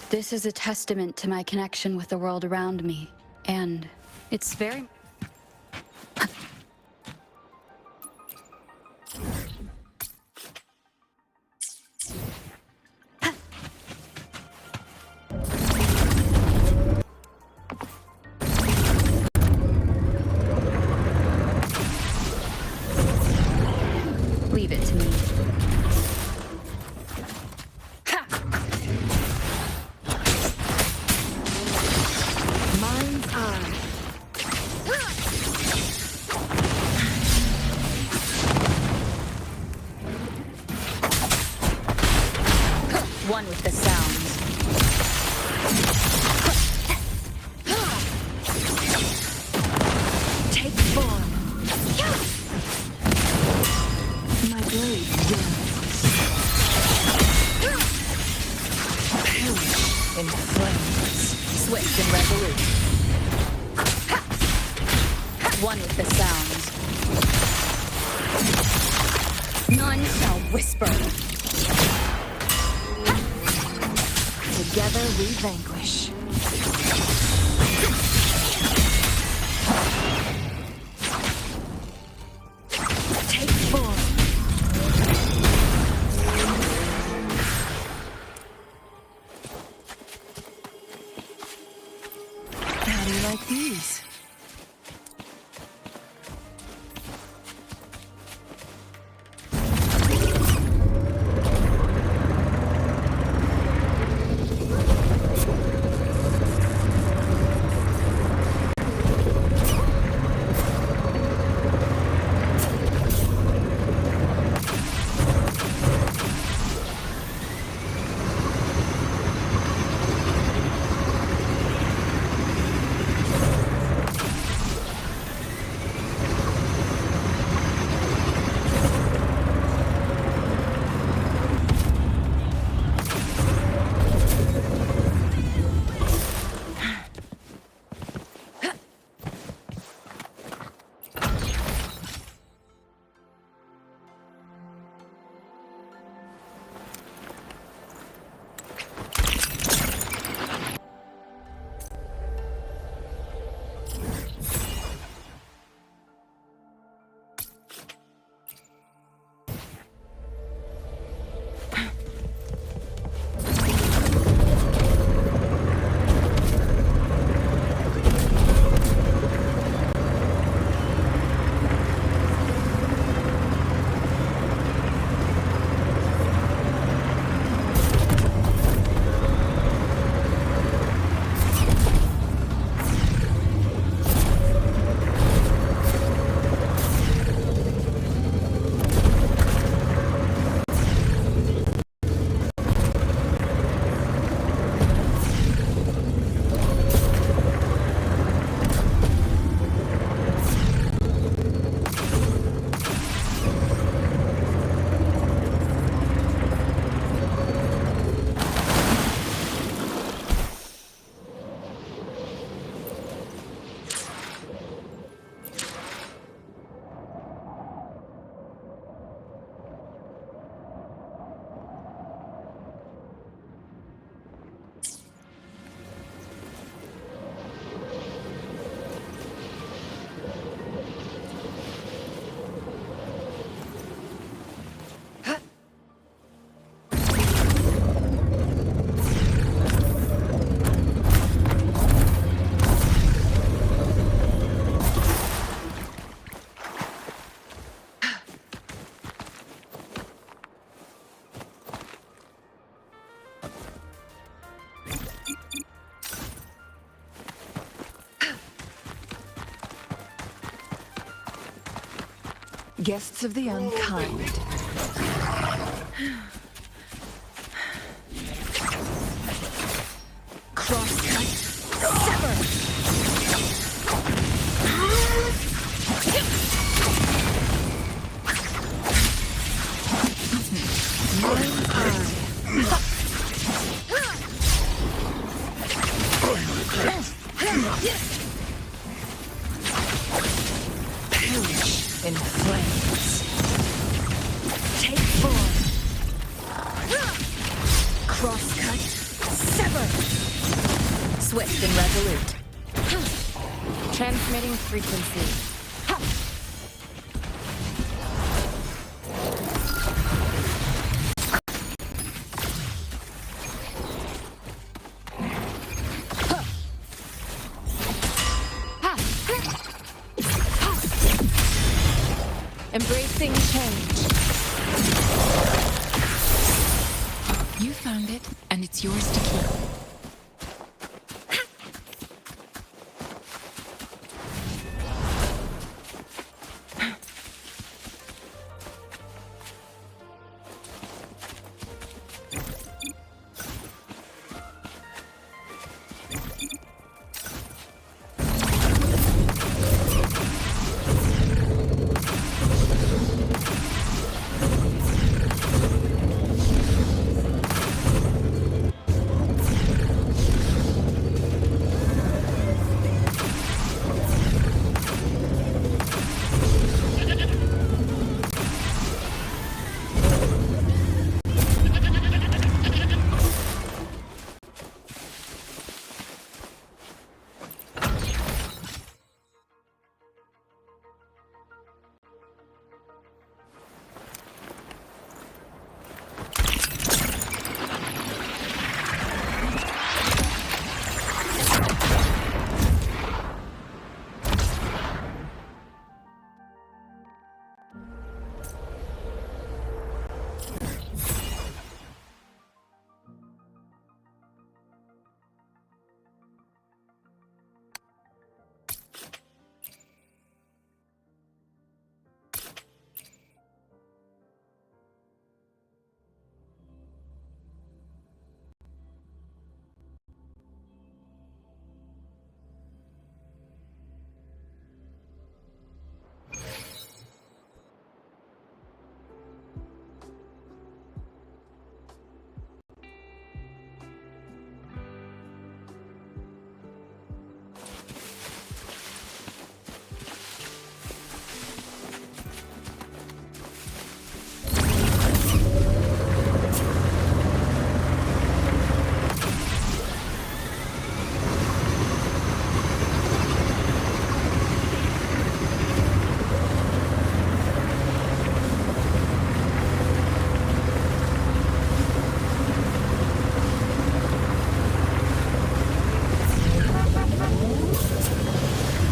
This is a testament to my connection with the world around me, and it's very... Leave it to me. Mind's eye. One with the sounds. Take form. My blade yearns. Perish in flames. Swift and resolute. One with the sounds. None shall whisper. Together we vanquish. Take form. How do you like these? Guests of the unkind. Crosscut. Sever. Mind's eye. Perish in flames. Take form. Crosscut. Sever! Swift and resolute. Transmitting frequency. Embracing change. You found it, and it's yours to keep.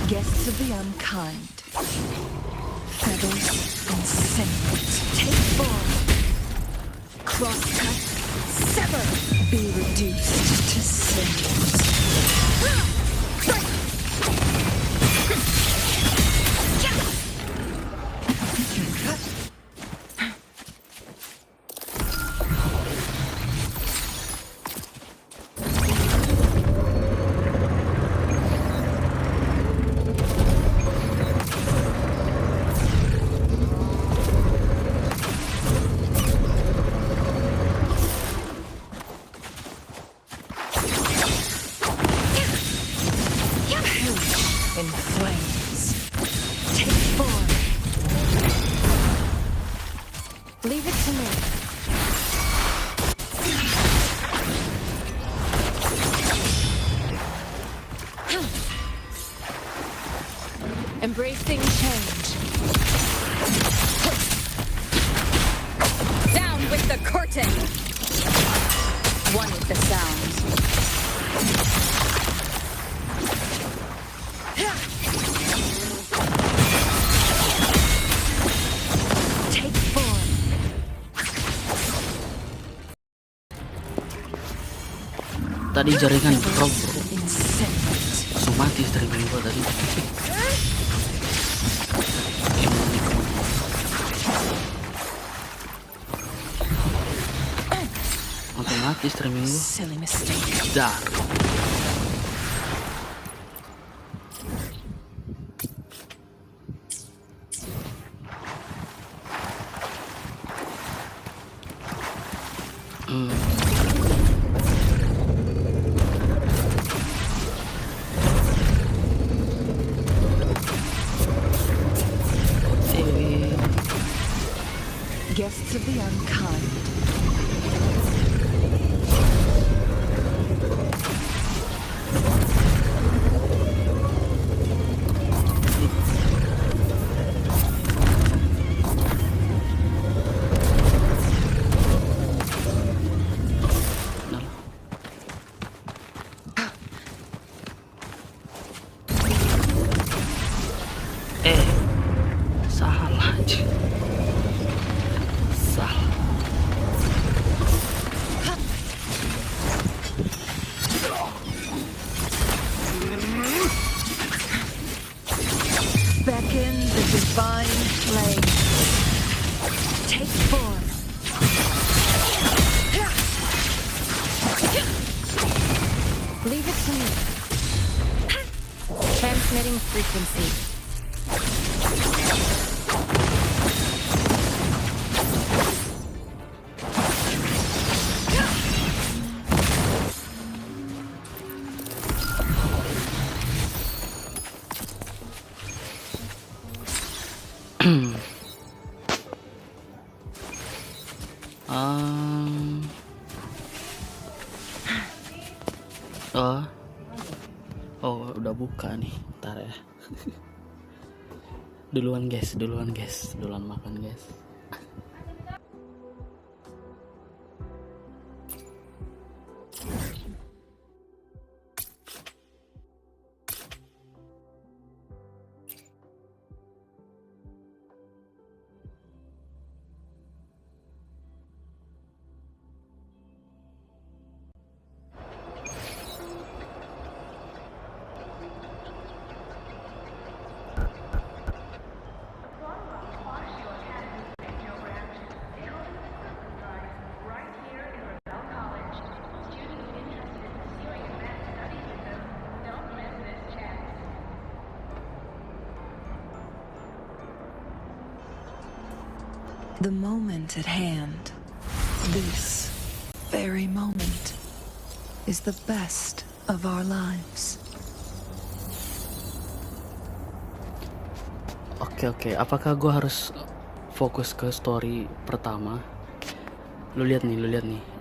Guests of the unkind. Feathers and scent. Take form. Crosscut. Sever. Be reduced to cinders. In flames. Take form. Leave it to me. Embracing change. Down with the curtain! One with the sounds. Take form. Tadi jaringan drop bro. Incensed. Langsung mati streaming gua tadi. Langsung mati streaming gua. Silly mistake. Dar. Guests of the unkind. Beckon the divine flame. Take form. Leave it to me. Transmitting frequency. Oh, udah buka nih. Ntar ya. Duluan guys, duluan makan guys. The moment at hand, this very moment, is the best of our lives. Oke. Apakah gue harus fokus ke story pertama? Lu lihat nih.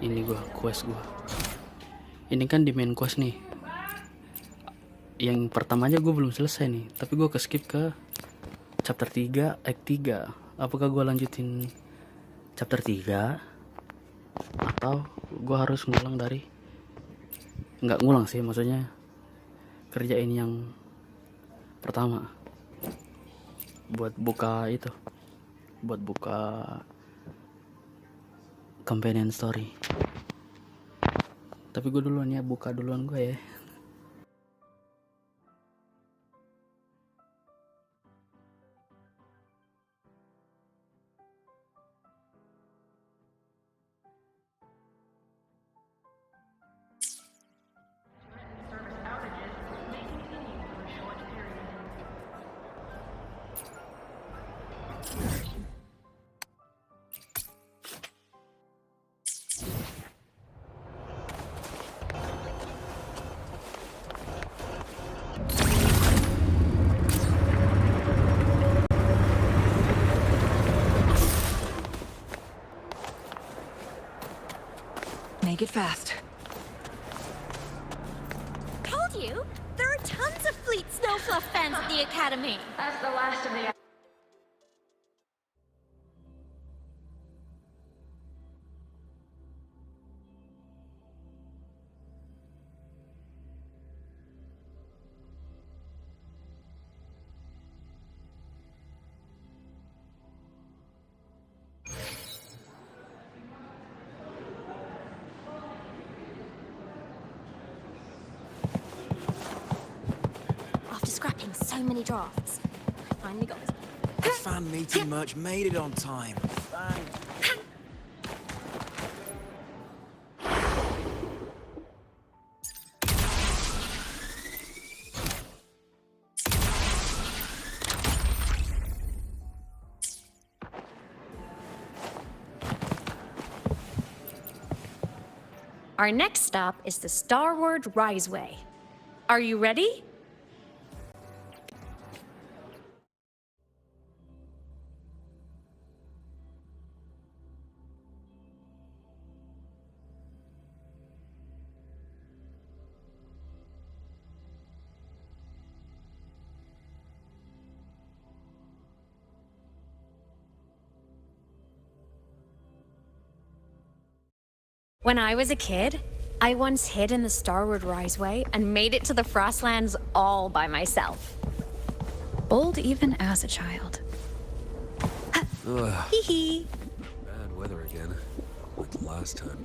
Ini quest gue. Ini kan di main quest nih. Yang pertama aja gue belum selesai nih, tapi gue skip ke chapter 3, act 3. Apakah gue lanjutin chapter 3 atau gue harus ngulang dari, nggak ngulang sih, maksudnya kerjain yang pertama buat buka companion story. Tapi gue duluan ya, buka duluan gue ya. Make it fast. Told you, there are tons of fleet snowfluff fans at the academy. That's the last of the... After scrapping so many drafts, I finally got this. The fan meeting merch made it on time. Thanks. Our next stop is the Starward Riseway. Are you ready? When I was a kid, I once hid in the Starward Riseway and made it to the Frostlands all by myself. Bold even as a child. Ugh, Hee hee. bad weather again, like the last time.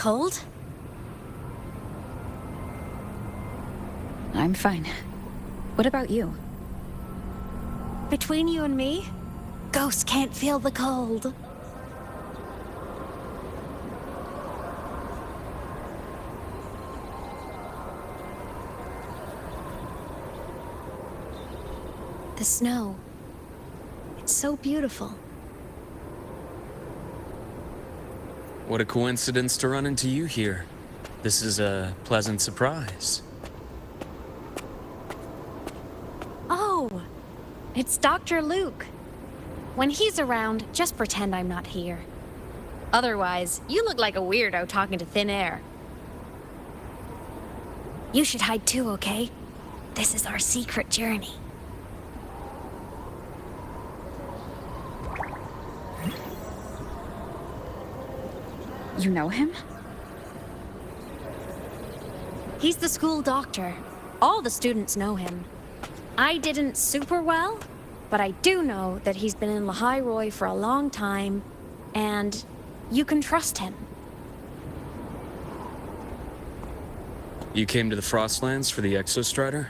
cold? I'm fine. What about you? Between you and me, ghosts can't feel the cold. The snow. It's so beautiful. What a coincidence to run into you here. This is a pleasant surprise. Oh, it's Dr. Luke. When he's around, just pretend I'm not here. Otherwise, you look like a weirdo talking to thin air. You should hide too, okay? This is our secret journey. You know him? He's the school doctor. All the students know him. I didn't super well, but I do know that he's been in Lahai for a long time, and you can trust him. You came to the Frostlands for the Exostrider?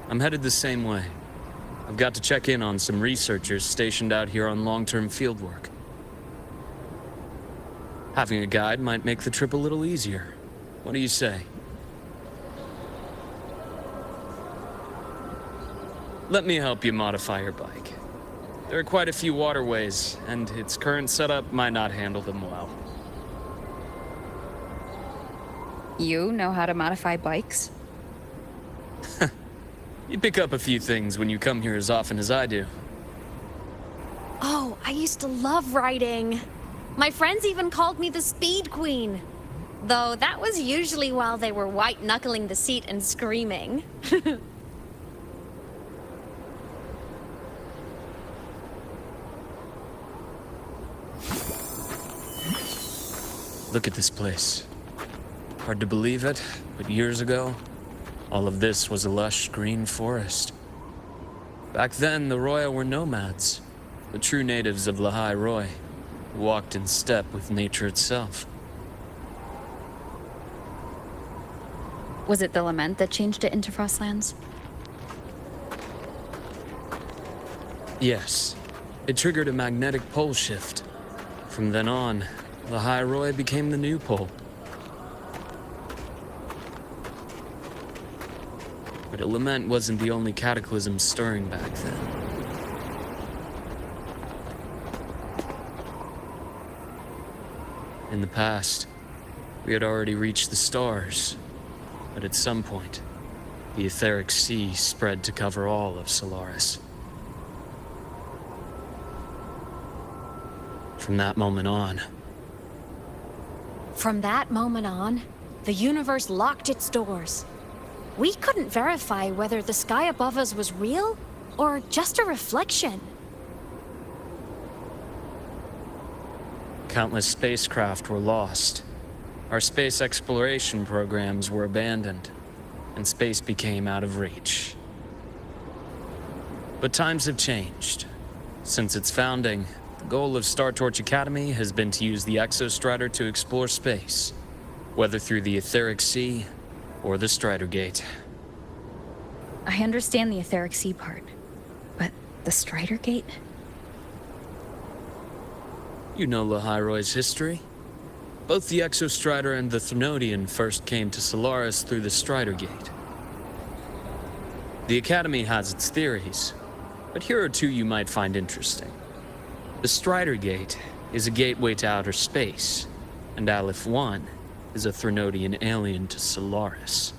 I'm headed the same way. I've got to check in on some researchers stationed out here on long-term fieldwork. Having a guide might make the trip a little easier. What do you say? Let me help you modify your bike. There are quite a few waterways, and its current setup might not handle them well. You know how to modify bikes? You pick up a few things when you come here as often as I do. Oh, I used to love riding. My friends even called me the Speed Queen. Though that was usually while they were white-knuckling the seat and screaming. Look at this place. Hard to believe it, but years ago, all of this was a lush green forest. Back then, the Roya were nomads, the true natives of Lahai Roi, who walked in step with nature itself. Was it the lament that changed it into Frostlands? Yes, it triggered a magnetic pole shift. From then on, Lahai Roi became the new pole. But a lament wasn't the only cataclysm stirring back then. In the past, we had already reached the stars, but at some point, the etheric sea spread to cover all of Solaris. From that moment on, the universe locked its doors. We couldn't verify whether the sky above us was real or just a reflection. countless spacecraft were lost. Our space exploration programs were abandoned, and space became out of reach. But times have changed. Since its founding, the goal of Star Torch Academy has been to use the Exostrider to explore space, whether through the Etheric Sea or the Strider Gate. I understand the Etheric Sea part, but the Strider Gate? You know Lahai-Roi's history. Both the Exostrider and the Thnodian first came to Solaris through the Strider Gate. The Academy has its theories, but here are two you might find interesting. The Strider Gate is a gateway to outer space, and Aleph 1 is a Thnodian alien to Solaris.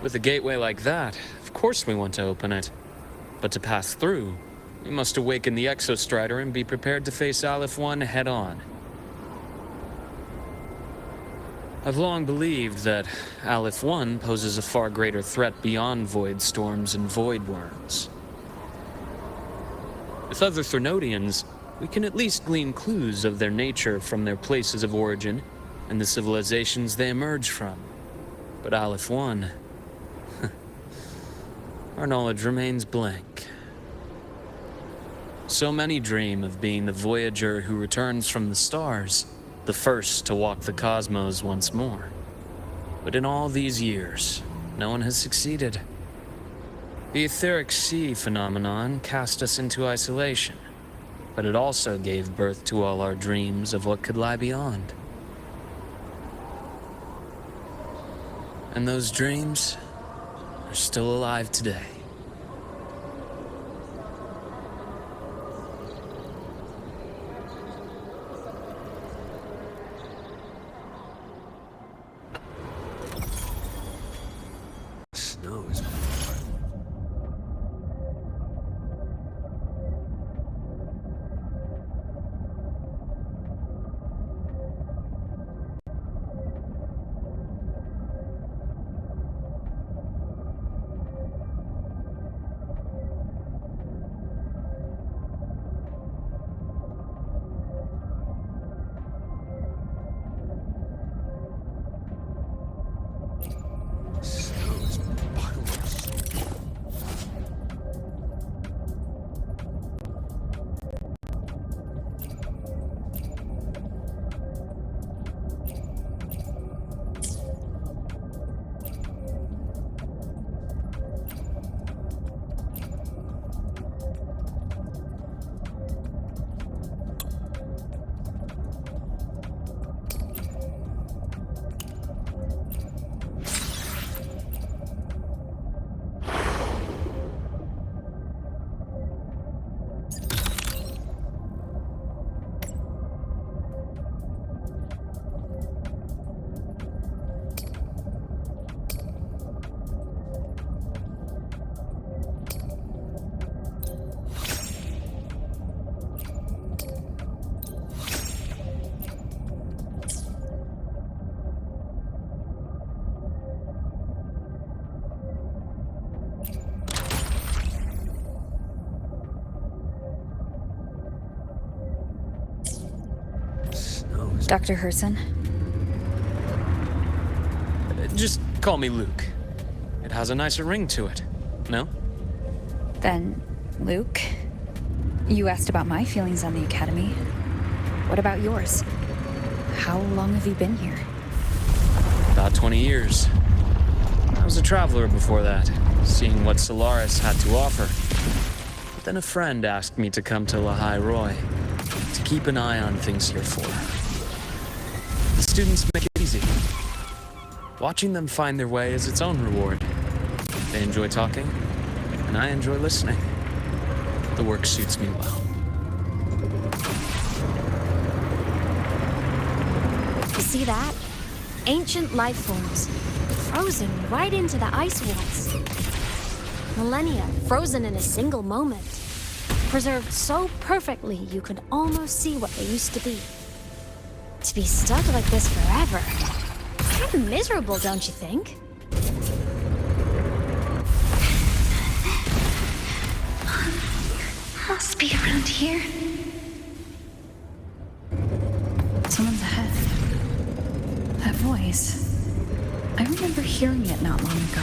With a gateway like that, of course we want to open it. But to pass through, we must awaken the Exostrider and be prepared to face Aleph 1 head-on. I've long believed that Aleph 1 poses a far greater threat beyond void storms and void worms. With other Thnodians, we can at least glean clues of their nature from their places of origin and the civilizations they emerge from. But Aleph 1, our knowledge remains blank. So many dream of being the voyager who returns from the stars, the first to walk the cosmos once more. But in all these years, no one has succeeded. The etheric sea phenomenon cast us into isolation, but it also gave birth to all our dreams of what could lie beyond. And those dreams are still alive today. Snow is... Snow is piling up so... Snow is... Dr. Herson? Just call me Luke. It has a nicer ring to it, no? Then, Luke, you asked about my feelings on the Academy. What about yours? How long have you been here? About 20 years. I was a traveler before that, seeing what Solaris had to offer. But then a friend asked me to come to Lahai Roy, to keep an eye on things here for her. The students make it easy. Watching them find their way is its own reward. They enjoy talking, and I enjoy listening. The work suits me well. You see that? Ancient life forms, frozen right into the ice walls. Millennia frozen in a single moment. Preserved so perfectly you could almost see what they used to be. To be stuck like this forever. Kind of miserable, don't you think? Must be around here. Someone's ahead. That voice. I remember hearing it not long ago.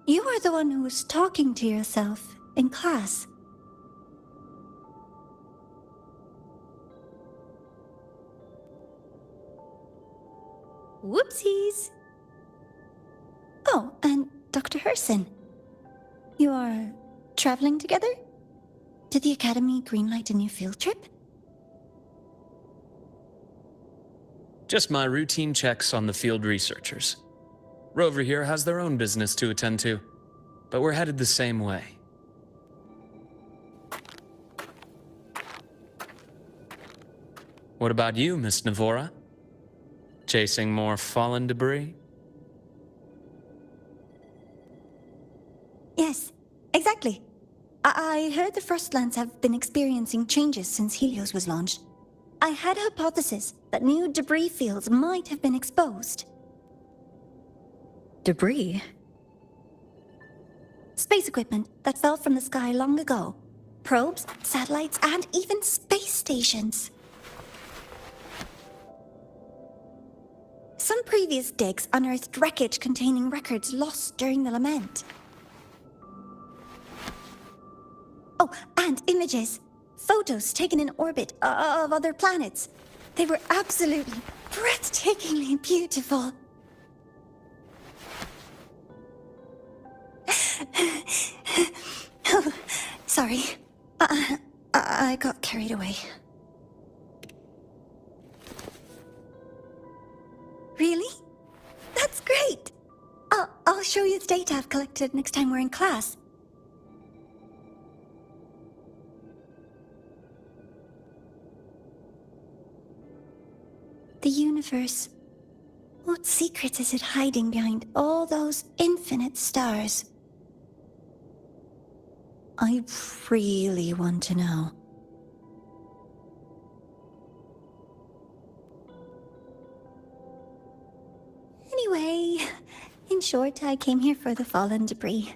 You are the one who was talking to yourself in class. Whoopsies! Oh, and Dr. Herson. You are traveling together? Did the Academy greenlight a new field trip? Just my routine checks on the field researchers. Rover here has their own business to attend to, but we're headed the same way. What about you, Miss Navora? Chasing more fallen debris? Yes, exactly. I heard the Frostlands have been experiencing changes since Helios was launched. I had a hypothesis that new debris fields might have been exposed. Debris? Space equipment that fell from the sky long ago. Probes, satellites, and even space stations. Some previous digs unearthed wreckage containing records lost during the lament. Oh, and images. Photos taken in orbit of other planets. They were absolutely breathtakingly beautiful. Oh, sorry. I got carried away. Really? That's great! I'll show you the data I've collected next time we're in class. The universe. What secrets is it hiding behind all those infinite stars? I really want to know. Anyway, in short, I came here for the fallen debris.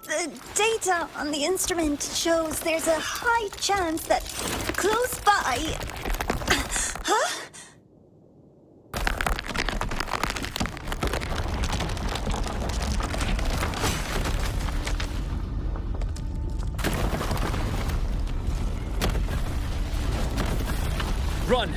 The data on the instrument shows there's a high chance that close by... Huh? Run!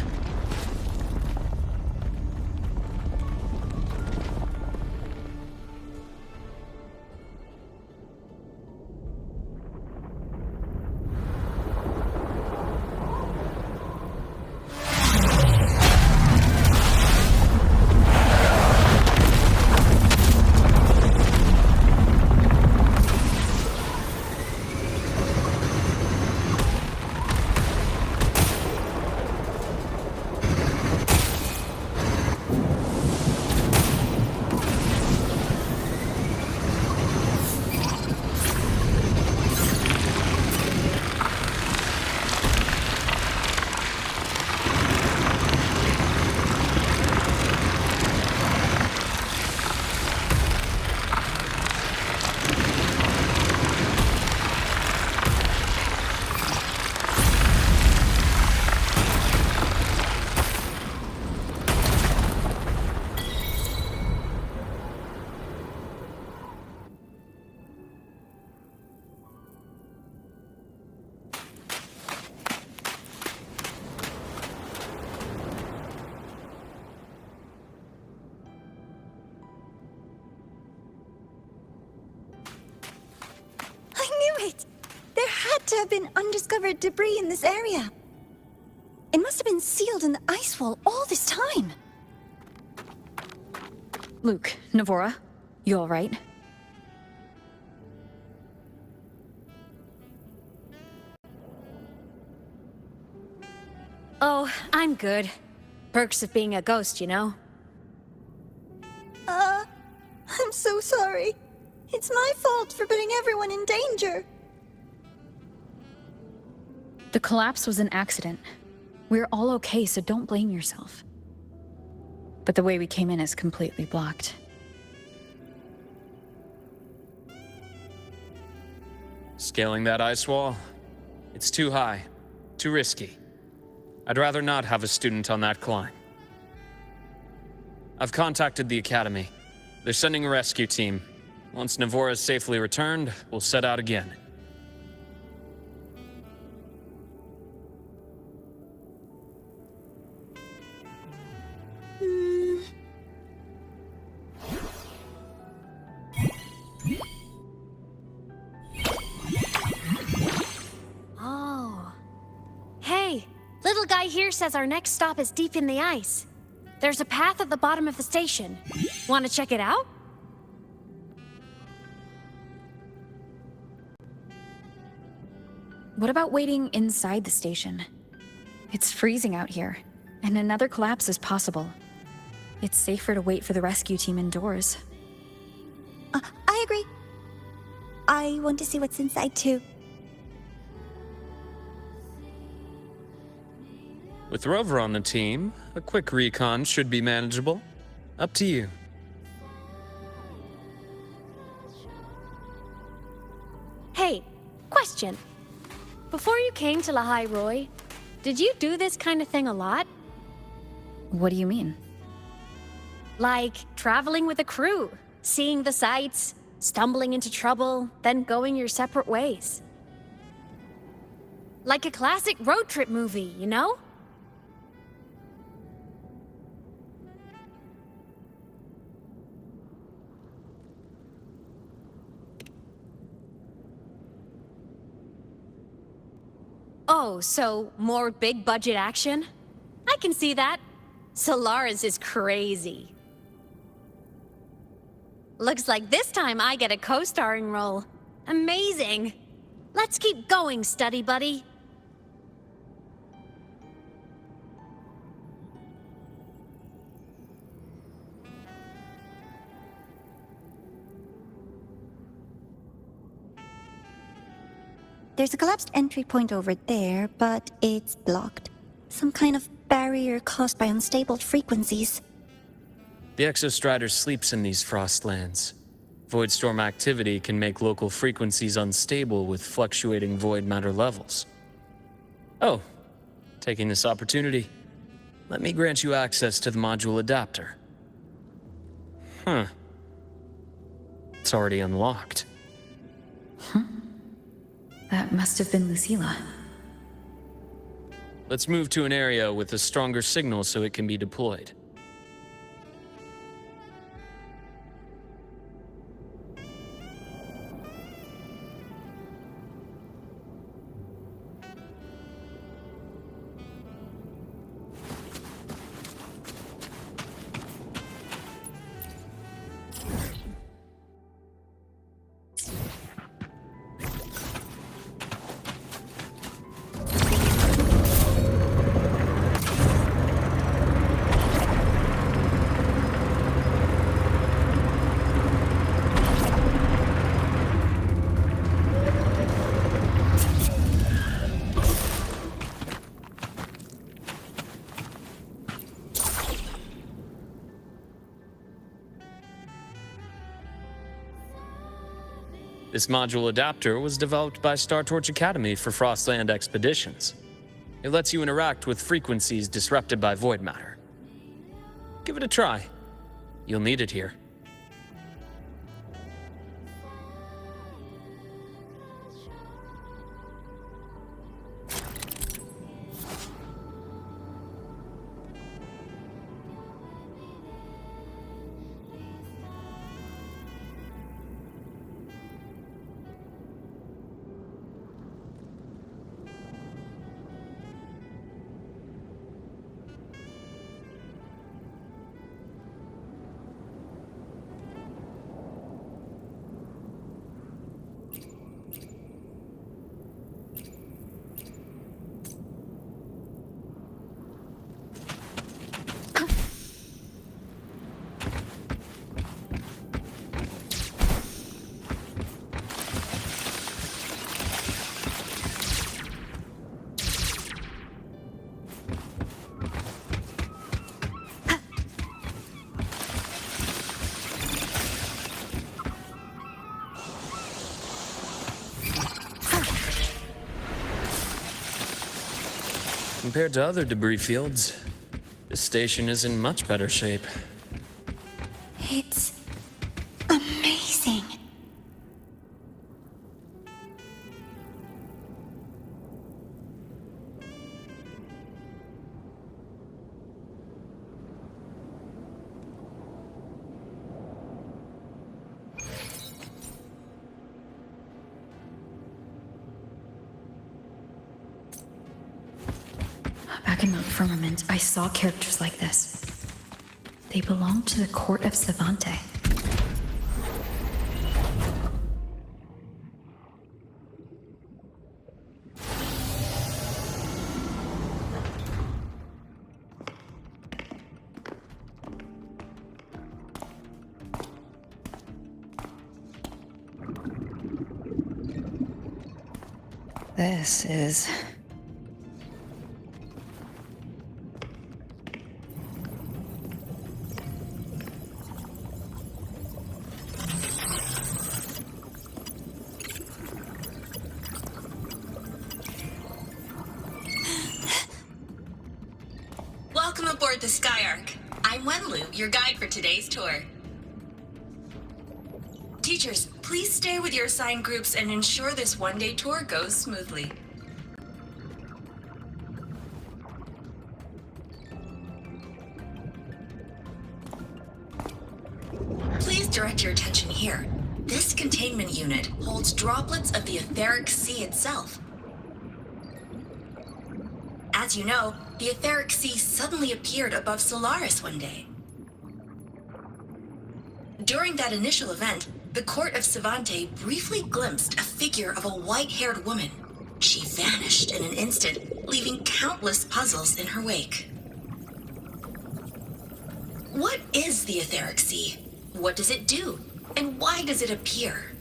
There had to have been undiscovered debris in this area. It must have been sealed in the ice wall all this time. Luke, Navora, you all right? Oh, I'm good. Perks of being a ghost, you know? I'm so sorry. It's my fault for putting everyone in danger. The collapse was an accident. We're all okay, so don't blame yourself. But the way we came in is completely blocked. Scaling that ice wall? It's too high, too risky. I'd rather not have a student on that climb. I've contacted the Academy. They're sending a rescue team. Once Navora is safely returned, we'll set out again. guy here says our next stop is deep in the ice. There's a path at the bottom of the station. Want to check it out? What about waiting inside the station? It's freezing out here, and another collapse is possible. It's safer to wait for the rescue team indoors. I agree. I want to see what's inside too. With Rover on the team, a quick recon should be manageable. Up to you. Hey, question. Before you came to Lahai Roy, did you do this kind of thing a lot? What do you mean? Like traveling with a crew, seeing the sights, stumbling into trouble, then going your separate ways. Like a classic road trip movie, you know? Oh, so more big budget action? I can see that. Solaris is crazy. Looks like this time I get a co-starring role. Amazing. Let's keep going, study buddy. There's a collapsed entry point over there, but it's blocked. Some kind of barrier caused by unstable frequencies. The Exostrider sleeps in these frostlands. Void storm activity can make local frequencies unstable with fluctuating void matter levels. Oh, taking this opportunity, let me grant you access to the module adapter. Huh. It's already unlocked. That must have been Lucilla. Let's move to an area with a stronger signal so it can be deployed. This module adapter was developed by Star Torch Academy for Frostland expeditions. It lets you interact with frequencies disrupted by void matter. Give it a try. You'll need it here. Compared to other debris fields, this station is in much better shape. It's amazing. Dragonmount firmament, I saw characters like this. They belong to the court of Savante. This is... Welcome aboard the Skyark. I'm Wenlu, your guide for today's tour. Teachers, please stay with your assigned groups and ensure this one-day tour goes smoothly. Please direct your attention here. This containment unit holds droplets of the etheric sea itself. As you know, the etheric sea suddenly appeared above Solaris one day. During that initial event, the court of Savante briefly glimpsed a figure of a white-haired woman. She vanished in an instant, leaving countless puzzles in her wake. What is the etheric sea? What does it do? And why does it appear?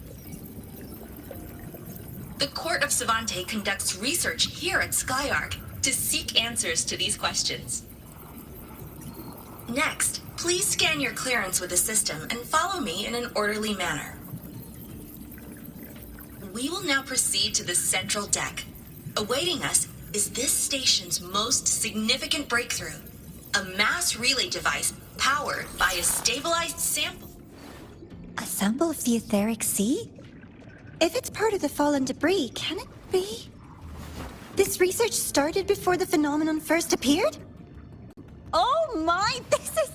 The court of Savante conducts research here at Skyark to seek answers to these questions. Next, please scan your clearance with the system and follow me in an orderly manner. We will now proceed to the central deck. Awaiting us is this station's most significant breakthrough, a mass relay device powered by a stabilized sample. A sample of the etheric sea? If it's part of the fallen debris, can it be? This research started before the phenomenon first appeared? Oh my, this is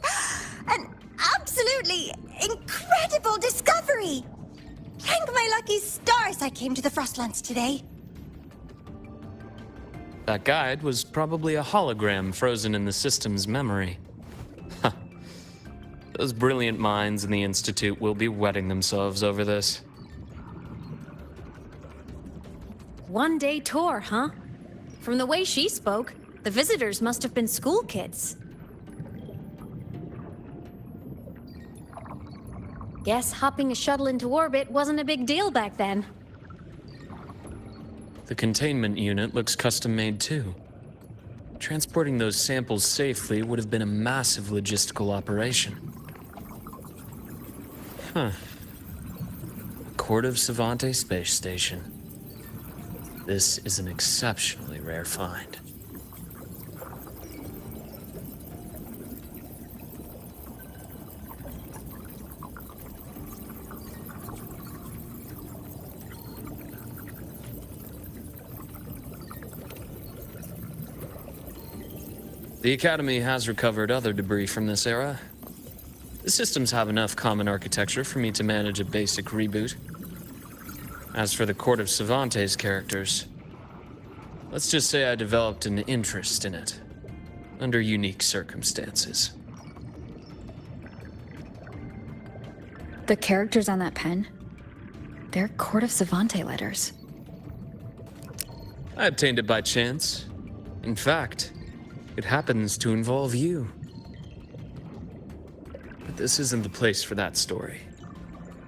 an absolutely incredible discovery! Thank my lucky stars I came to the Frostlands today. That guide was probably a hologram frozen in the system's memory. Huh. Those brilliant minds in the Institute will be wetting themselves over this. One-day tour, huh? From the way she spoke, the visitors must have been school kids. Guess hopping a shuttle into orbit wasn't a big deal back then. The containment unit looks custom-made too. Transporting those samples safely would have been a massive logistical operation. Huh. Court of Savante Space Station. This is an exceptionally rare find. The Academy has recovered other debris from this era. The systems have enough common architecture for me to manage a basic reboot. As for the Court of Savante's characters, let's just say I developed an interest in it, under unique circumstances. The characters on that pen, they're Court of Savante letters. I obtained it by chance. In fact, it happens to involve you. But this isn't the place for that story.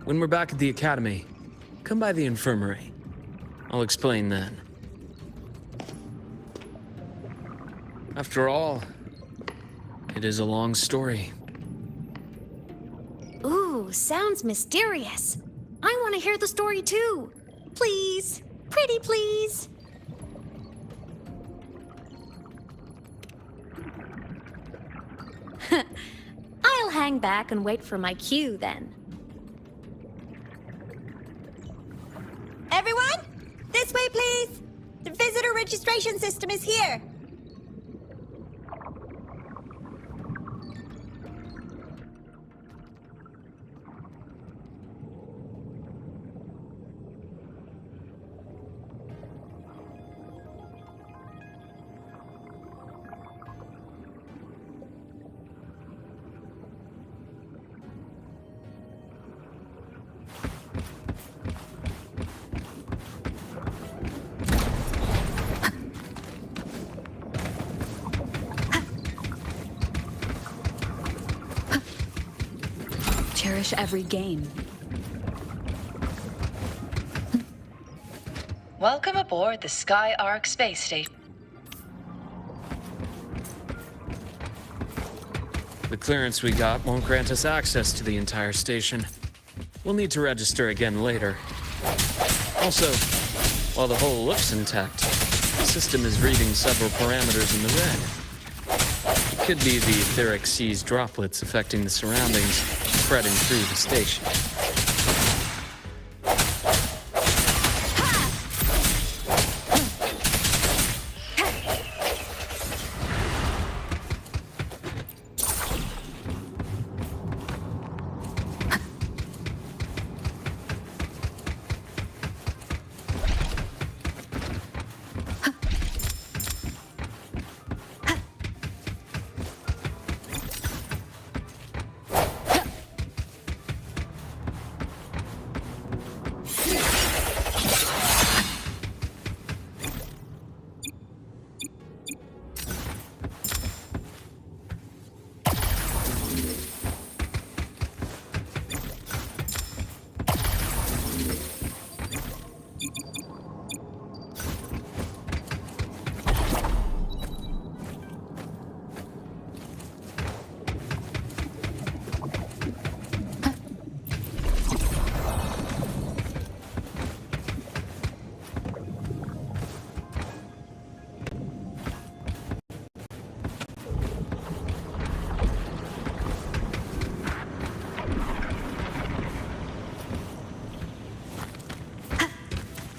When we're back at the Academy, come by the infirmary. I'll explain then. After all, it is a long story. Ooh, sounds mysterious. I want to hear the story too. Please, pretty please. I'll hang back and wait for my cue then. Everyone, this way please! The visitor registration system is here! cherish every gain. Welcome aboard the Sky Arc space station. The clearance we got won't grant us access to the entire station. We'll need to register again later. Also, while the hull looks intact, the system is reading several parameters in the red. It could be the etheric sea's droplets affecting the surroundings, spreading through the station.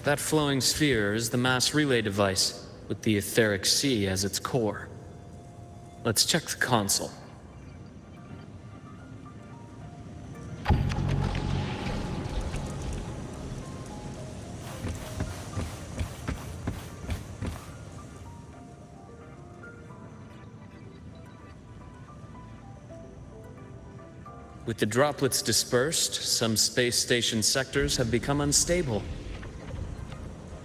That flowing sphere is the mass relay device, with the etheric sea as its core. Let's check the console. With the droplets dispersed, some space station sectors have become unstable.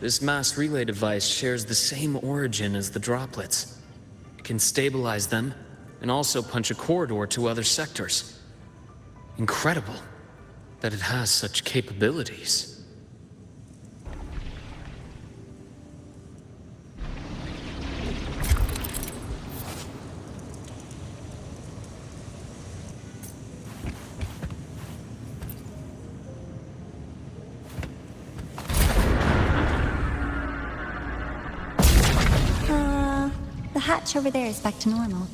This mass relay device shares the same origin as the droplets. It can stabilize them and also punch a corridor to other sectors. Incredible that it has such capabilities. The hatch over there is back to normal.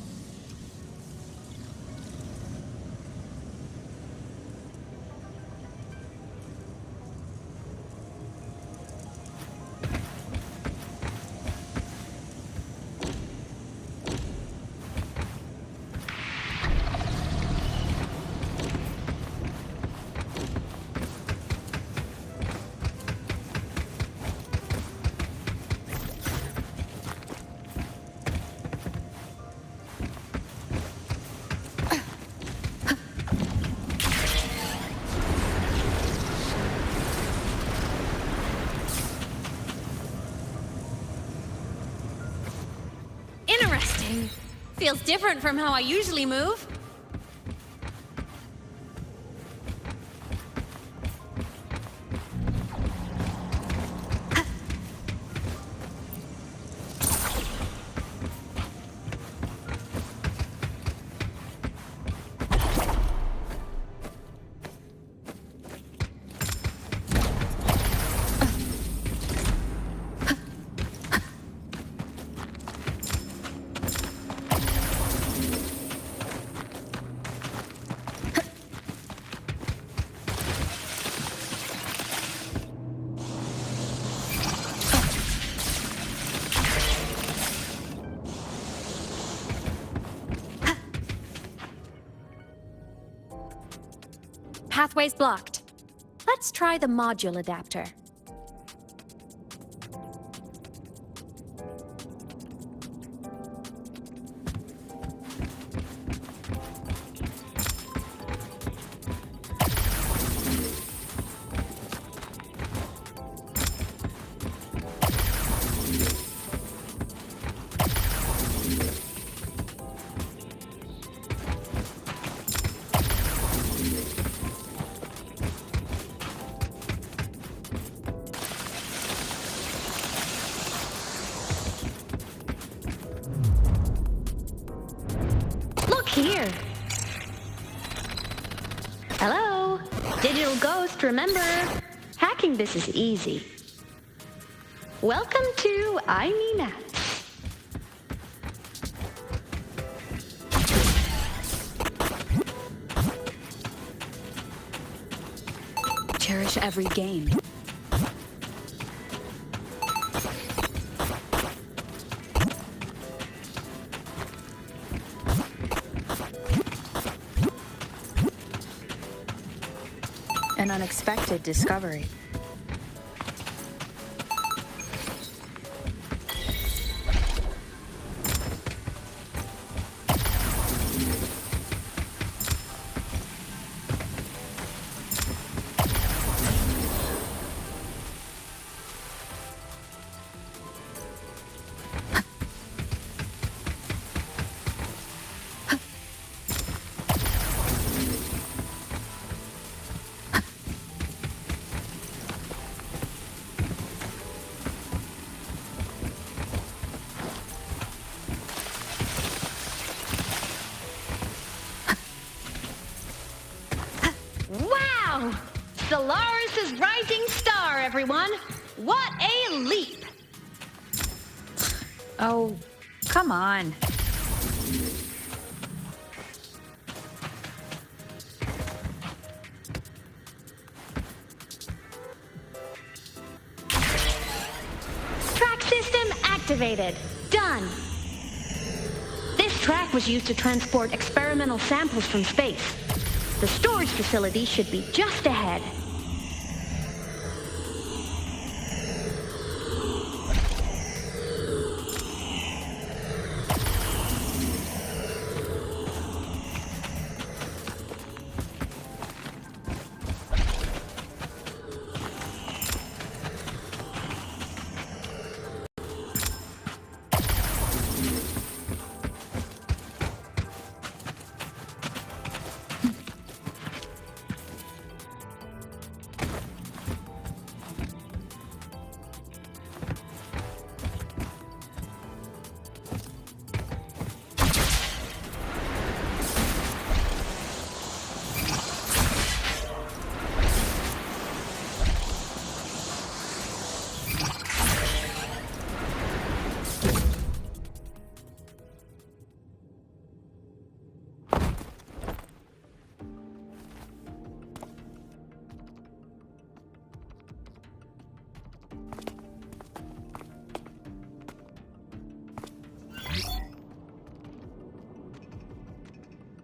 Interesting. Feels different from how I usually move. Pathway's blocked. Let's try the module adapter. Hello? Digital Ghost, remember? Hacking this is easy. Welcome to iMeNat. Cherish every gain. An unexpected discovery. Wow! Solaris' rising star, everyone! What a leap! Oh, come on. Track system activated. Done. This track was used to transport experimental samples from space. The storage facility should be just ahead.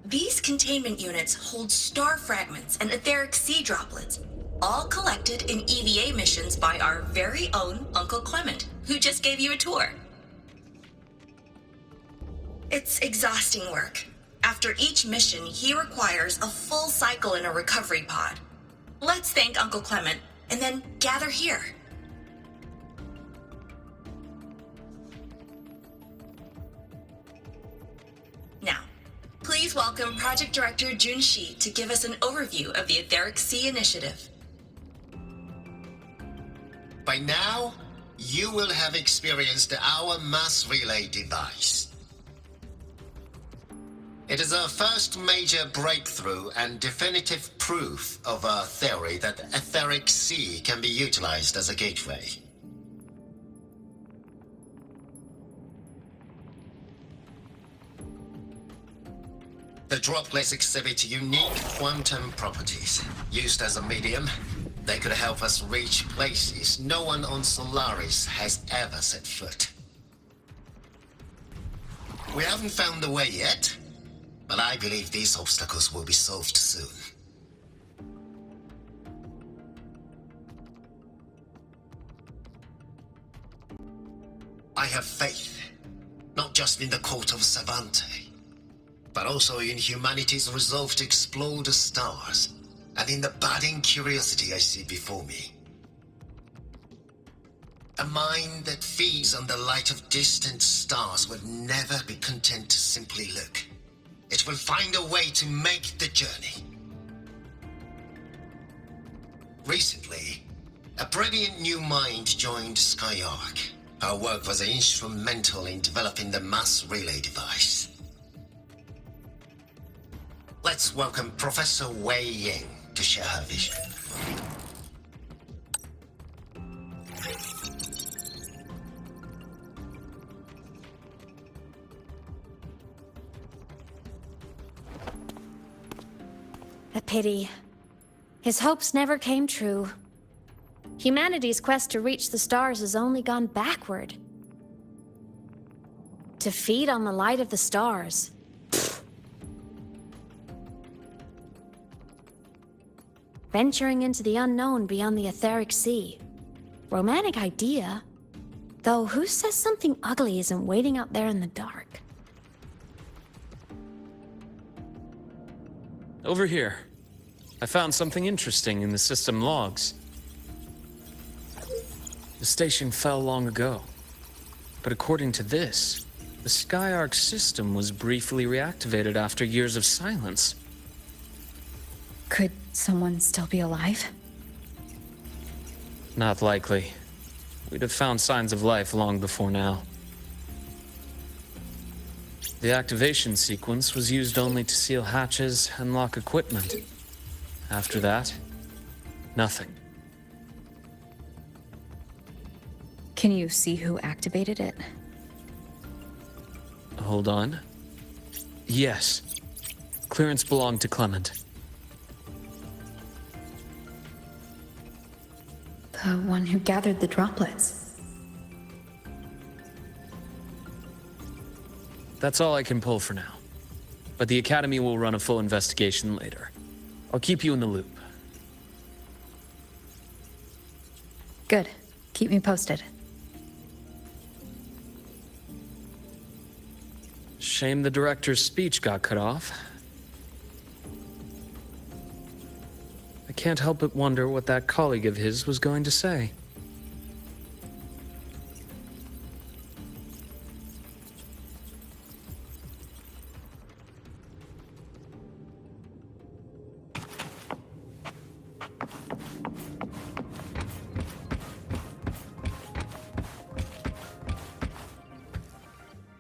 These containment units hold star fragments and etheric sea droplets, all collected in EVA missions by our very own Uncle Clement, who just gave you a tour. It's exhausting work. After each mission, he requires a full cycle in a recovery pod. Let's thank Uncle Clement, and then gather here. Now, please welcome Project Director Jun Shi to give us an overview of the Etheric Sea Initiative. By now, you will have experienced our mass relay device. It is our first major breakthrough and definitive proof of our theory that Etheric Sea can be utilized as a gateway. The droplets exhibit unique quantum properties. Used as a medium, they could help us reach places no one on Solaris has ever set foot. We haven't found the way yet, but I believe these obstacles will be solved soon. I have faith, not just in the court of Savante, but also in humanity's resolve to explore the stars, and in the budding curiosity I see before me. A mind that feeds on the light of distant stars will never be content to simply look. It will find a way to make the journey. Recently, a brilliant new mind joined Skyark. Our work was instrumental in developing the mass relay device. Let's Let's welcome Professor Wei Ying to share her vision. A pity. His hopes never came true. Humanity's quest to reach the stars has only gone backward. To feed on the light of the stars. Venturing into the unknown beyond the etheric sea. Romantic idea. Though who says something ugly isn't waiting out there in the dark? Over here. I found something interesting in the system logs. The station fell long ago. But according to this, the Skyark system was briefly reactivated after years of silence. Could someone still be alive? Not likely. We'd have found signs of life long before now. The activation sequence was used only to seal hatches and lock equipment. After that, nothing. Can you see who activated it? Hold on. Yes. Clearance belonged to Clement. The one who gathered the droplets. That's all I can pull for now. But the Academy will run a full investigation later. I'll keep you in the loop. Good. Keep me posted. Shame the director's speech got cut off. I can't help but wonder what that colleague of his was going to say.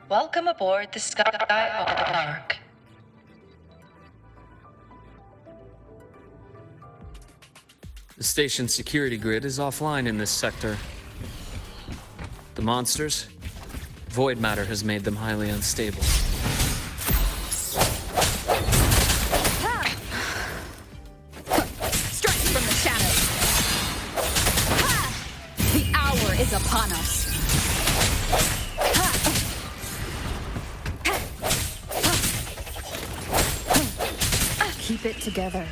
Welcome aboard the Skyark. The station's security grid is offline in this sector. The monsters? Void matter has made them highly unstable. Strike from the shadows! The hour is upon us! Keep it together.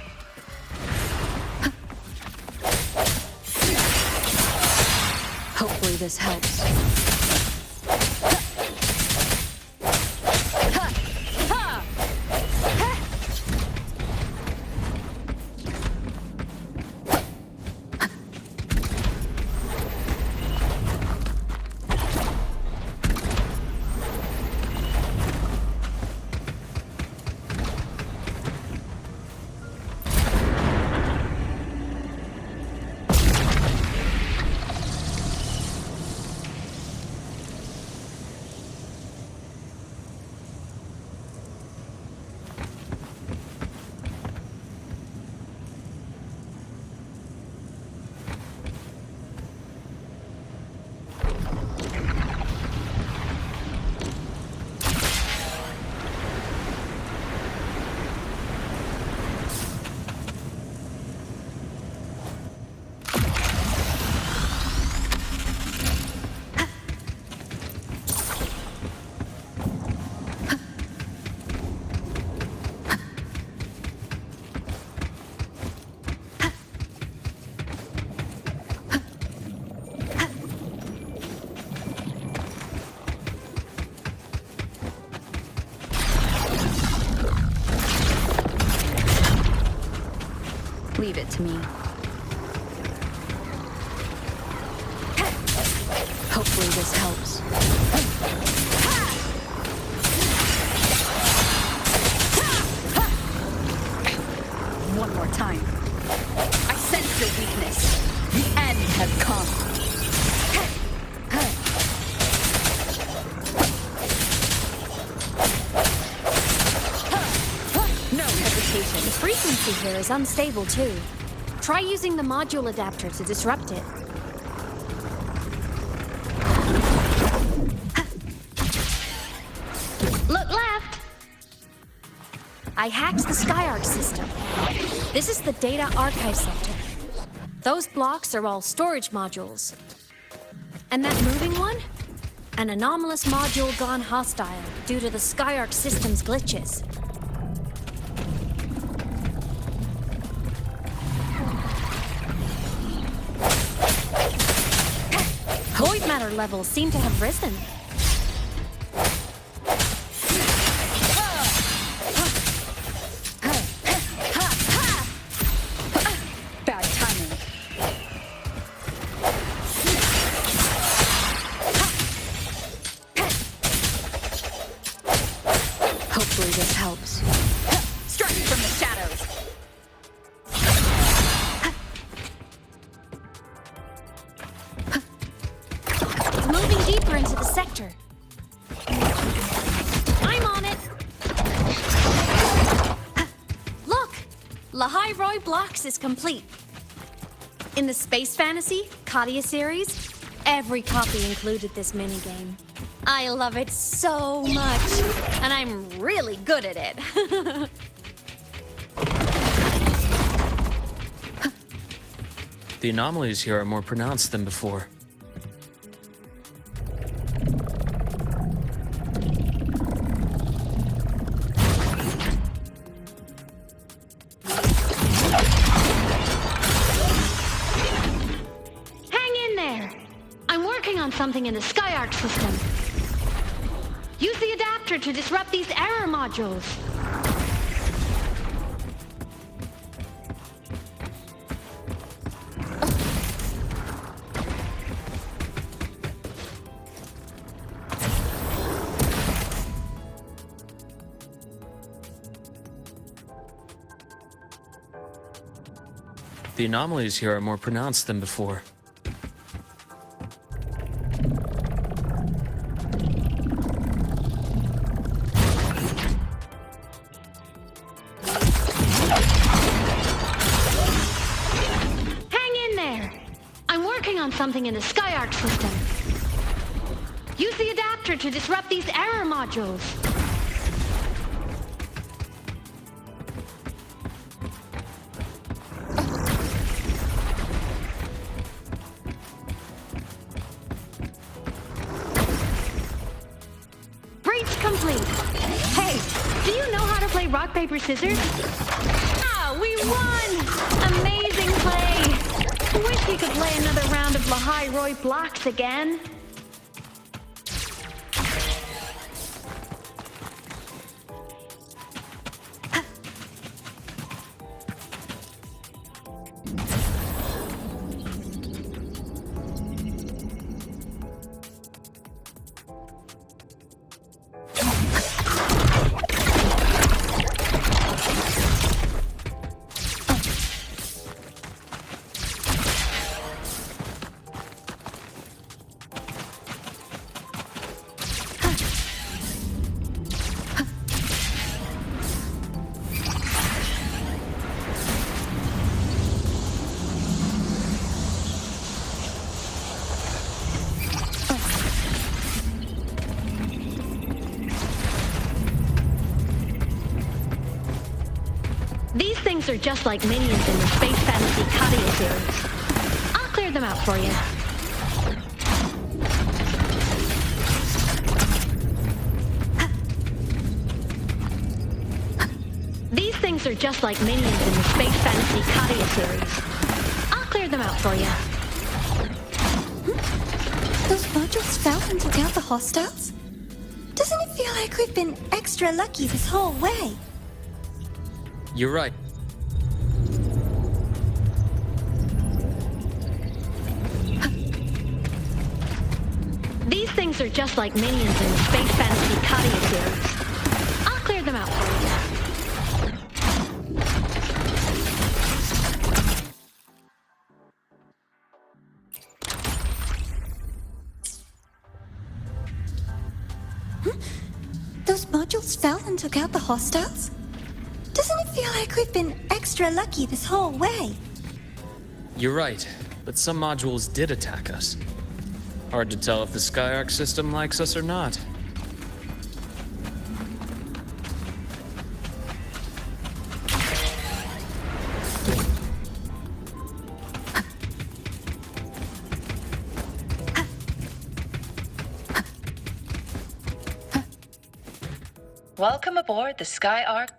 Hopefully this helps. Leave it to me. Hopefully this helps. One more time. I sense your weakness. The end has come. No hesitation. frequency here is unstable too. Try using the module adapter to disrupt it. Look left! I hacked the SkyArc system. This is the data archive sector. Those blocks are all storage modules. And that moving one? An anomalous module gone hostile due to the SkyArc system's glitches. Void matter levels seem to have risen. Bad timing. Hopefully this helps. Strike from the shadows. It's moving deeper into the sector. I'm on it. Look! Lahai Roy Blocks is complete. In the Space Fantasy Katia series, every copy included this minigame. I love it so much, and I'm really good at it. The anomalies here are more pronounced than before. Hang in there! I'm working on something in the SkyArc system. Use the adapter to disrupt these error modules. The anomalies here are more pronounced than before. Hang in there! I'm working on something in the SkyArc system. Use the adapter to disrupt these error modules. Complete. Hey, do you know how to play rock, paper, scissors? Ah, we won! Amazing play! Wish we could play another round of Lahai Roy Blocks again. These things are just like minions in the Space Fantasy Katia series. I'll clear them out for you. These things are just like minions in the Space Fantasy Katia series. I'll clear them out for you. Those modules fell and took out the hostiles? Doesn't it feel like we've been extra lucky this whole way? You're right. These things are just like minions in the Space Fantasy Katia series. I'll clear them out for you. Those modules fell and took out the hostiles? Doesn't it feel like we've been extra lucky this whole way. You're right, but some modules did attack us. Hard to tell if the Skyark system likes us or not. Welcome aboard the Skyark.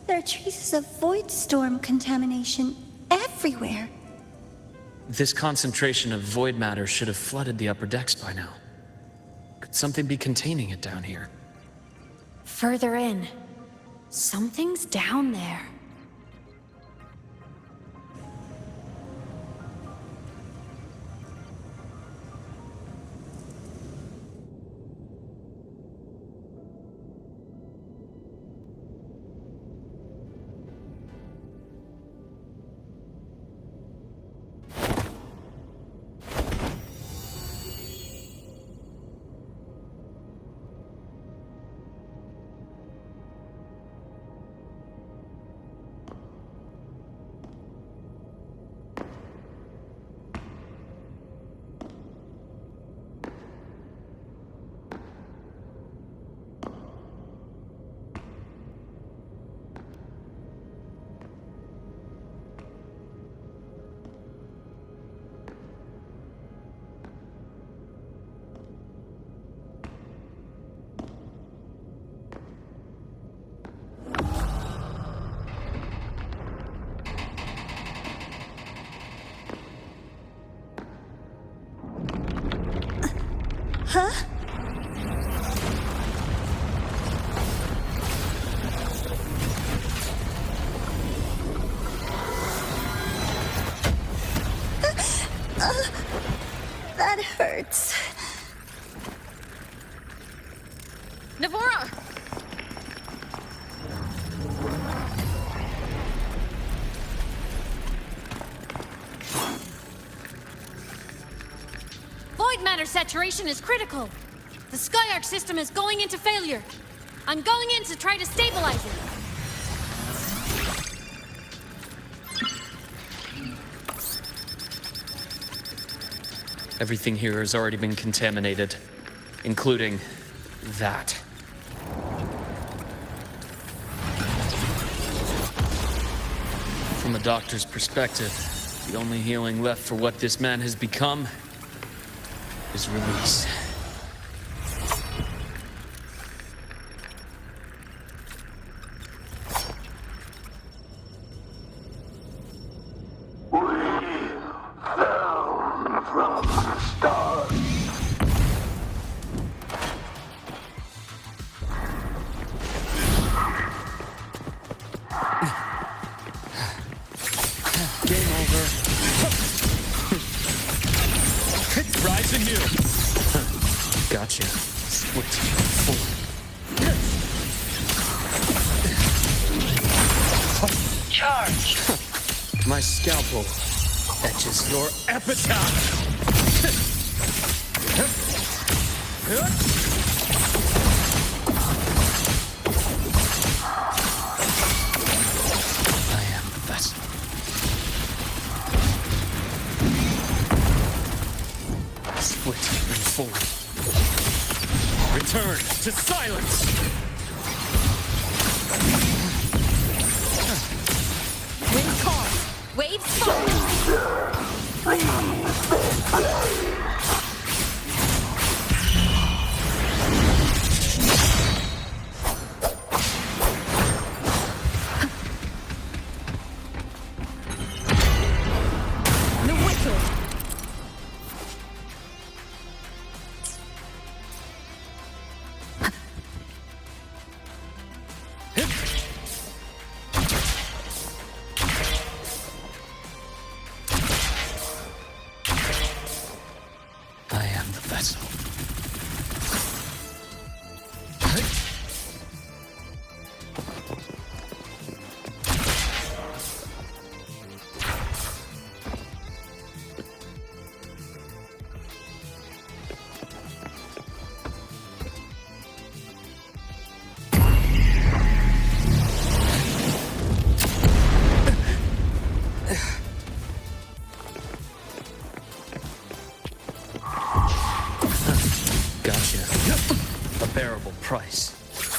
There are traces of void storm contamination everywhere. This concentration of void matter should have flooded the upper decks by now. Could something be containing it down here? Further in. Something's down there. Huh? That hurts. Navora! Void matter saturation is critical. The Skyark system is going into failure. I'm going in to try to stabilize it. Everything here has already been contaminated, including that. From a doctor's perspective, the only healing left for what this man has become is release. Gotcha. Split forward. Charge. My scalpel etches your epitaph. I am the vessel. Split and forward. Return to silence! Wind calm. Waves fall.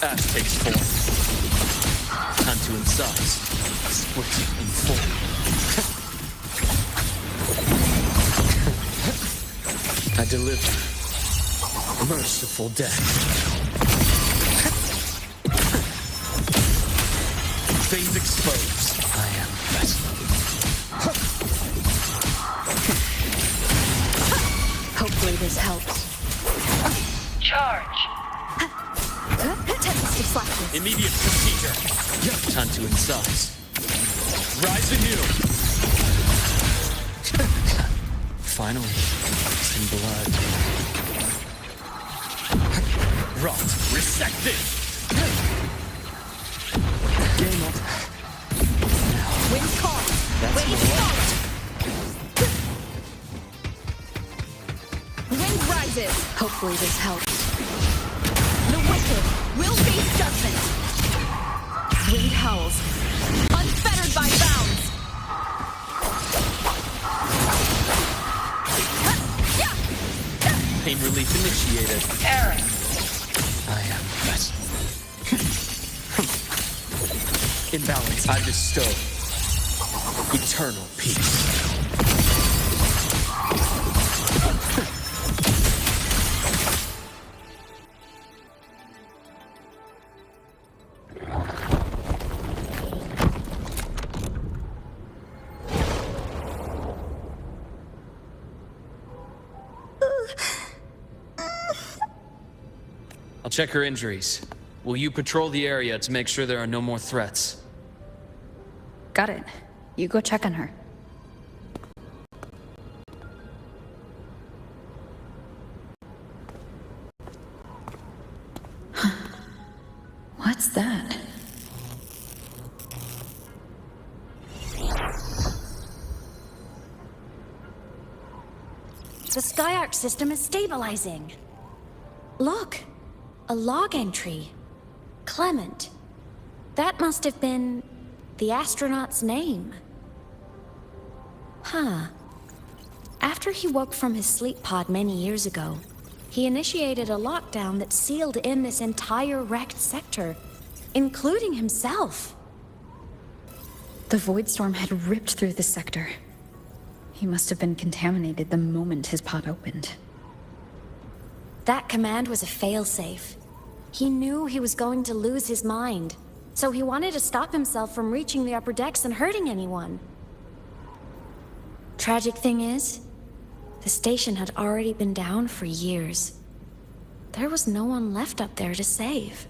Ash takes form. Time to incise. Split in four. I deliver. Merciful death. Veins exposed. I am vessel. Hopefully this helps. Charge. Tempest flashes. Immediate procedure. Time to incise. Rise anew. Finally, in blood. Rot. Resected. Game up. Wind caught. That's Wave more caught. Wind rises. Hopefully this helps. The wicked will face judgment. Wind howls. Unfettered by bounds. Pain relief initiated. Aaron. I am vessel. Imbalance. I bestow eternal peace. I'll check her injuries. Will you patrol the area to make sure there are no more threats? Got it. You go check on her. What's that? The Skyark system is stabilizing. Look, a log entry. Clement. That must have been the astronaut's name. Huh. After he woke from his sleep pod many years ago, he initiated a lockdown that sealed in this entire wrecked sector, including himself. The void storm had ripped through the sector. He must have been contaminated the moment his pod opened. That command was a failsafe. He knew he was going to lose his mind, so he wanted to stop himself from reaching the upper decks and hurting anyone. Tragic thing is, the station had already been down for years. There was no one left up there to save.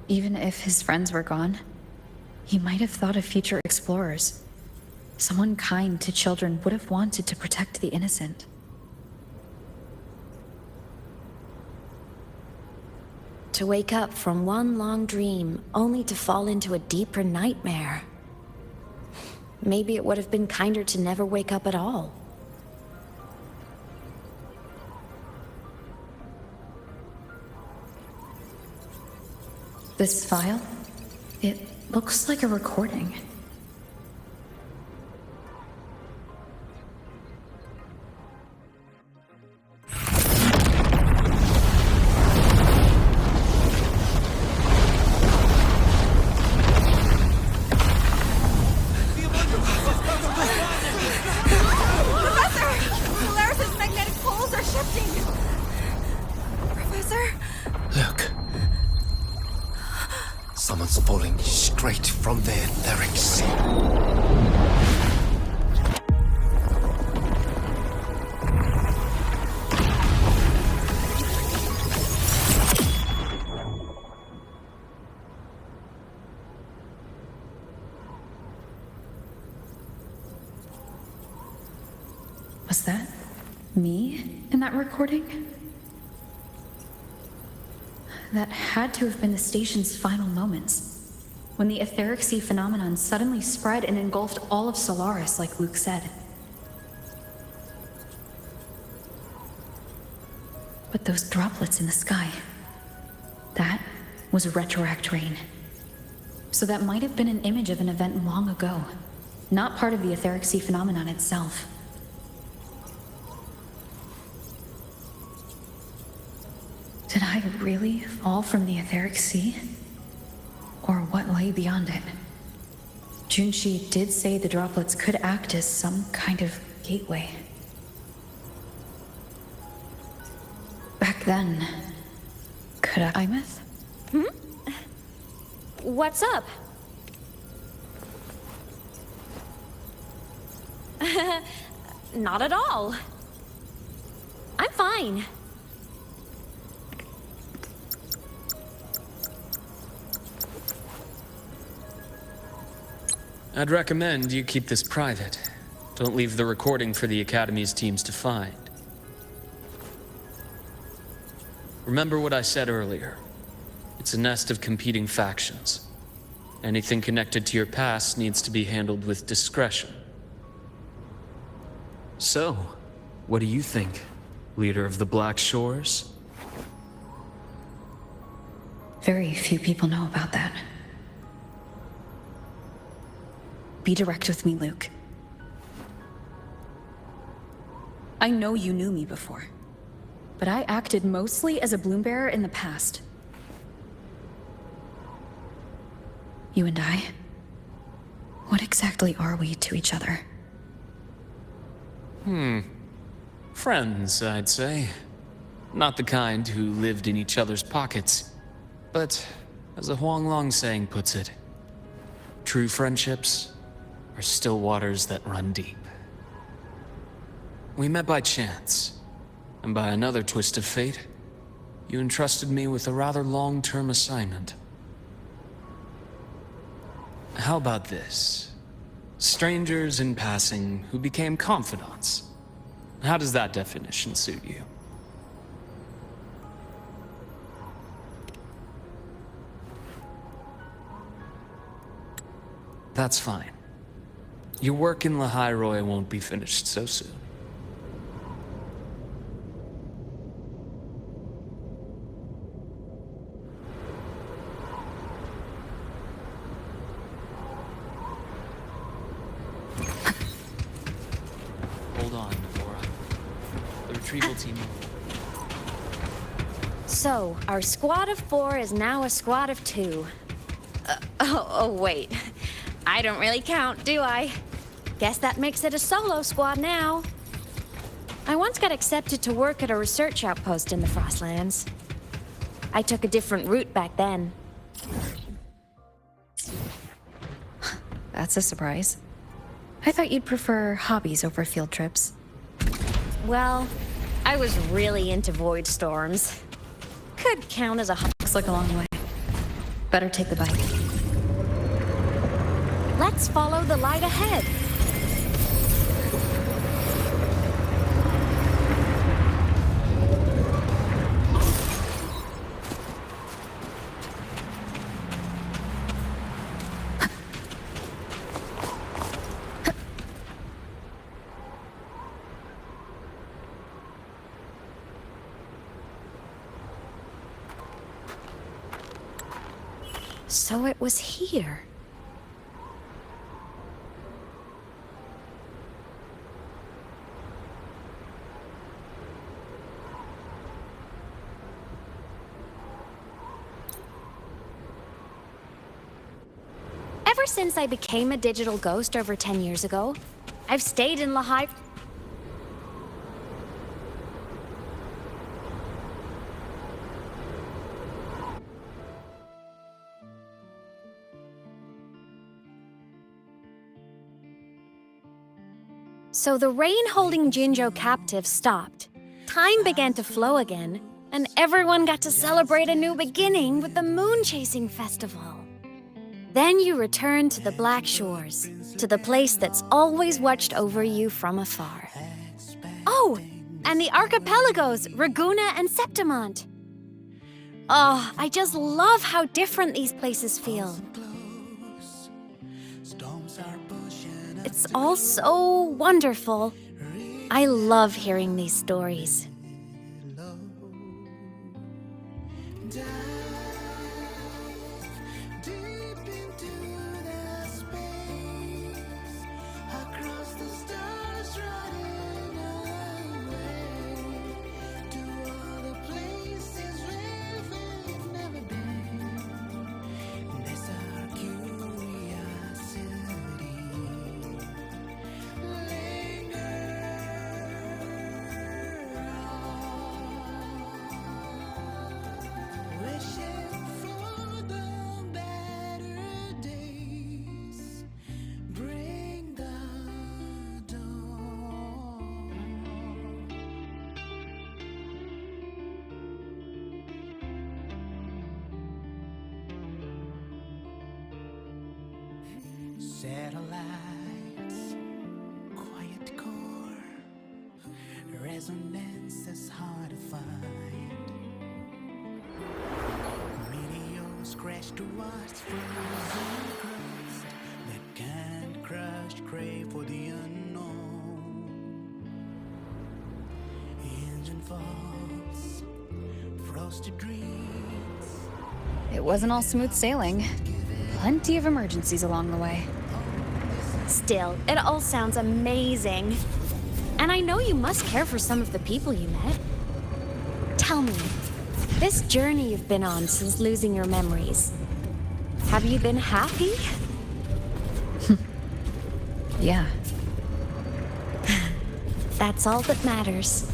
Even if his friends were gone, he might have thought of future explorers. Someone kind to children would have wanted to protect the innocent. To wake up from one long dream, only to fall into a deeper nightmare. Maybe it would have been kinder to never wake up at all. This file? It looks like a recording. Someone's falling straight from the etheric sea. Was that me in that recording? That had to have been the station's final moments, when the etheric sea phenomenon suddenly spread and engulfed all of Solaris, like Luke said. But those droplets in the sky, that was retroact rain. So that might have been an image of an event long ago, not part of the etheric sea phenomenon itself. Did I really fall from the etheric sea? Or what lay beyond it? Junshi did say the droplets could act as some kind of gateway. Back then, could I myth? What's up? Not at all. I'm fine. I'd recommend you keep this private. Don't leave the recording for the Academy's teams to find. Remember what I said earlier. It's a nest of competing factions. Anything connected to your past needs to be handled with discretion. So, what do you think, leader of the Black Shores? Very few people know about that. Be direct with me, Luke. I know you knew me before, but I acted mostly as a bloom-bearer in the past. You and I, what exactly are we to each other? Friends, I'd say. Not the kind who lived in each other's pockets. But, as a Huanglong saying puts it, true friendships are still waters that run deep. We met by chance, and by another twist of fate, you entrusted me with a rather long-term assignment. How about this? Strangers in passing who became confidants. How does that definition suit you? That's fine. Your work in Lahai won't be finished so soon. Hold on, Nora. The retrieval team. So, our squad of 4 is now a squad of 2. Oh, wait. I don't really count, do I? Guess that makes it a solo squad now. I once got accepted to work at a research outpost in the Frostlands. I took a different route back then. That's a surprise. I thought you'd prefer hobbies over field trips. Well, I was really into void storms. Could count as a hobby. Looks like a long way. Better take the bike. Let's follow the light ahead. So it was here. Ever since I became a digital ghost over 10 years ago, I've stayed in Lahai. So the rain holding Jinzhou captive stopped. Time began to flow again, and everyone got to celebrate a new beginning with the Moon Chasing Festival. Then you return to the Black Shores, to the place that's always watched over you from afar. Oh, and the archipelagos, Raguna and Septimont. Oh, I just love how different these places feel. It's all so wonderful. I love hearing these stories. satellites, quiet core, resonance is hard to find. Meteors crash towards frozen crust that can't crush, crave for the unknown. Engine falls, frosted dreams. It wasn't all smooth sailing. Plenty of emergencies along the way. Still, it all sounds amazing. And I know you must care for some of the people you met. Tell me, this journey you've been on since losing your memories, have you been happy? Yeah. That's all that matters.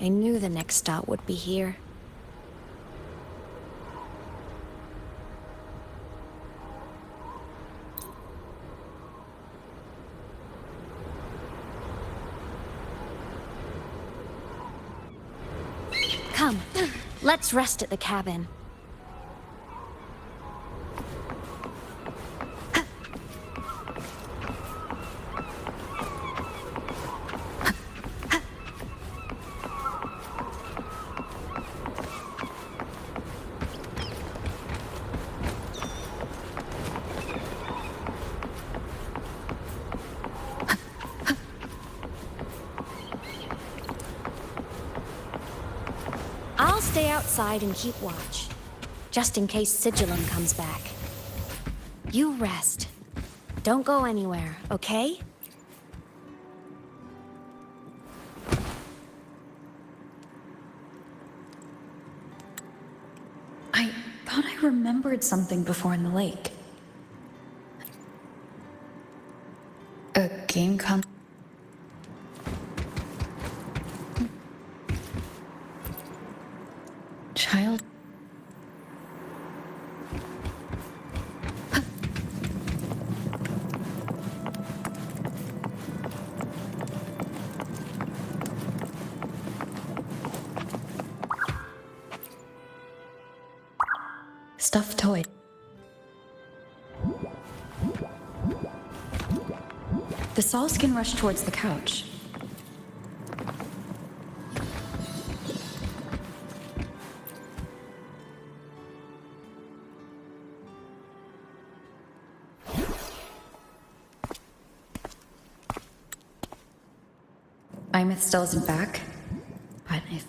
I knew the next stop would be here. Come, let's rest at the cabin. I'll stay outside and keep watch, just in case Sigillum comes back. You rest. Don't go anywhere, okay? I thought I remembered something before in the lake. A game child. Stuffed toy. The saw skin rushed towards the couch. Imeth still isn't back, but if...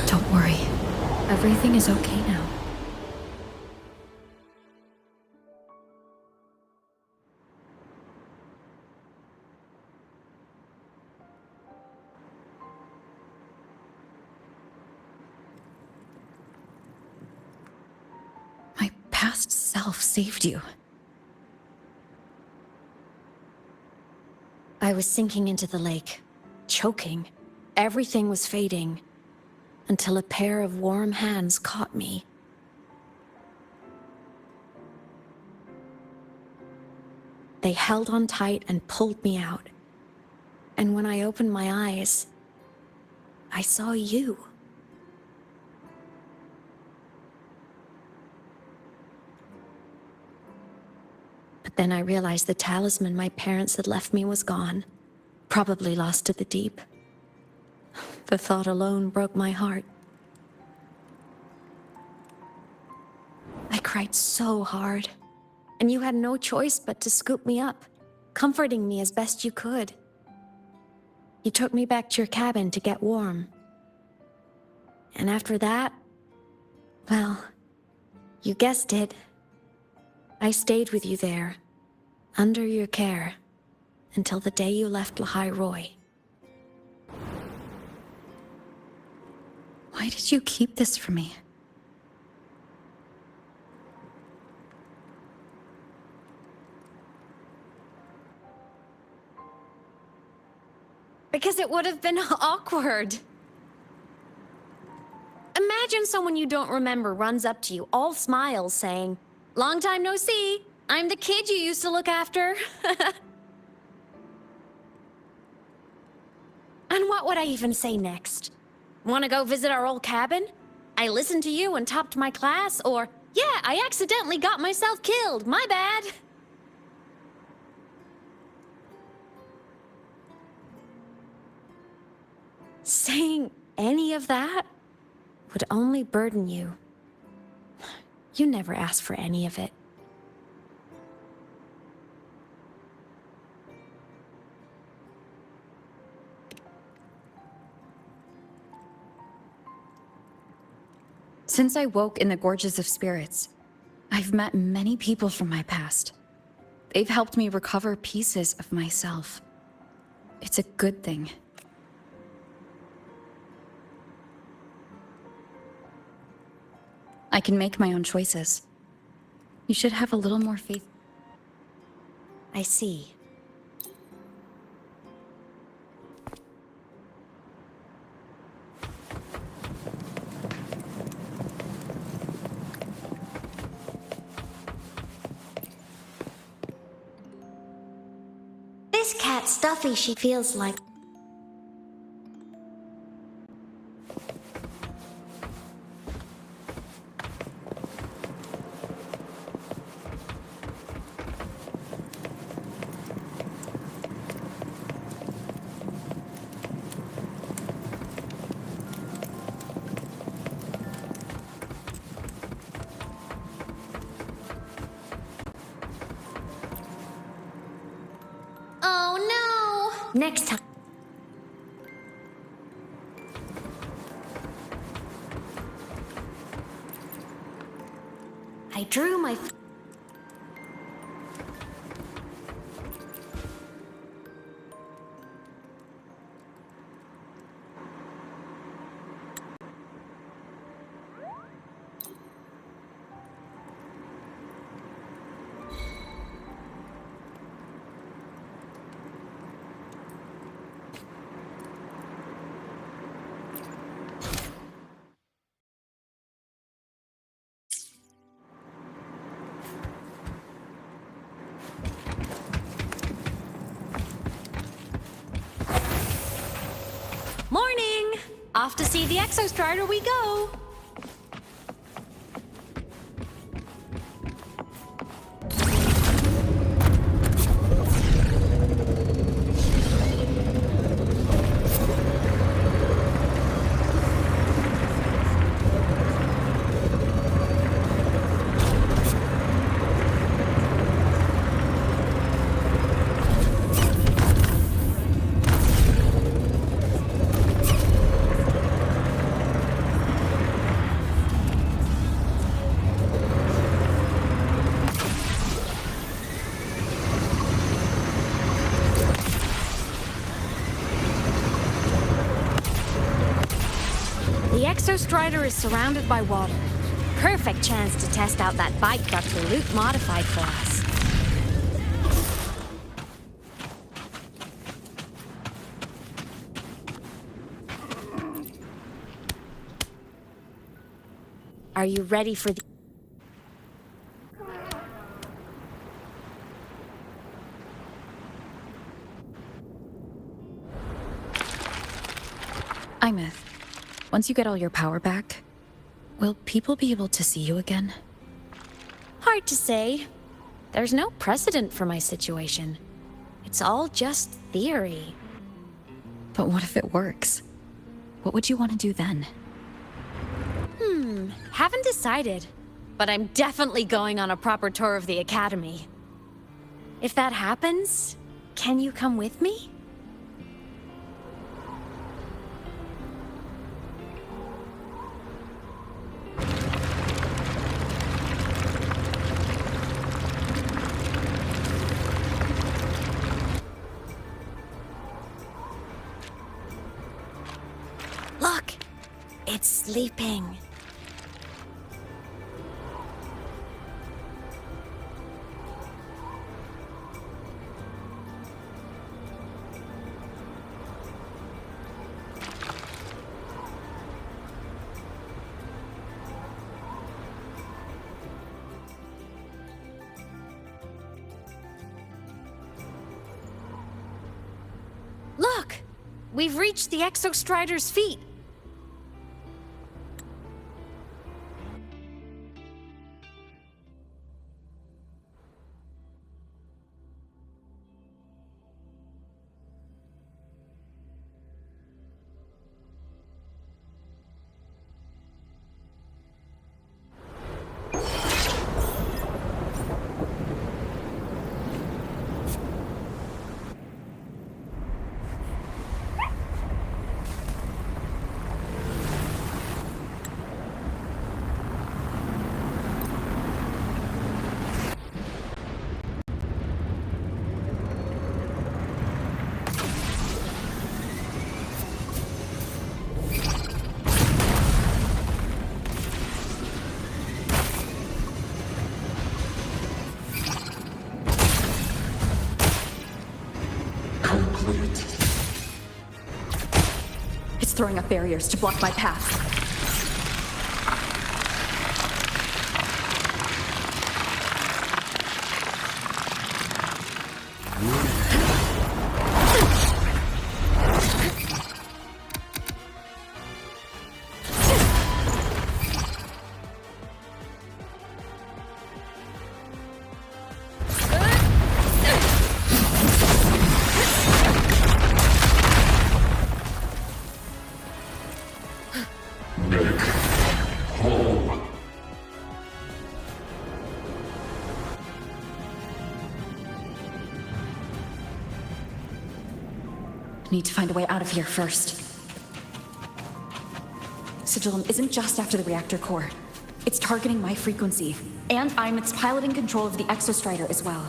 Don't worry. Everything is okay now. My past self saved you? I was sinking into the lake, choking. Everything was fading, until a pair of warm hands caught me. They held on tight and pulled me out. And when I opened my eyes, I saw you. But then I realized the talisman my parents had left me was gone, probably lost to the deep. The thought alone broke my heart. I cried so hard, and you had no choice but to scoop me up, comforting me as best you could. You took me back to your cabin to get warm. And after that, well, you guessed it. I stayed with you there, under your care, until the day you left Lahai Roy. Why did you keep this from me? Because it would have been awkward. Imagine someone you don't remember runs up to you, all smiles, saying, "Long time no see. I'm the kid you used to look after." And what would I even say next? Want to go visit our old cabin? I listened to you and topped my class, or, "Yeah, I accidentally got myself killed. My bad." Saying any of that would only burden you. You never asked for any of it. Since I woke in the Gorges of Spirits, I've met many people from my past. They've helped me recover pieces of myself. It's a good thing. I can make my own choices. You should have a little more faith. I see. This cat's stuffy, she feels like. Next time. I drew my... Morning! Off to see the Exostrider we go! The Exostrider is surrounded by water. perfect chance to test out that bike Dr. Luke modified for us. Are you ready for the... Imeth, once you get all your power back, will people be able to see you again? Hard to say. There's no precedent for my situation. It's all just theory. But what if it works? What would you want to do then? Haven't decided. But I'm definitely going on a proper tour of the academy. If that happens, can you come with me? Look! It's sleeping. Look! We've reached the Exostrider's feet. It's throwing up barriers to block my path. Need to find a way out of here first. Sigillum isn't just after the reactor core. It's targeting my frequency, and I'm its piloting control of the Exostrider as well.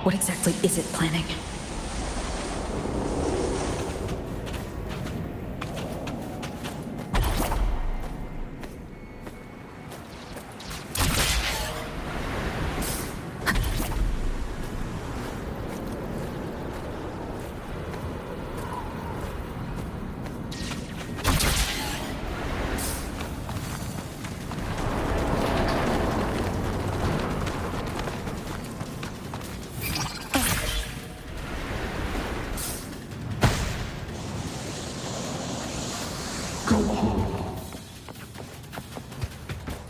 What exactly is it planning?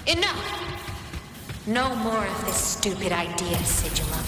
Enough! No more of this stupid idea, Sigillum.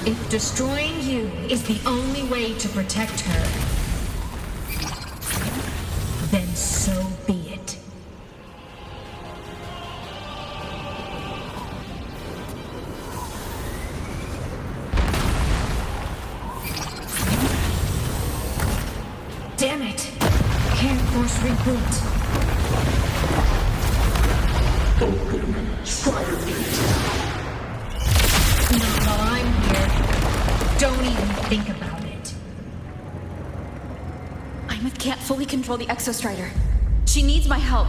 If destroying you is the only way to protect her, then so be it. Damn it! Can't force reboot. Not while I'm here. Don't even think about it. Imeth can't fully control the Exostrider. She needs my help.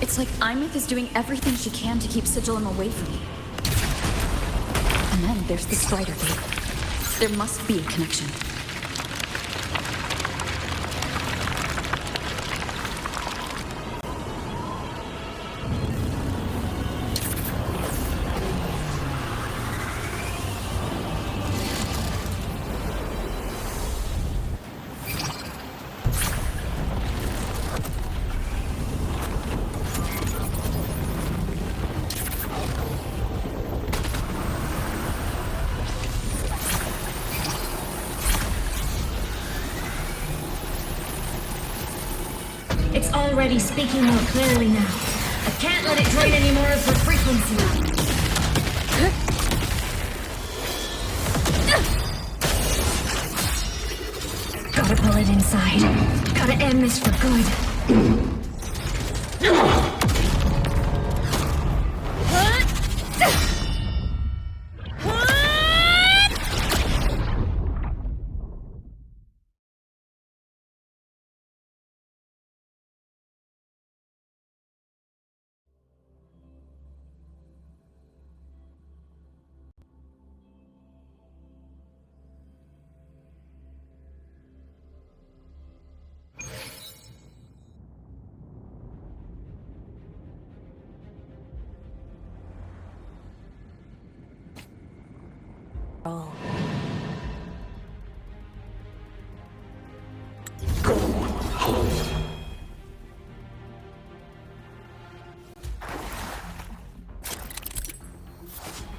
It's like Imeth is doing everything she can to keep Sigilum away from me. And then there's the Strider gate. There must be a connection. It's already speaking more clearly now. I can't let it drain any more of her frequency. Gotta pull it inside. Gotta end this for good.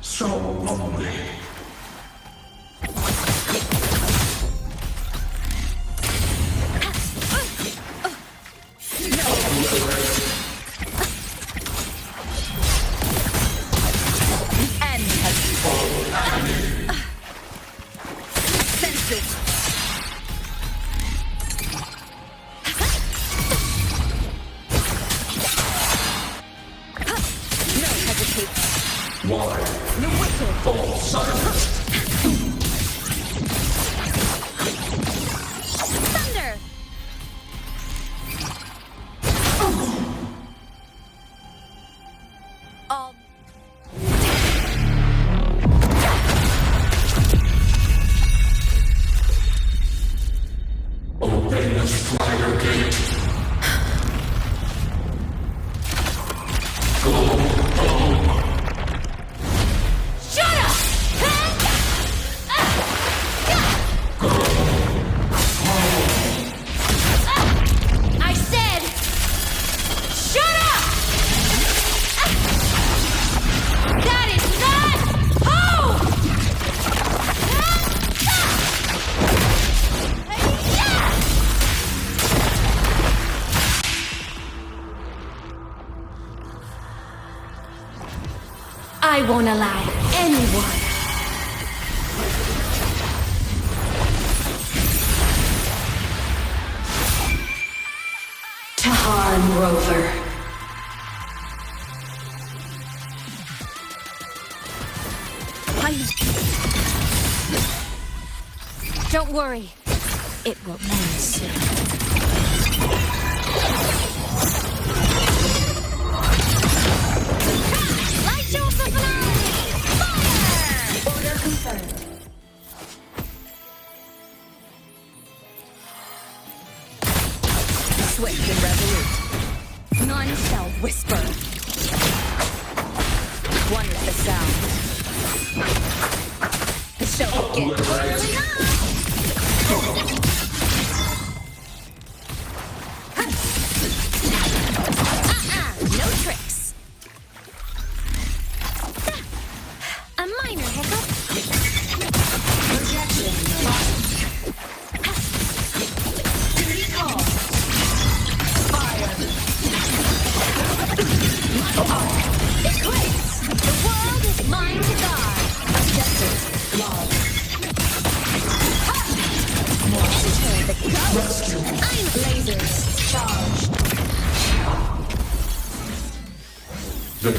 So lonely. I won't allow anyone to harm Rover. Don't worry. It will end soon. Light show for finale! Fire! Order confirmed. Swift and resolute. None shall whisper. One is the sound. The show begins early on.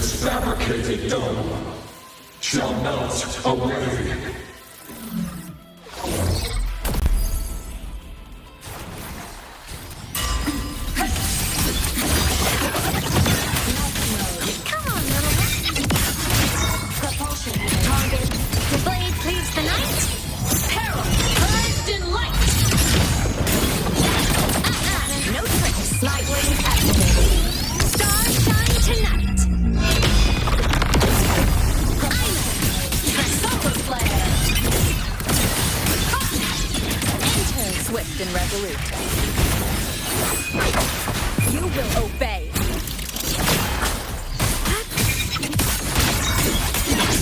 This fabricated dome shall melt away. Come on, little one. Propulsion target. The blade cleaves the night. Peril purged in light. No tricks. Light wings activated. Stars shine tonight. Enter swift and resolute. You will obey.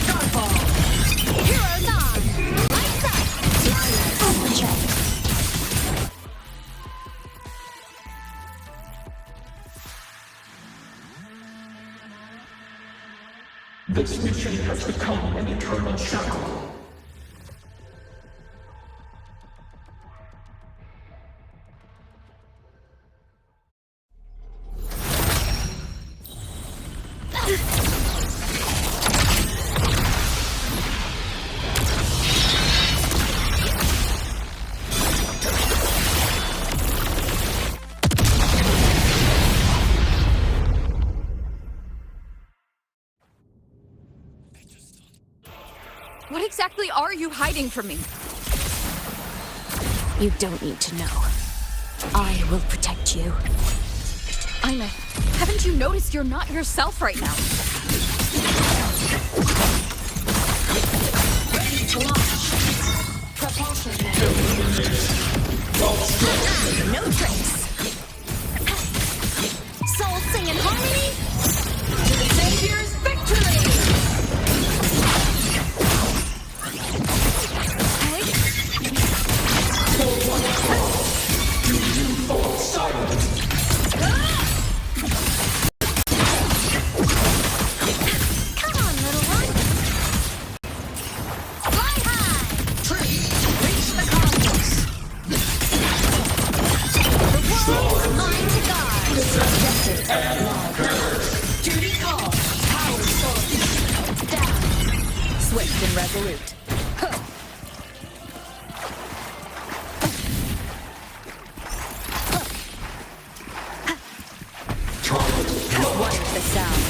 Starfall. Heroes on. Lights up. Overcheck. This mission has become an eternal shackle. What exactly are you hiding from me? You don't need to know. I will protect you. Aime, haven't you noticed you're not yourself right now? Ready to launch. Propulsion. No tricks. Souls sing in harmony. To the Savior's victory! Come on, little one. Fly high. Reach the cosmos. The world is mine to guard. Duty called. Power source. Down. Swift and resolute. What is the sound?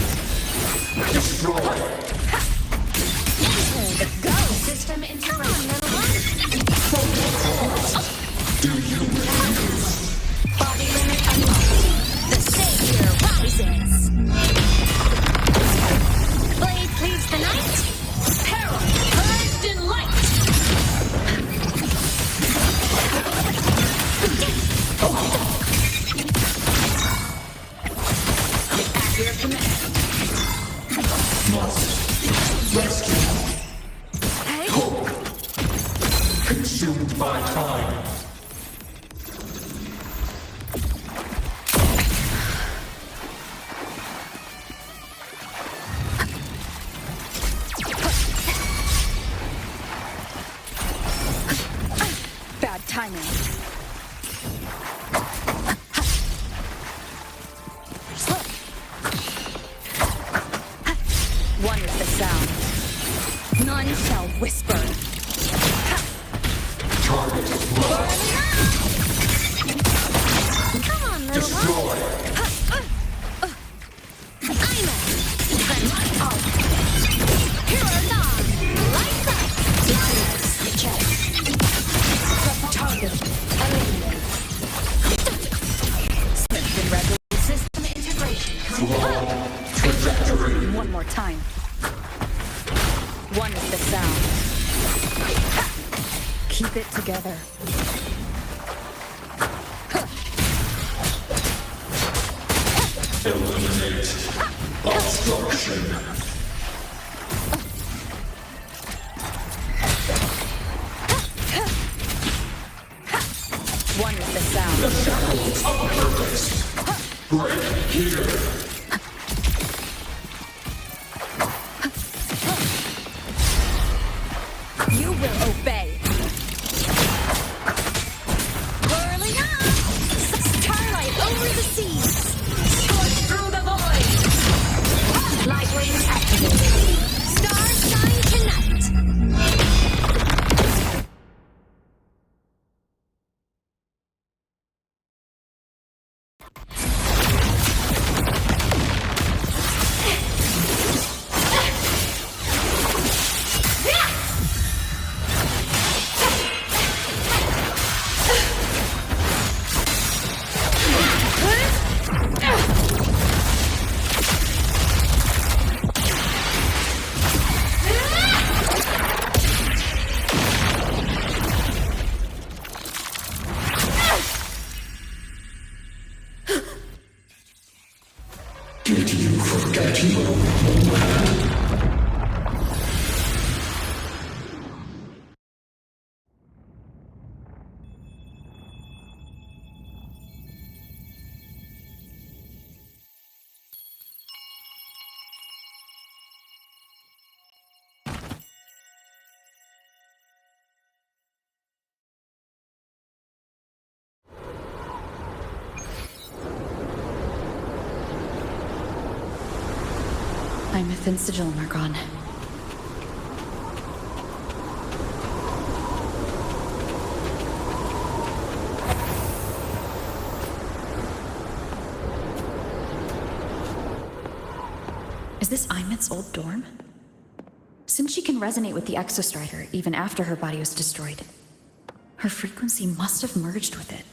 Destroy. Enter the go. System Come integration. on, little one. Do you refuse? Body limit unlocked. The Savior rises. Blade cleaves the night. Peril purged in light. At your command. Must rescue. Hope. Consumed by time. Bad timing. One is the sound. None shall whisper. Target lost. Come on, little Destroy. one. Aime. Defend all. Heroes on. Lights up. Blindness. Check. Target. Eliminated. Swift and resolute. System integration. Flawed trajectory. One more time. One is the sound. Keep it together. Eliminate obstruction. One is the sound. The shackles of purpose. Break here. You will obey. Whirling up. Starlight over the seas. Scorch through the void. Light wings activated. Star shine tonight. Did you forget your homeland? Imeth and Sigillum are gone. Is this Imeth's old dorm? Since she can resonate with the Exostrider even after her body was destroyed, her frequency must have merged with it.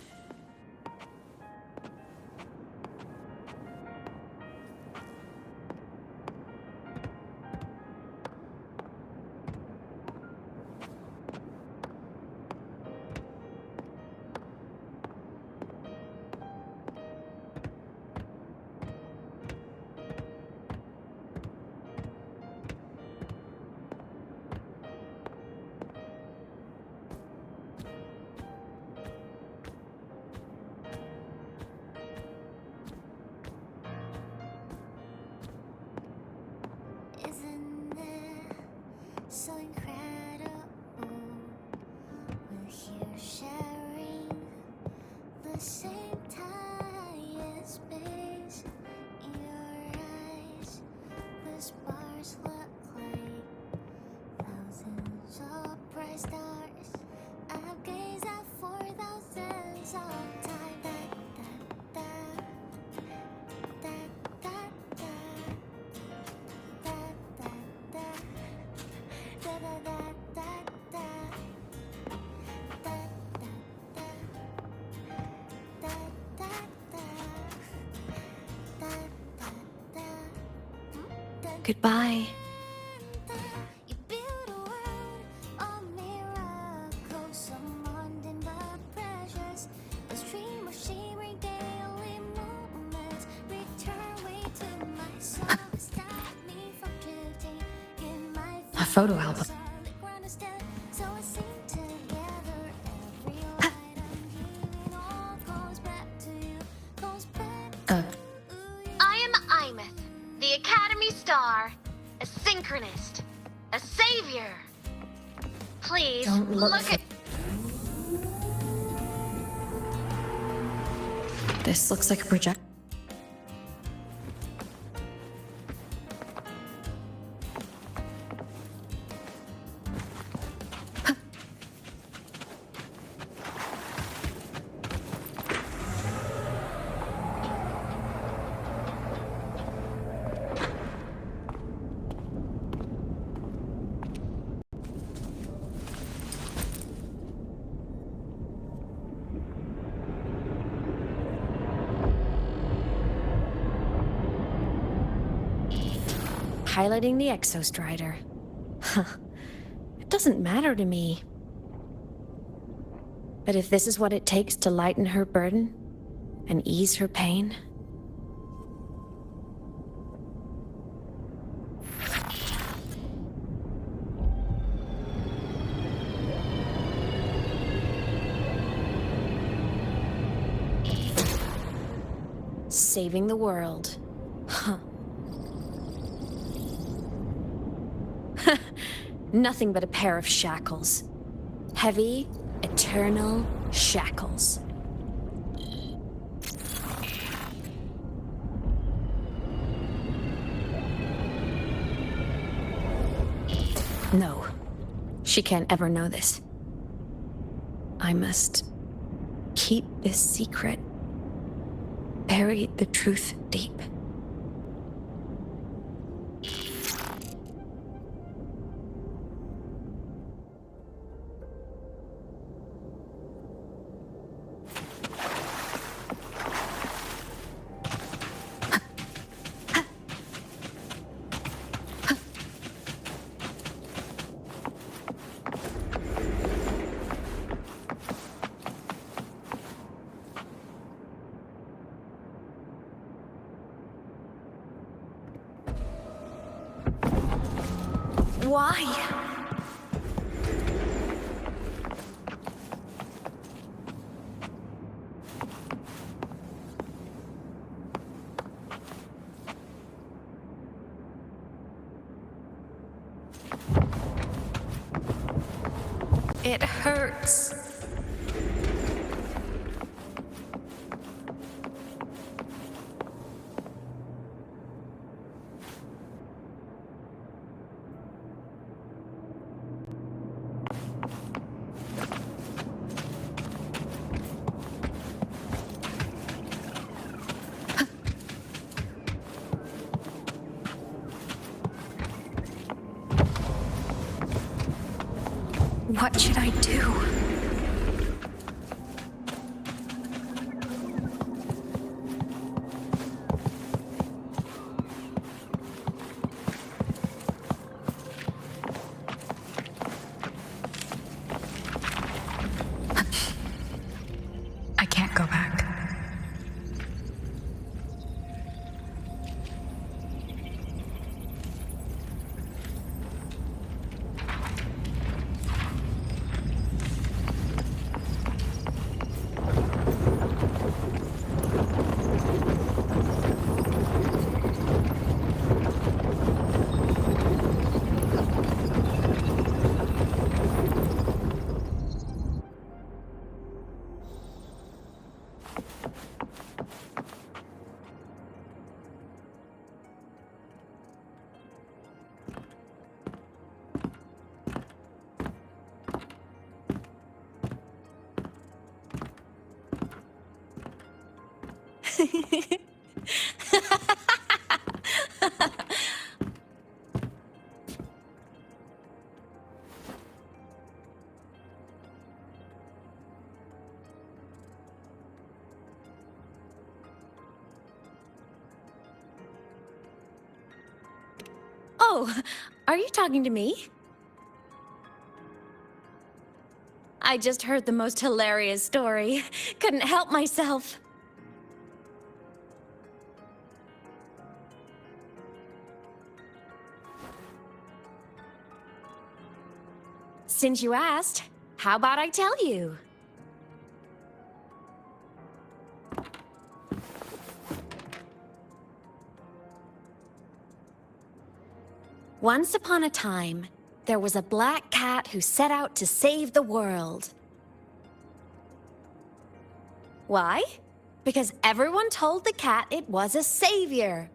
Isn't it so incredible? We're here sharing the same time and space. In your eyes, the stars look like thousands of bright stars. I've gazed at for thousands of times. Goodbye. A photo album. I am Imeth, the Academy Star, a synchronist, a savior. Please Don't look at. This looks like a project. Piloting the Exostrider. Huh. It doesn't matter to me. But if this is what it takes to lighten her burden and ease her pain... Saving the world. Huh. Nothing but a pair of shackles. Heavy, eternal shackles. No, she can't ever know this. I must keep this secret. Bury the truth deep. Why? It hurts. What should I do? I can't go back. Oh, are you talking to me? I just heard the most hilarious story. Couldn't help myself. Since you asked, how about I tell you? Once upon a time, there was a black cat who set out to save the world. Why? Because everyone told the cat it was a savior.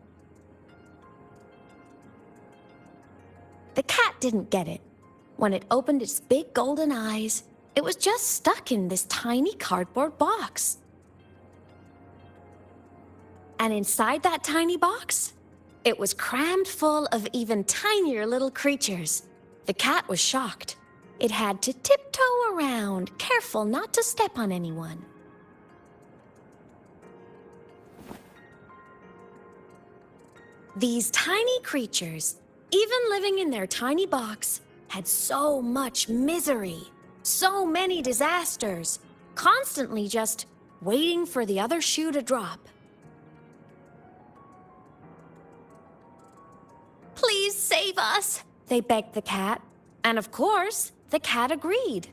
The cat didn't get it. When it opened its big golden eyes, it was just stuck in this tiny cardboard box. And inside that tiny box, it was crammed full of even tinier little creatures. The cat was shocked. It had to tiptoe around, careful not to step on anyone. These tiny creatures, even living in their tiny box, had so much misery, so many disasters, constantly just waiting for the other shoe to drop. Please save us, they begged the cat. And of course, the cat agreed.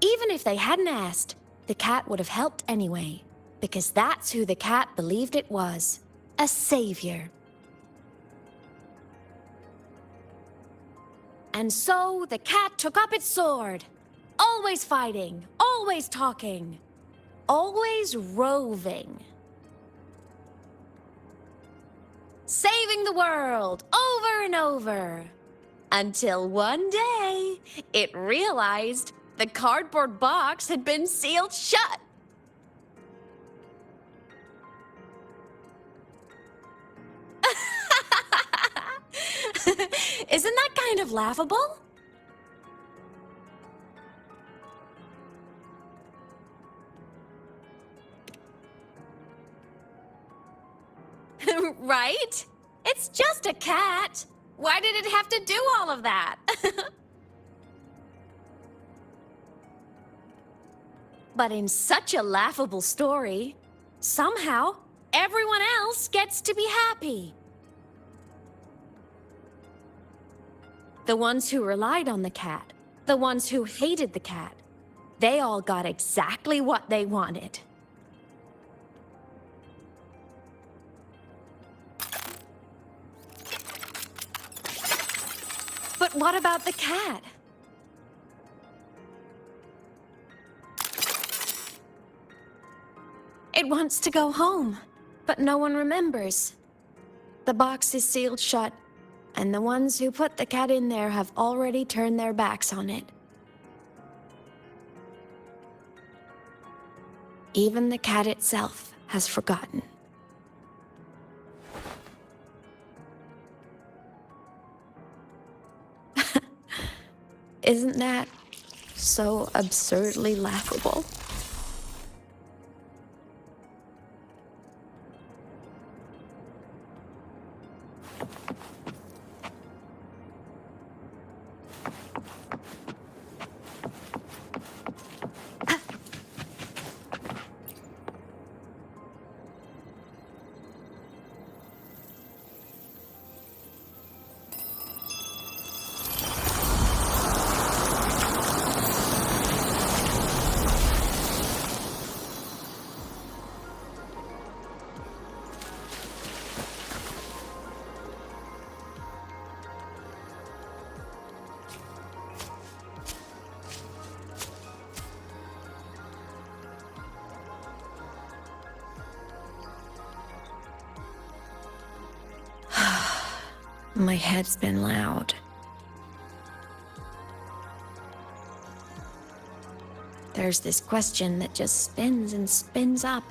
Even if they hadn't asked, the cat would have helped anyway, because that's who the cat believed it was, a savior. And so the cat took up its sword, always fighting, always talking, always roving. saving the world over and over. Until one day, it realized the cardboard box had been sealed shut. Isn't that kind of laughable? Right? It's just a cat. Why did it have to do all of that? But in such a laughable story, somehow everyone else gets to be happy. The ones who relied on the cat, the ones who hated the cat, they all got exactly what they wanted. But what about the cat? It wants to go home, but no one remembers. The box is sealed shut, and the ones who put the cat in there have already turned their backs on it. Even the cat itself has forgotten. Isn't that so absurdly laughable? My head's been loud. There's this question that just spins and spins up.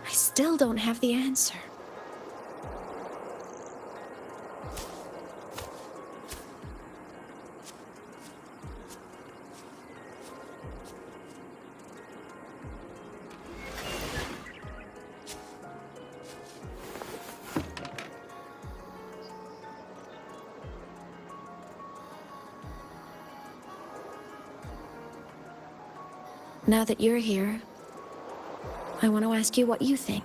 I still don't have the answer. Now that you're here, I want to ask you what you think.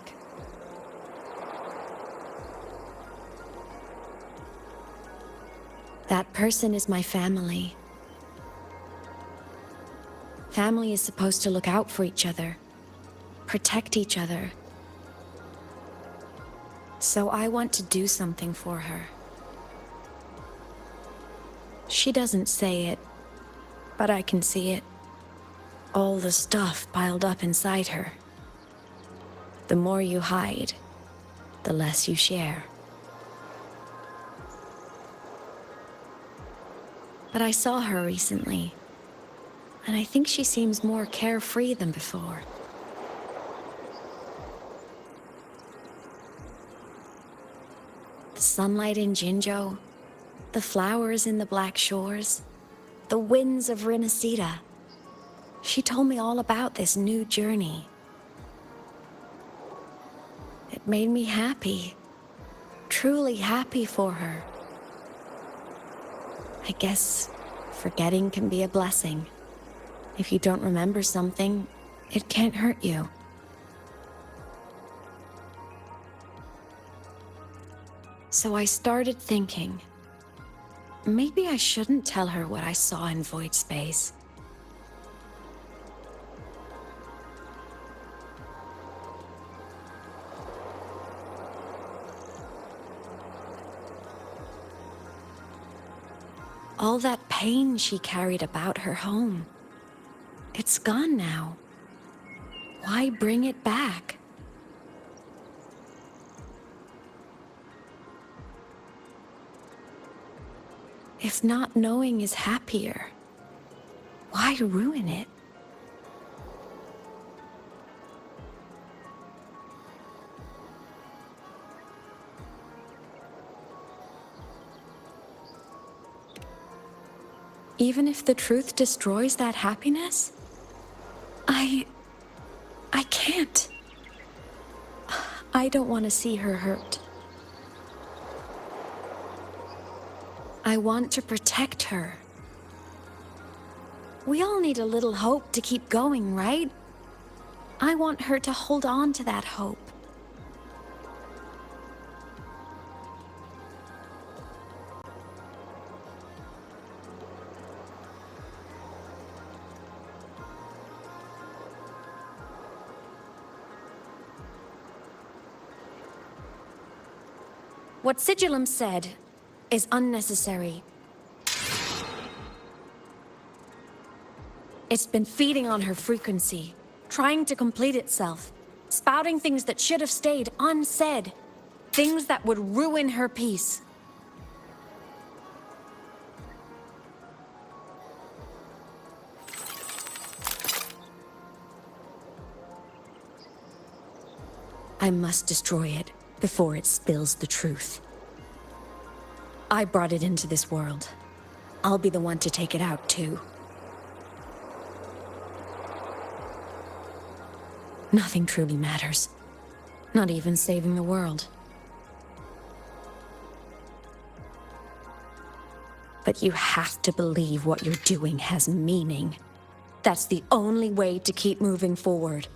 That person is my family. Family is supposed to look out for each other, protect each other. So I want to do something for her. She doesn't say it, but I can see it. All the stuff piled up inside her. The more you hide, the less you share. But I saw her recently, and I think she seems more carefree than before. The sunlight in Jinzhou, the flowers in the Black Shores, the winds of Rinasita. She told me all about this new journey. It made me happy, truly happy for her. I guess forgetting can be a blessing. If you don't remember something, it can't hurt you. So I started thinking, maybe I shouldn't tell her what I saw in Void Space. All that pain she carried about her home, it's gone now. Why bring it back? If not knowing is happier, why ruin it? Even if the truth destroys that happiness, I can't. I don't want to see her hurt. I want to protect her. We all need a little hope to keep going, right? I want her to hold on to that hope. What Sigillum said is unnecessary. It's been feeding on her frequency, trying to complete itself, spouting things that should have stayed unsaid, things that would ruin her peace. I must destroy it before it spills the truth. I brought it into this world. I'll be the one to take it out, too. Nothing truly matters. Not even saving the world. But you have to believe what you're doing has meaning. That's the only way to keep moving forward.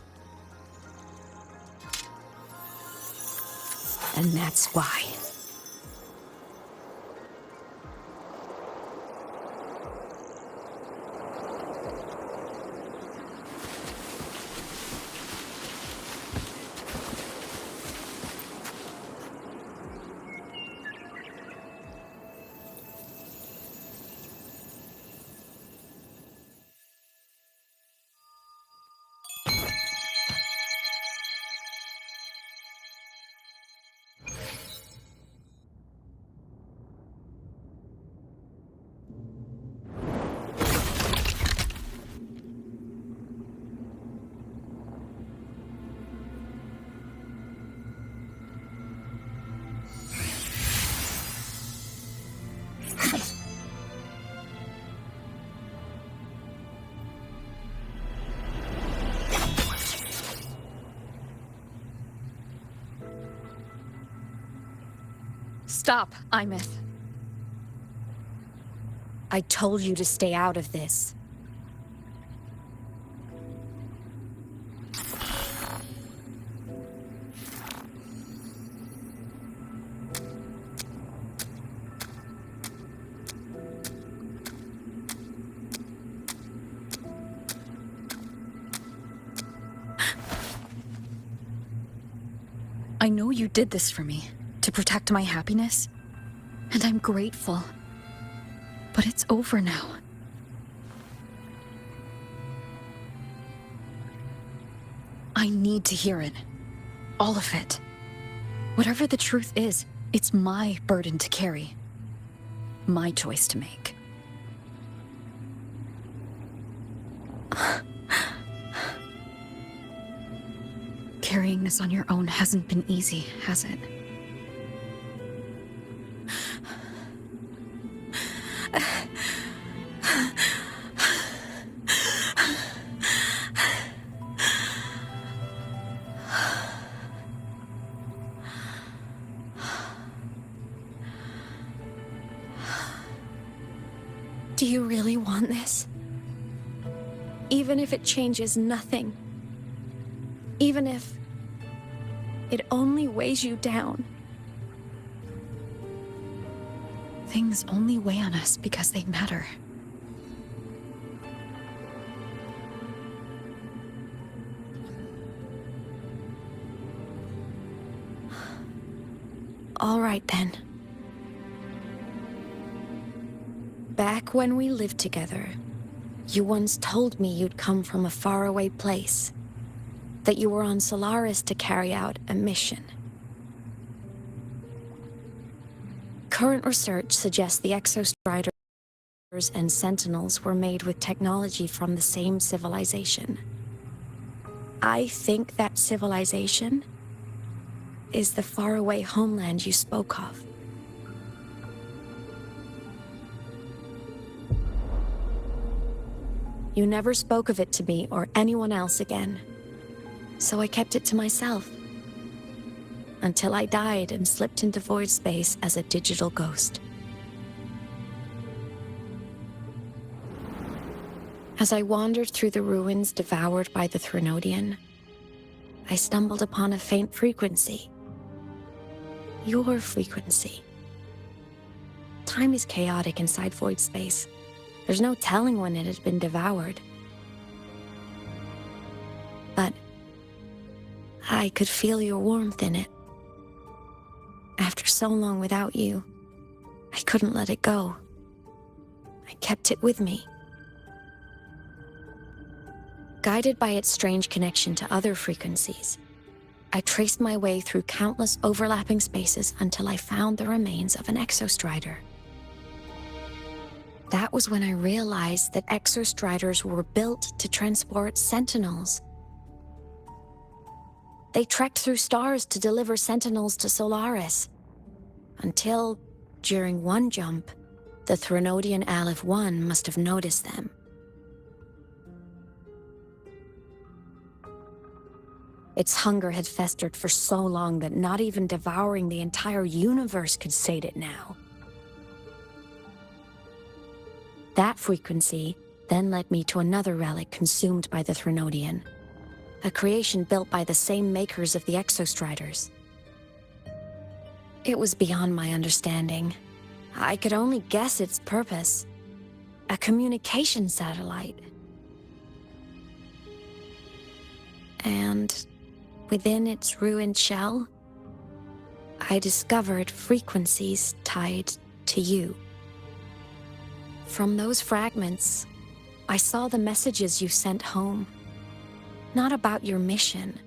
And that's why. Stop, Imeth. I told you to stay out of this. I know you did this for me, to protect my happiness, and I'm grateful. But it's over now. I need to hear it. All of it. Whatever the truth is, it's my burden to carry. My choice to make. Carrying this on your own hasn't been easy, has it? Do you really want this? Even if it changes nothing? Even if it only weighs you down? Things only weigh on us because they matter. All right, then. Back when we lived together, you once told me you'd come from a faraway place. That you were on Solaris to carry out a mission. Current research suggests the Exostrider and sentinels were made with technology from the same civilization. I think that civilization is the faraway homeland you spoke of. You never spoke of it to me or anyone else again, so I kept it to myself. Until I died and slipped into void space as a digital ghost. As I wandered through the ruins devoured by the Threnodian, I stumbled upon a faint frequency. Your frequency. Time is chaotic inside void space. There's no telling when it had been devoured. But I could feel your warmth in it. After so long without you, I couldn't let it go. I kept it with me. Guided by its strange connection to other frequencies, I traced my way through countless overlapping spaces until I found the remains of an exostrider. That was when I realized that exostriders were built to transport sentinels. They trekked through stars to deliver sentinels to Solaris, until, during one jump, the Threnodian Aleph 1 must have noticed them. Its hunger had festered for so long that not even devouring the entire universe could sate it now. That frequency then led me to another relic consumed by the Threnodian, a creation built by the same makers of the exostriders. It was beyond my understanding. I could only guess its purpose. A communication satellite. And within its ruined shell, I discovered frequencies tied to you. From those fragments, I saw the messages you sent home. Not about your mission,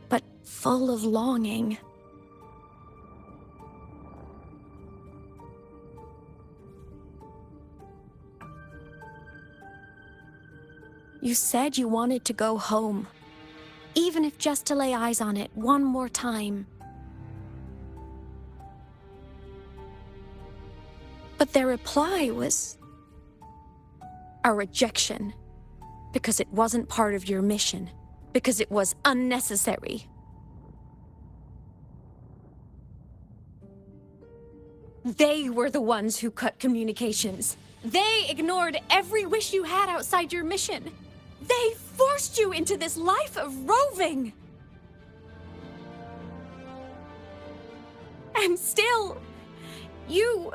but full of longing. You said you wanted to go home, even if just to lay eyes on it one more time. But their reply was a rejection, because it wasn't part of your mission, because it was unnecessary. They were the ones who cut communications. They ignored every wish you had outside your mission. They forced you into this life of roving. And still, you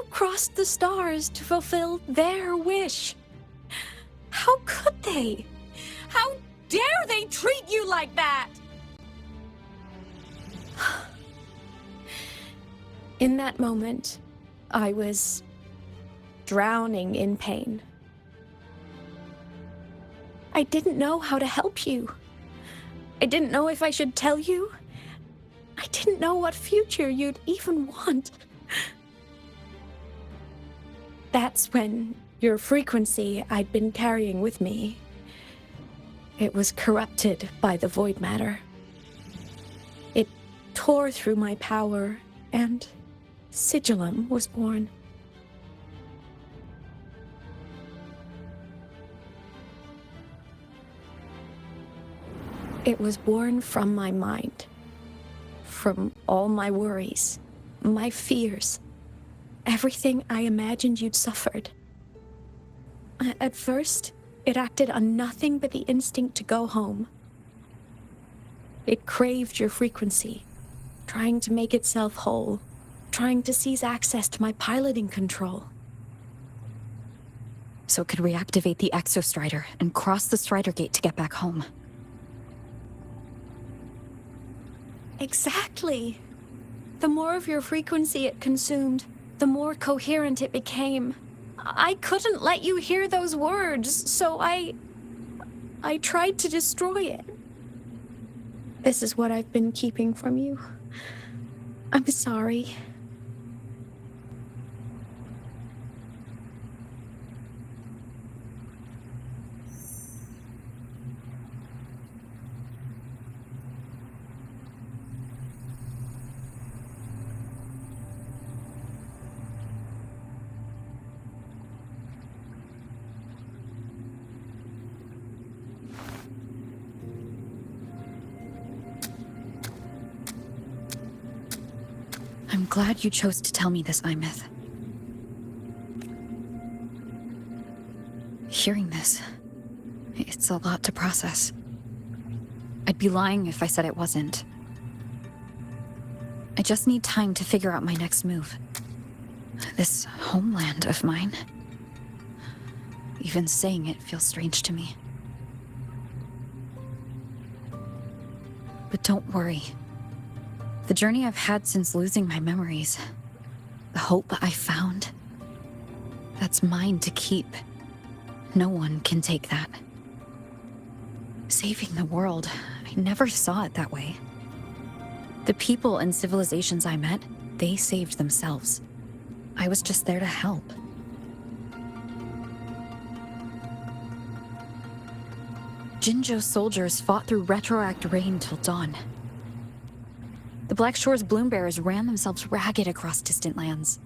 crossed the stars to fulfill their wish. How could they? How dare they treat you like that? In that moment, I was drowning in pain. I didn't know how to help you. I didn't know if I should tell you. I didn't know what future you'd even want. That's when your frequency I'd been carrying with me, it was corrupted by the void matter. It tore through my power, and Sigillum was born. It was born from my mind, from all my worries, my fears, everything I imagined you'd suffered. At first, it acted on nothing but the instinct to go home. It craved your frequency, trying to make itself whole, trying to seize access to my piloting control. So it could reactivate the exostrider and cross the strider gate to get back home. Exactly. The more of your frequency it consumed, the more coherent it became. I couldn't let you hear those words, so I tried to destroy it. This is what I've been keeping from you. I'm sorry. I'm glad you chose to tell me this, Imeth. Hearing this, it's a lot to process. I'd be lying if I said it wasn't. I just need time to figure out my next move. This homeland of mine. Even saying it feels strange to me. But don't worry. The journey I've had since losing my memories, the hope I found, that's mine to keep. No one can take that. Saving the world, I never saw it that way. The people and civilizations I met, they saved themselves. I was just there to help. Jinzhou soldiers fought through retroact rain till dawn. The Black Shore's Bloombearers ran themselves ragged across distant lands.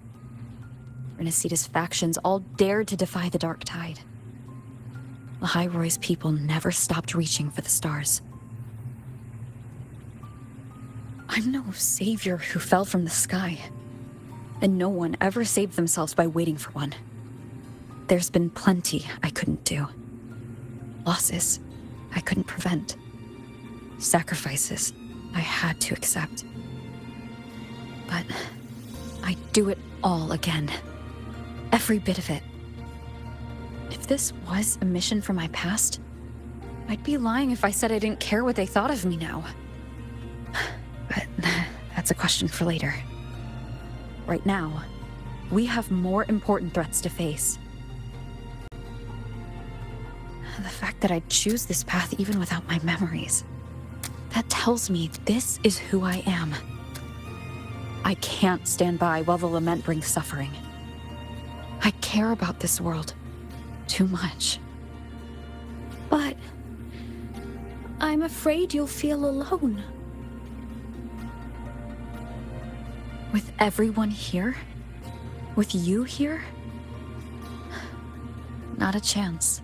Renacita's factions all dared to defy the Dark Tide. Lahai-Roy's people never stopped reaching for the stars. I'm no savior who fell from the sky, and no one ever saved themselves by waiting for one. There's been plenty I couldn't do. Losses I couldn't prevent. Sacrifices I had to accept. But I'd do it all again. Every bit of it. If this was a mission from my past, I'd be lying if I said I didn't care what they thought of me now. But that's a question for later. Right now, we have more important threats to face. The fact that I'd choose this path even without my memories, that tells me this is who I am. I can't stand by while the lament brings suffering. I care about this world too much. But I'm afraid you'll feel alone. With everyone here? With you here? Not a chance.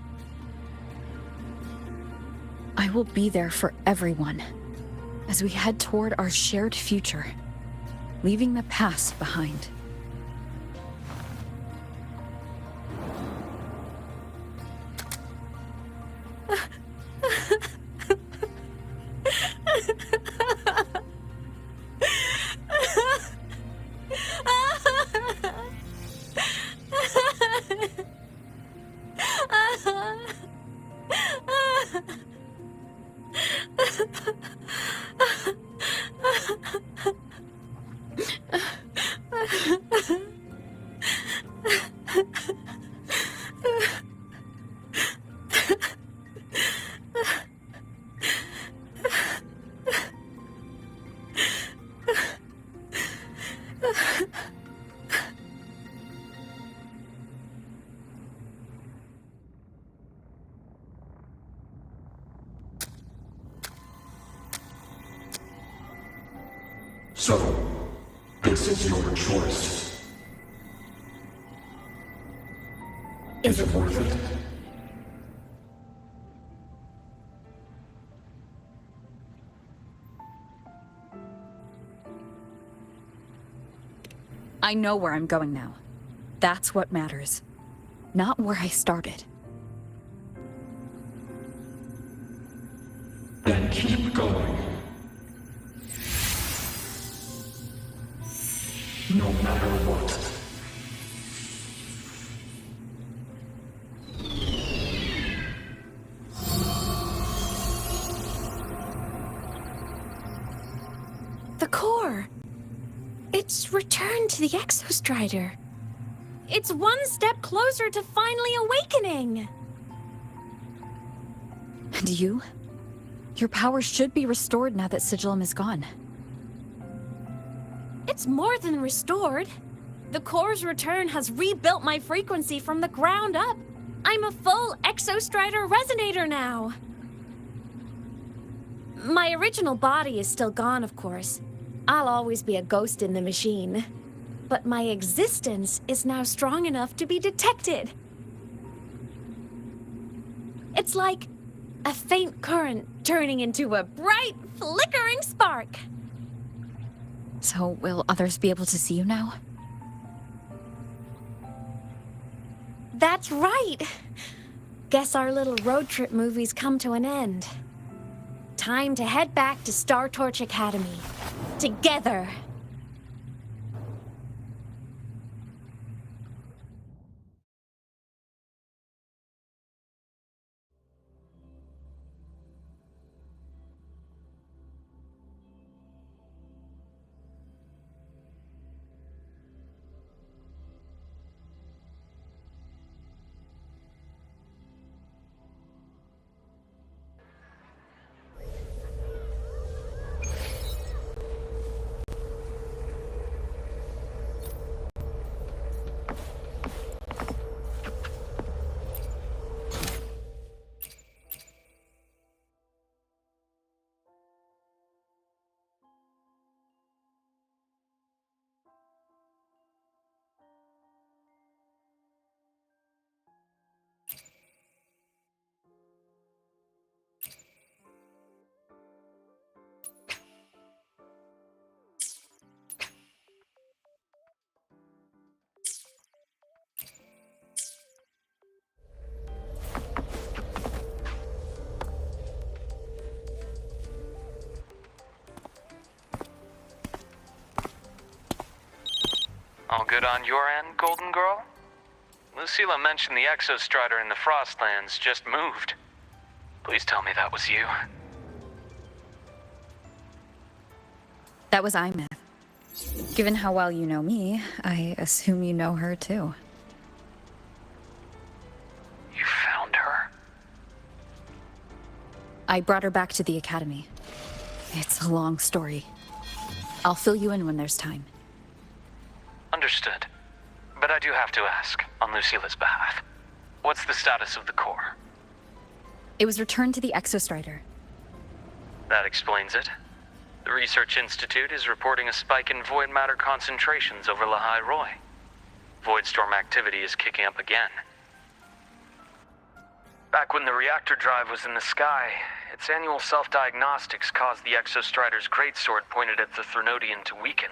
I will be there for everyone as we head toward our shared future, leaving the past behind. So, this is your choice. Is it worth it? I know where I'm going now. That's what matters. Not where I started. Then keep going. No matter what. The core. It's returned to the Exostrider. It's one step closer to finally awakening. And you? Your powers should be restored now that Sigillum is gone. It's more than restored. The core's return has rebuilt my frequency from the ground up. I'm a full Exostrider resonator now. My original body is still gone, of course. I'll always be a ghost in the machine. But my existence is now strong enough to be detected. It's like a faint current turning into a bright, flickering spark. So, will others be able to see you now? That's right. Guess our little road trip movie's come to an end. Time to head back to Star Torch Academy. Together. All good on your end, Golden Girl? Lucilla mentioned the Exostrider in the Frostlands just moved. Please tell me that was you. That was Imeth. Given how well you know me, I assume you know her too. You found her? I brought her back to the academy. It's a long story. I'll fill you in when there's time. Understood. But I do have to ask, on Lucilla's behalf. What's the status of the core? It was returned to the Exostrider. That explains it. The Research Institute is reporting a spike in void matter concentrations over Lahai Roy. Voidstorm activity is kicking up again. Back when the reactor drive was in the sky, its annual self-diagnostics caused the Exostrider's greatsword pointed at the Threnodian to weaken.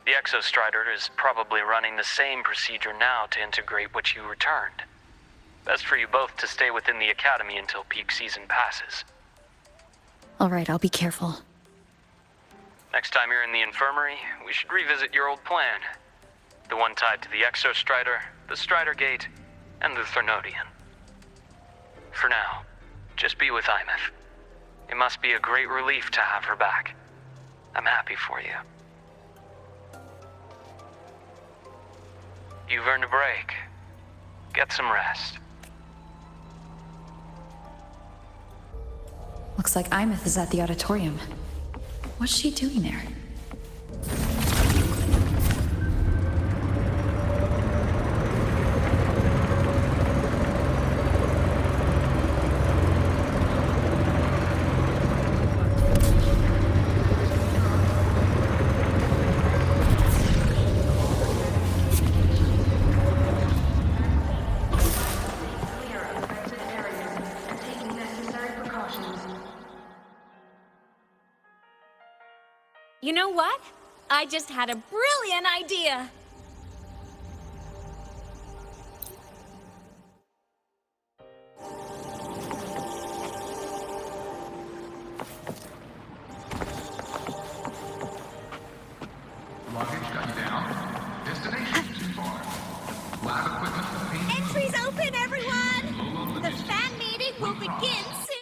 The Exostrider is probably running the same procedure now to integrate what you returned. Best for you both to stay within the Academy until peak season passes. All right, I'll be careful. Next time you're in the infirmary, we should revisit your old plan. The one tied to the Exostrider, the Strider Gate, and the Threnodian. For now, just be with Imeth. It must be a great relief to have her back. I'm happy for you. You've earned a break. Get some rest. Looks like Imeth is at the auditorium. What's she doing there? You know what? I just had a brilliant idea! Luggage cut down. Destination too far. Lab equipment. Entries open, everyone! The fan meeting will begin soon!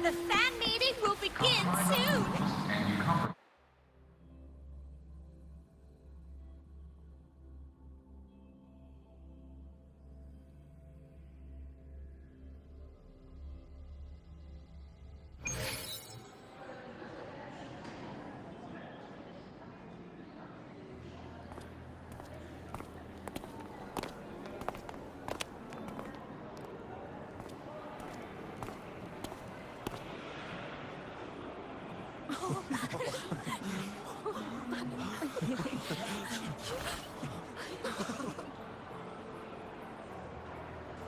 The fan meeting will begin soon!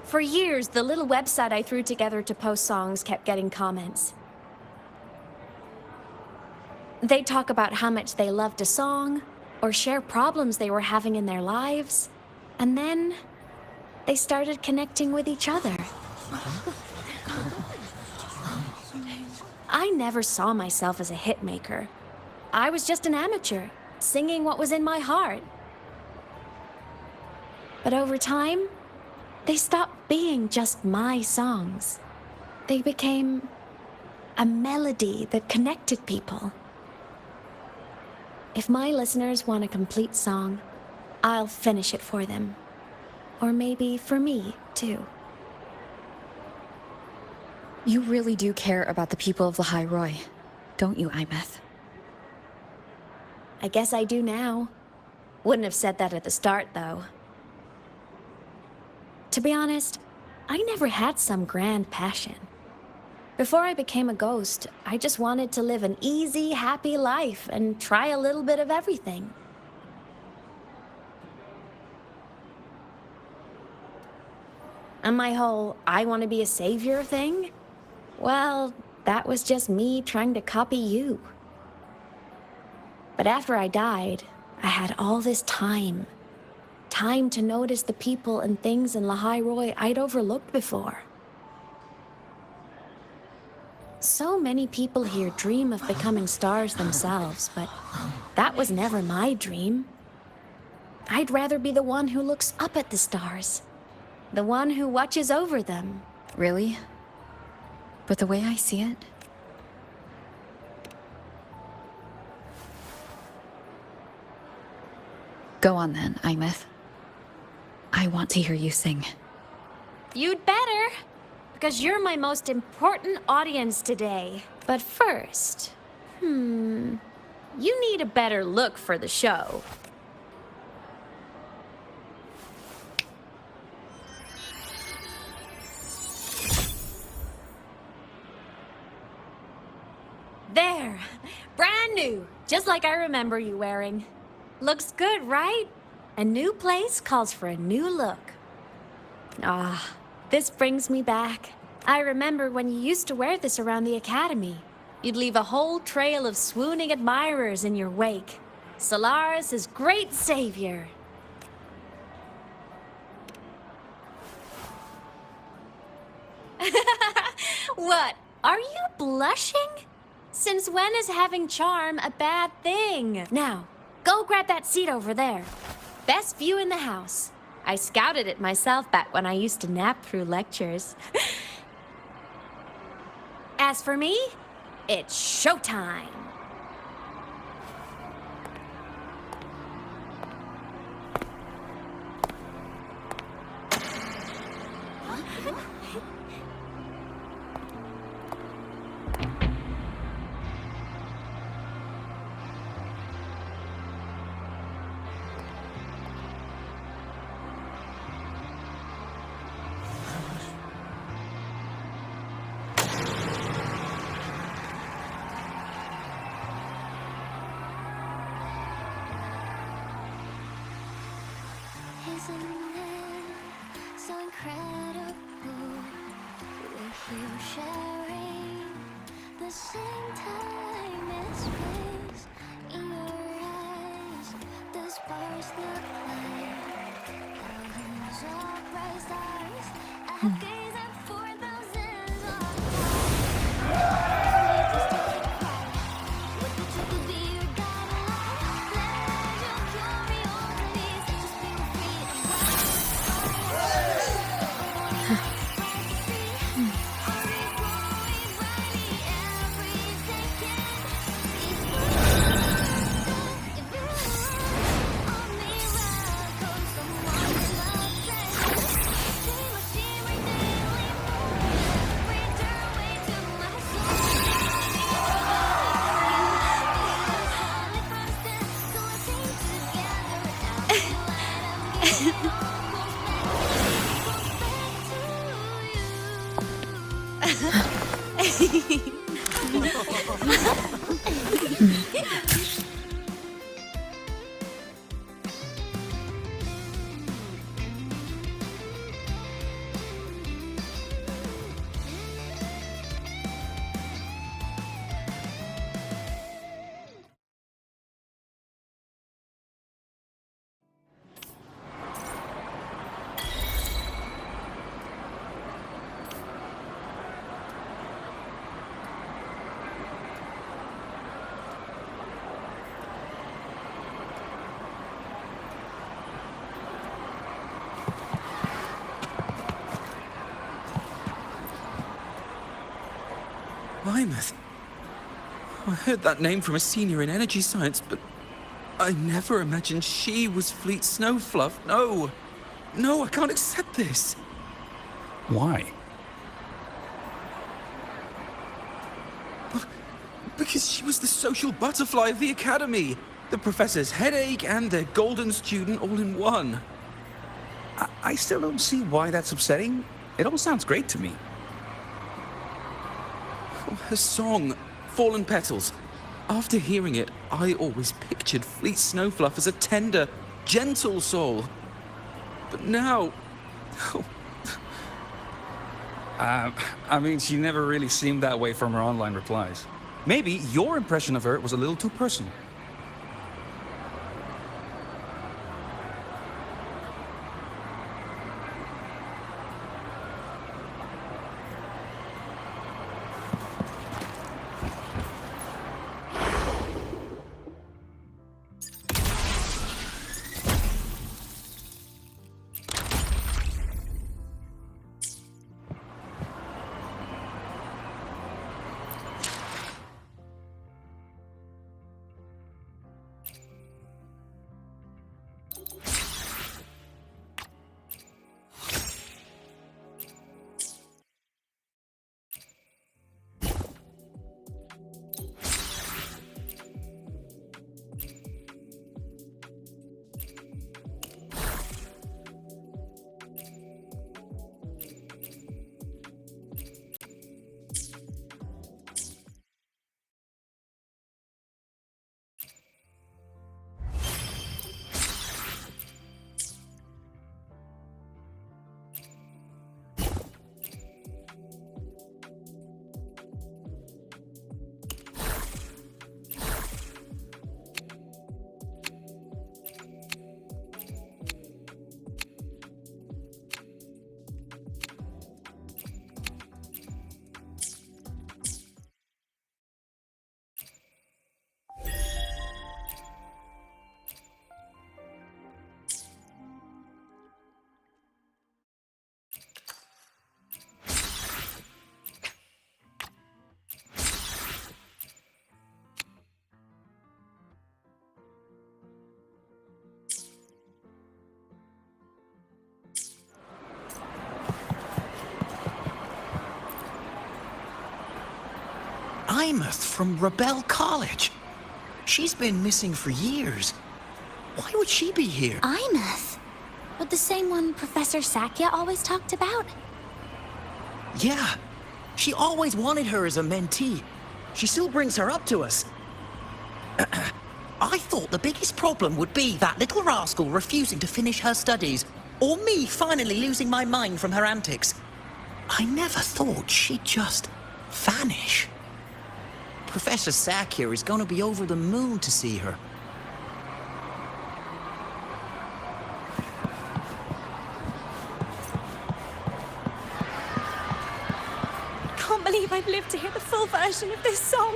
For years, the little website I threw together to post songs kept getting comments. They'd talk about how much they loved a song, or share problems they were having in their lives, and then they started connecting with each other. I never saw myself as a hitmaker. I was just an amateur, singing what was in my heart. But over time, they stopped being just my songs. They became a melody that connected people. If my listeners want a complete song, I'll finish it for them. Or maybe for me, too. You really do care about the people of Lahai Roi, don't you, Imeth? I guess I do now. Wouldn't have said that at the start, though. To be honest, I never had some grand passion. Before I became a ghost, I just wanted to live an easy, happy life and try a little bit of everything. And my whole I want to be a savior thing? Well, that was just me trying to copy you. But after I died, I had all this time. Time to notice the people and things in Lahai Roi I'd overlooked before. So many people here dream of becoming stars themselves, but that was never my dream. I'd rather be the one who looks up at the stars. The one who watches over them. Really? But the way I see it... Go on then, Imeth. I want to hear you sing. You'd better, because you're my most important audience today. But first, you need a better look for the show. There, brand new, just like I remember you wearing. Looks good, right? A new place calls for a new look. Ah, this brings me back. I remember when you used to wear this around the academy. You'd leave a whole trail of swooning admirers in your wake. Solaris' great savior. What? Are you blushing? Since when is having charm a bad thing? Now, go grab that seat over there. Best view in the house. I scouted it myself back when I used to nap through lectures. As for me, it's showtime. Isn't it so incredible? With you sharing the same time and space. In your eyes, the sparks look like thousands of bright stars. I gaze up for thousands of what the truth will be your guiding light. Let your curiosity set your spirit free. Imeth. I heard that name from a senior in energy science, but I never imagined she was Fleet Snowfluff. No. No, I can't accept this. Why? Because she was the social butterfly of the academy. The professor's headache and their golden student all in one. I still don't see why that's upsetting. It all sounds great to me. Oh, her song, Fallen Petals. After hearing it, I always pictured Fleet Snowfluff as a tender, gentle soul. But now... I mean, she never really seemed that way from her online replies. Maybe your impression of her was a little too personal. Imeth from Rebel College. She's been missing for years. Why would she be here? Imeth? But the same one Professor Sakya always talked about? Yeah. She always wanted her as a mentee. She still brings her up to us. I thought the biggest problem would be that little rascal refusing to finish her studies, or me finally losing my mind from her antics. I never thought she'd just vanish. Professor Sakya is going to be over the moon to see her. Can't believe I've lived to hear the full version of this song.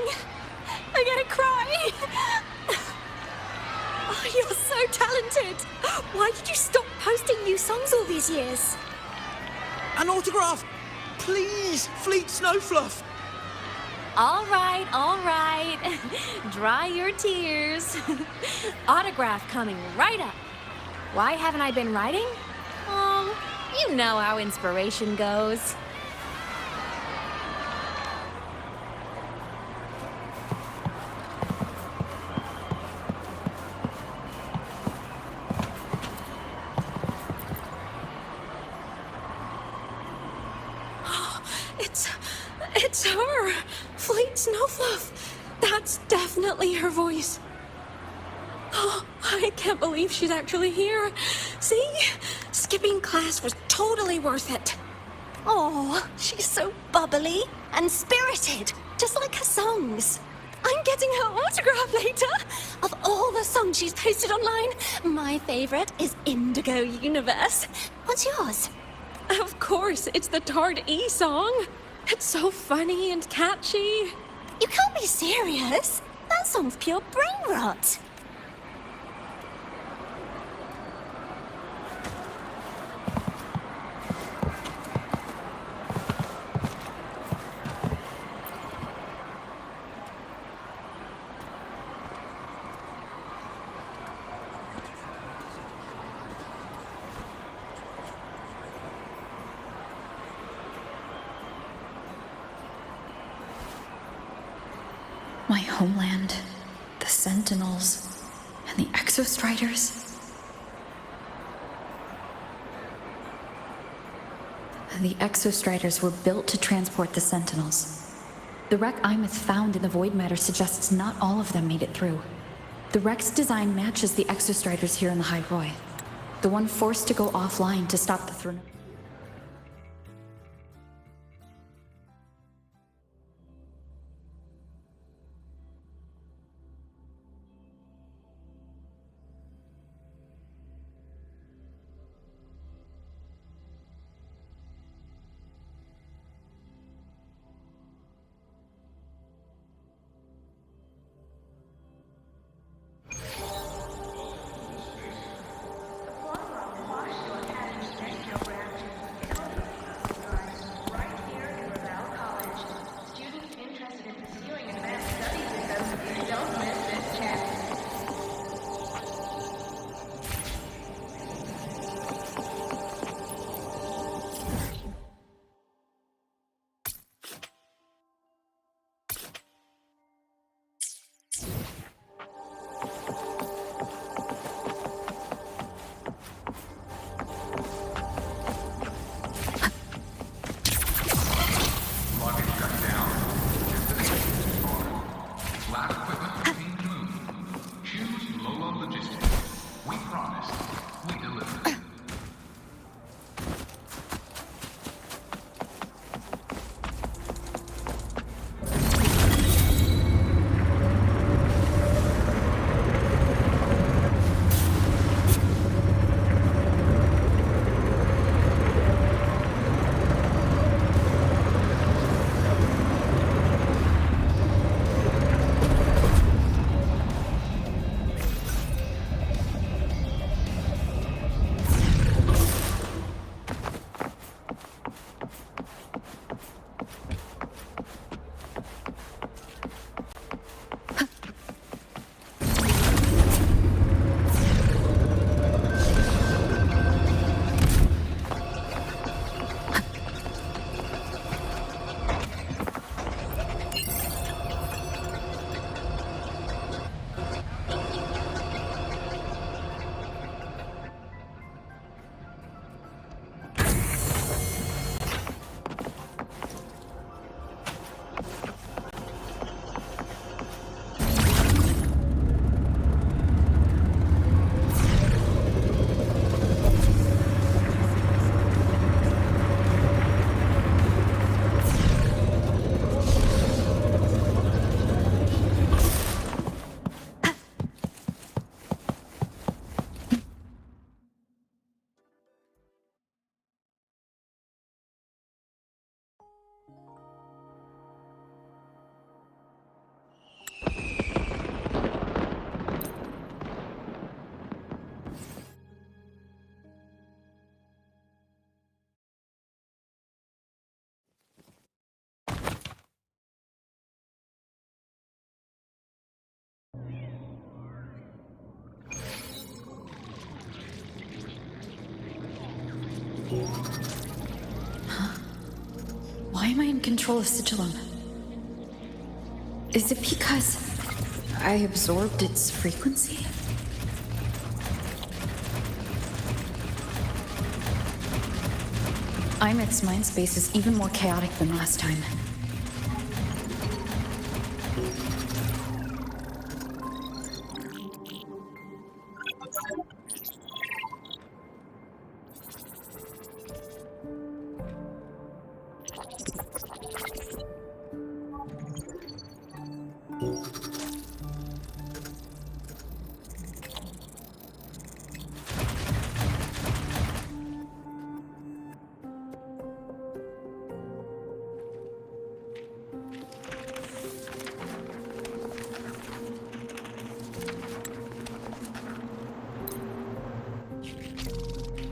I'm gonna cry. Oh, you're so talented. Why did you stop posting new songs all these years? An autograph! Please, Fleet Snowfluff! All right, all right. Dry your tears. Autograph coming right up. Why haven't I been writing? Oh, you know how inspiration goes. It's her! Fleet Snowfluff! That's definitely her voice. Oh, I can't believe she's actually here. See? Skipping class was totally worth it. Oh, she's so bubbly and spirited, just like her songs. I'm getting her autograph later. Of all the songs she's posted online, my favorite is Indigo Universe. What's yours? Of course, it's the Tard E song. It's so funny and catchy. You can't be serious. That song's pure brain rot. My homeland, the Sentinels, and the Exostriders. The Exostriders were built to transport the Sentinels. The wreck Imeth found in the void matter suggests not all of them made it through. The wreck's design matches the Exostriders here in the High Roy. The one forced to go offline to stop the throne. Why am I in control of Sigillum? Is it because I absorbed its frequency? Imeth's mind space is even more chaotic than last time.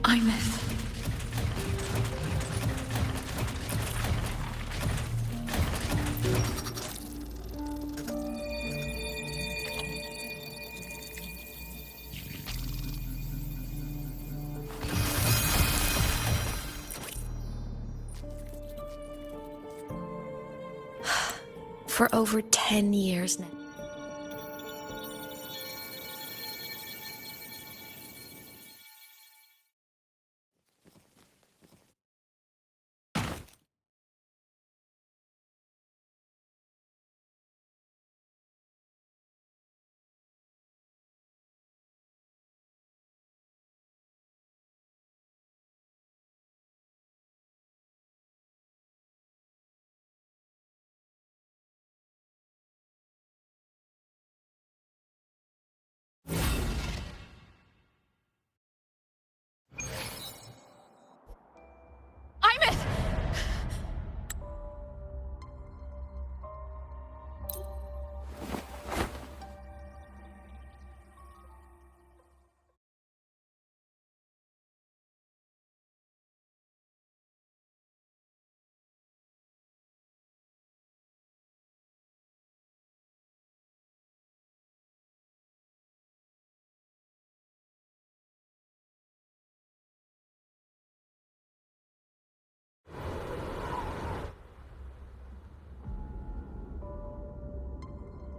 Imeth. for over 10 years now.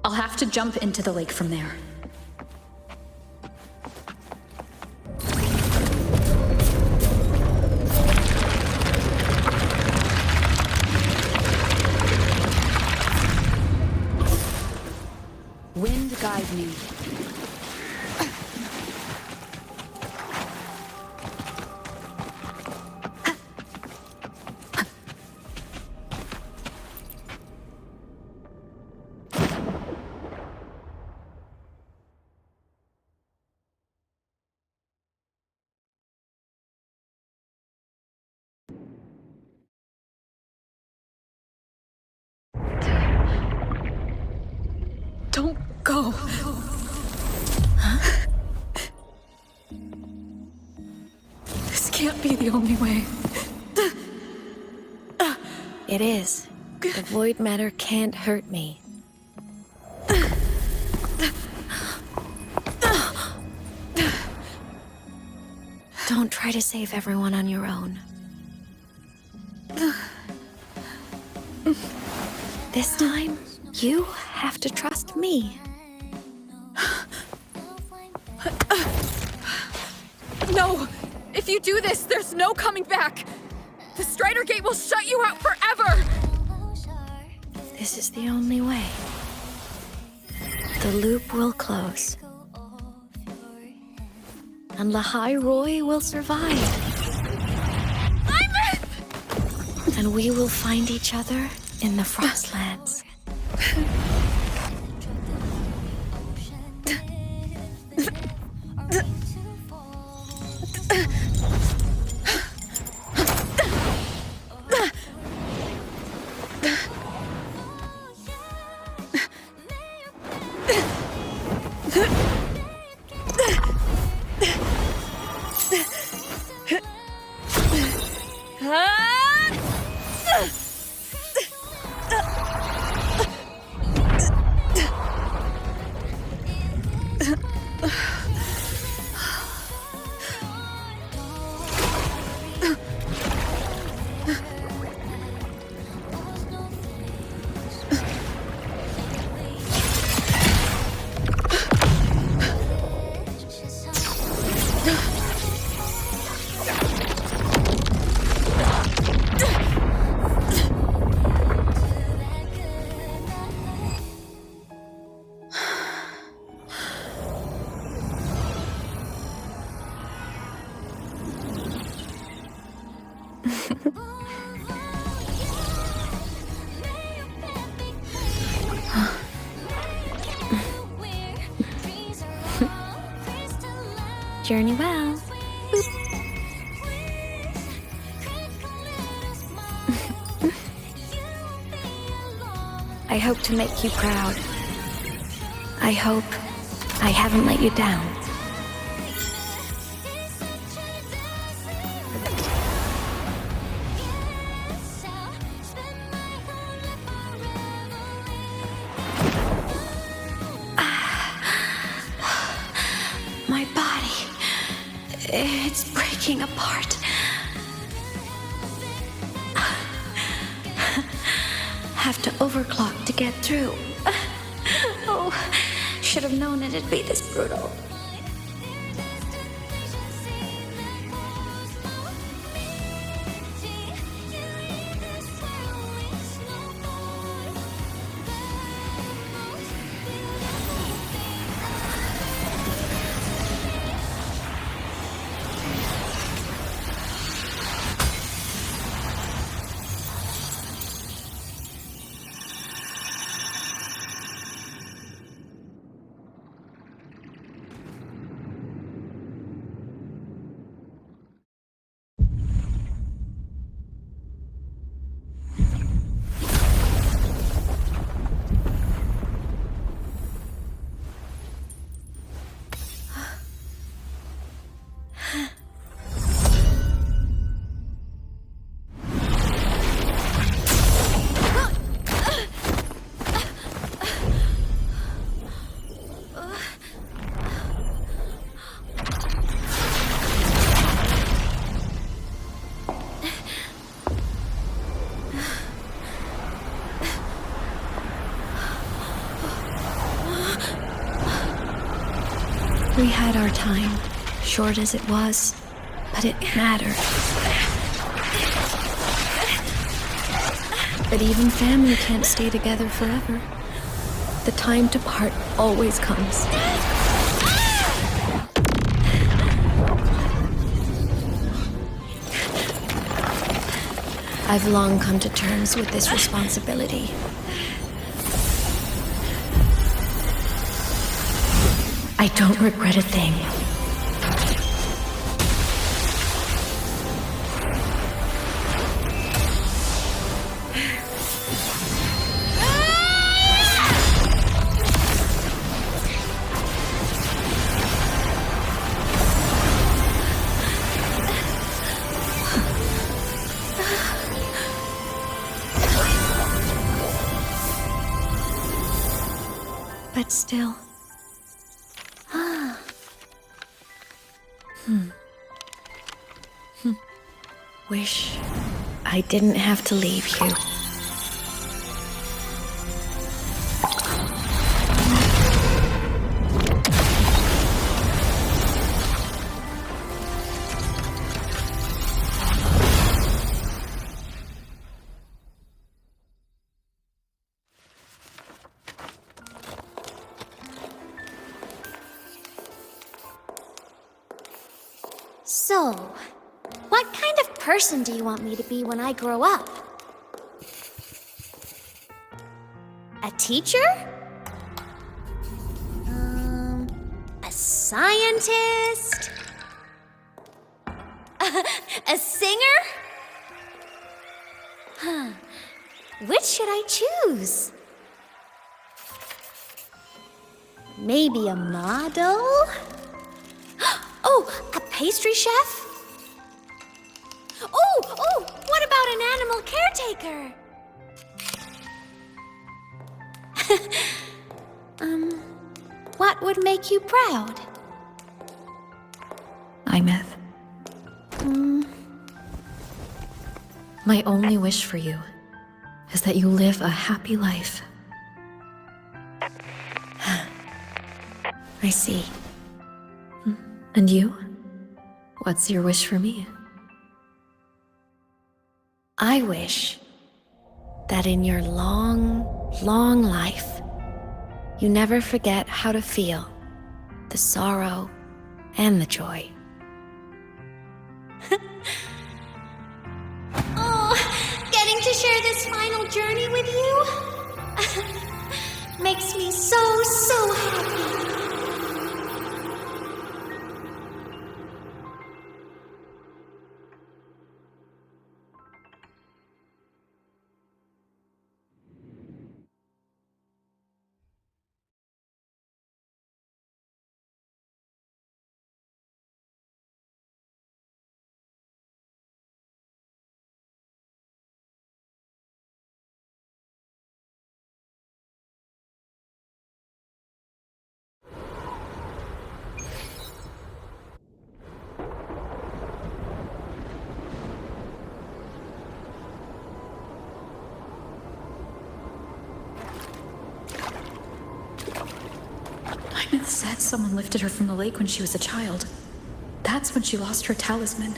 I'll have to jump into the lake from there. Wind guide me. Don't go. Huh? This can't be the only way. It is. The void matter can't hurt me. Don't try to save everyone on your own. This time, you have to trust me. No! If you do this, there's no coming back! The Strider Gate will shut you out forever! This is the only way. The loop will close. And Lahai Roy will survive. And we will find each other in the Frostlands. Journey well. I hope to make you proud. I hope I haven't let you down. My body, it's breaking apart. have to overclock to get through. Oh, should have known it'd be this brutal. We had our time, short as it was, but it mattered. But even family can't stay together forever. The time to part always comes. I've long come to terms with this responsibility. I don't regret a thing. But still. Wish I didn't have to leave you. So, what kind of person do you want me to be when I grow up? A teacher? A scientist? A singer? Huh. Which should I choose? Maybe a model? Oh, a pastry chef? Oh, what about an animal caretaker? What would make you proud? Imeth. My only wish for you is that you live a happy life. I see. And you? What's your wish for me? I wish that in your long, long life, you never forget how to feel the sorrow and the joy. Oh, getting to share this final journey with you makes me so happy. Imeth said someone lifted her from the lake when she was a child. That's when she lost her talisman.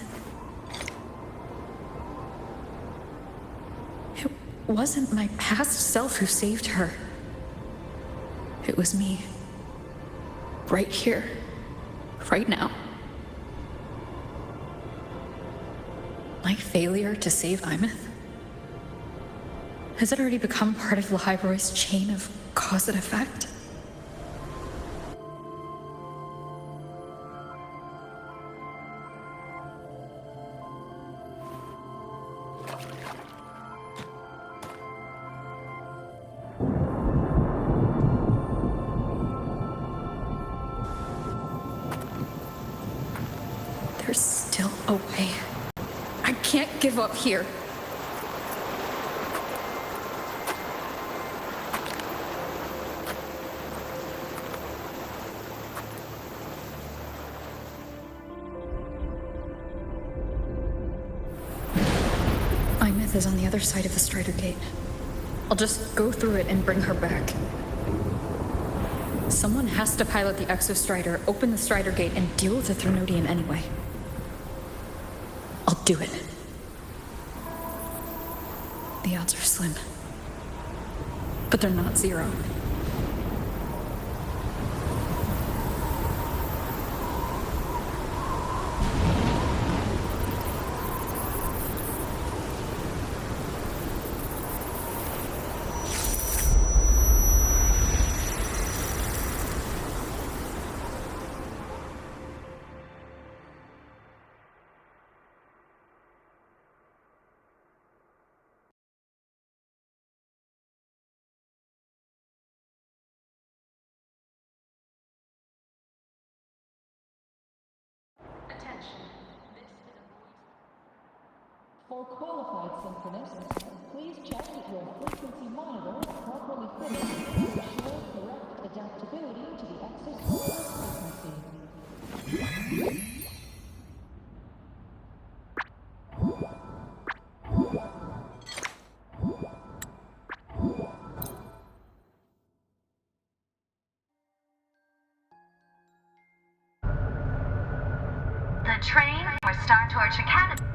It wasn't my past self who saved her. It was me. Right here. Right now. My failure to save Imeth? Has it already become part of Lahiroy's chain of cause and effect? There's still a way. I can't give up here. Imeth is on the other side of the Strider Gate. I'll just go through it and bring her back. Someone has to pilot the Exo-Strider, open the Strider Gate, and deal with the Threnodian anyway. I'll do it. The odds are slim. But they're not zero. For qualified symphonists, please check that your frequency monitor is properly fitted to ensure correct adaptability to the exoskeleton's frequency. The train for Star Torch Academy.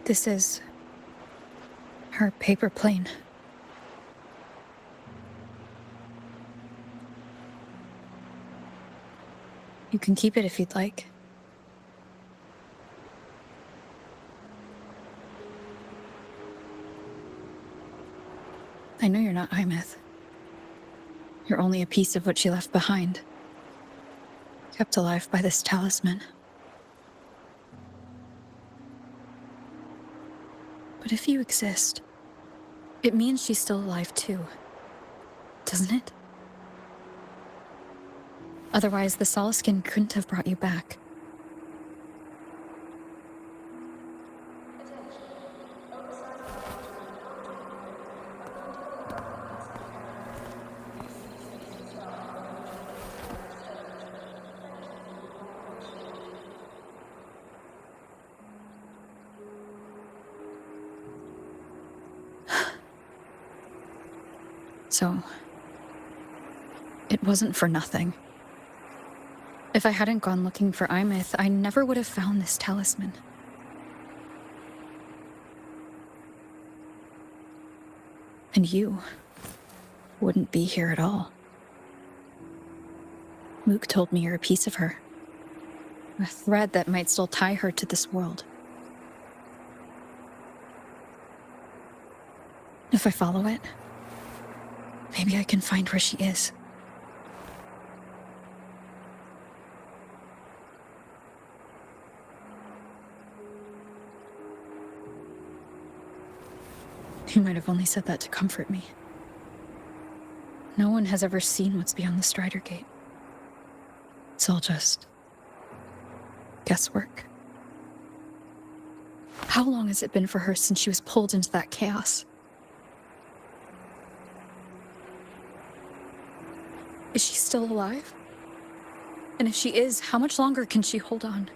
This is her paper plane. You can keep it if you'd like. I know you're not Imeth. You're only a piece of what she left behind, kept alive by this talisman. But if you exist, it means she's still alive too, doesn't it? Otherwise, the Solaskin couldn't have brought you back. So, it wasn't for nothing. If I hadn't gone looking for Imith, I never would have found this talisman. And you wouldn't be here at all. Luke told me you're a piece of her. A thread that might still tie her to this world. If I follow it, maybe I can find where she is. You might have only said that to comfort me. No one has ever seen what's beyond the Strider Gate. It's all just guesswork. How long has it been for her since she was pulled into that chaos? Is she still alive? And if she is, how much longer can she hold on?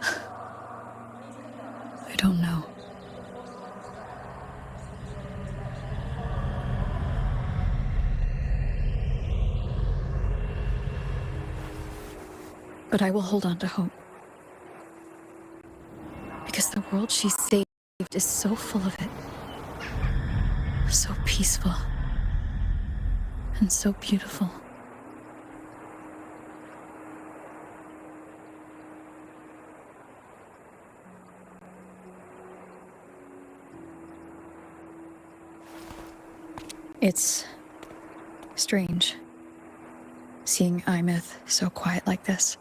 I don't know. But I will hold on to hope. Because the world she saved is so full of it. So peaceful. And so beautiful. It's strange, seeing Imith so quiet like this.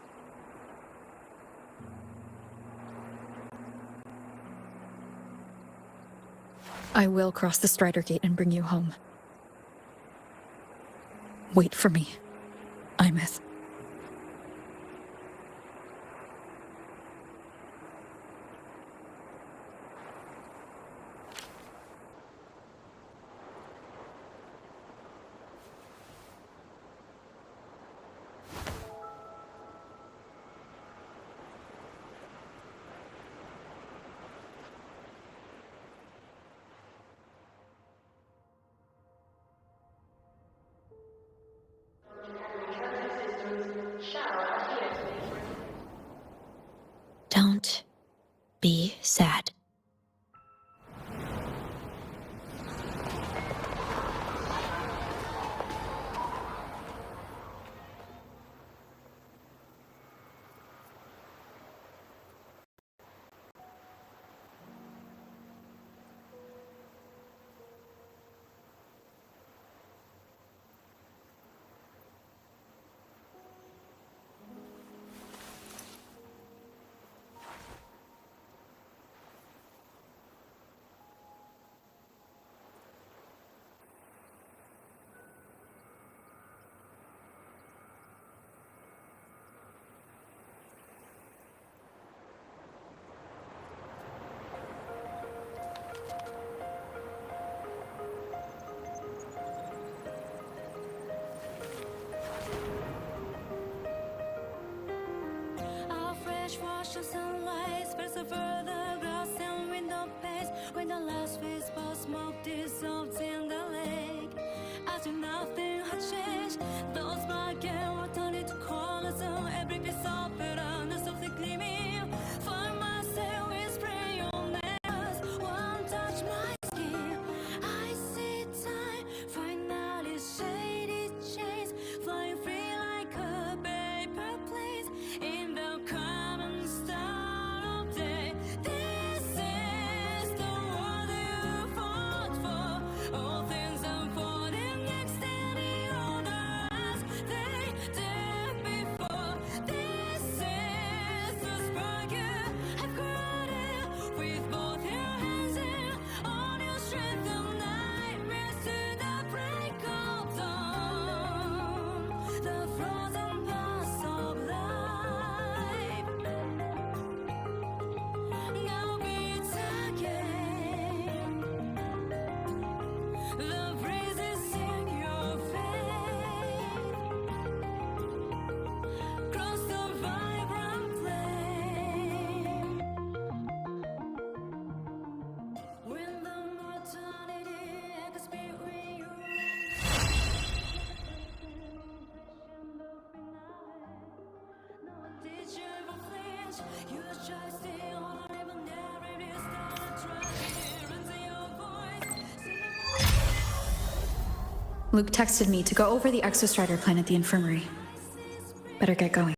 I will cross the Strider Gate and bring you home. Wait for me, Imith. Don't be sad. Sunlight spreads over the grass and window panes. When the last visible smoke dissolves in the lake, as if nothing had changed, those black and what turned into colors on every piece of bitterness of the gleaming. Find myself whispering your names. One touch my skin, I see time finally shaded chains, flying free like a paper plane in the common start of day. This is the world you fought for. Luke texted me to go over the Exostrider plan at the infirmary. Better get going.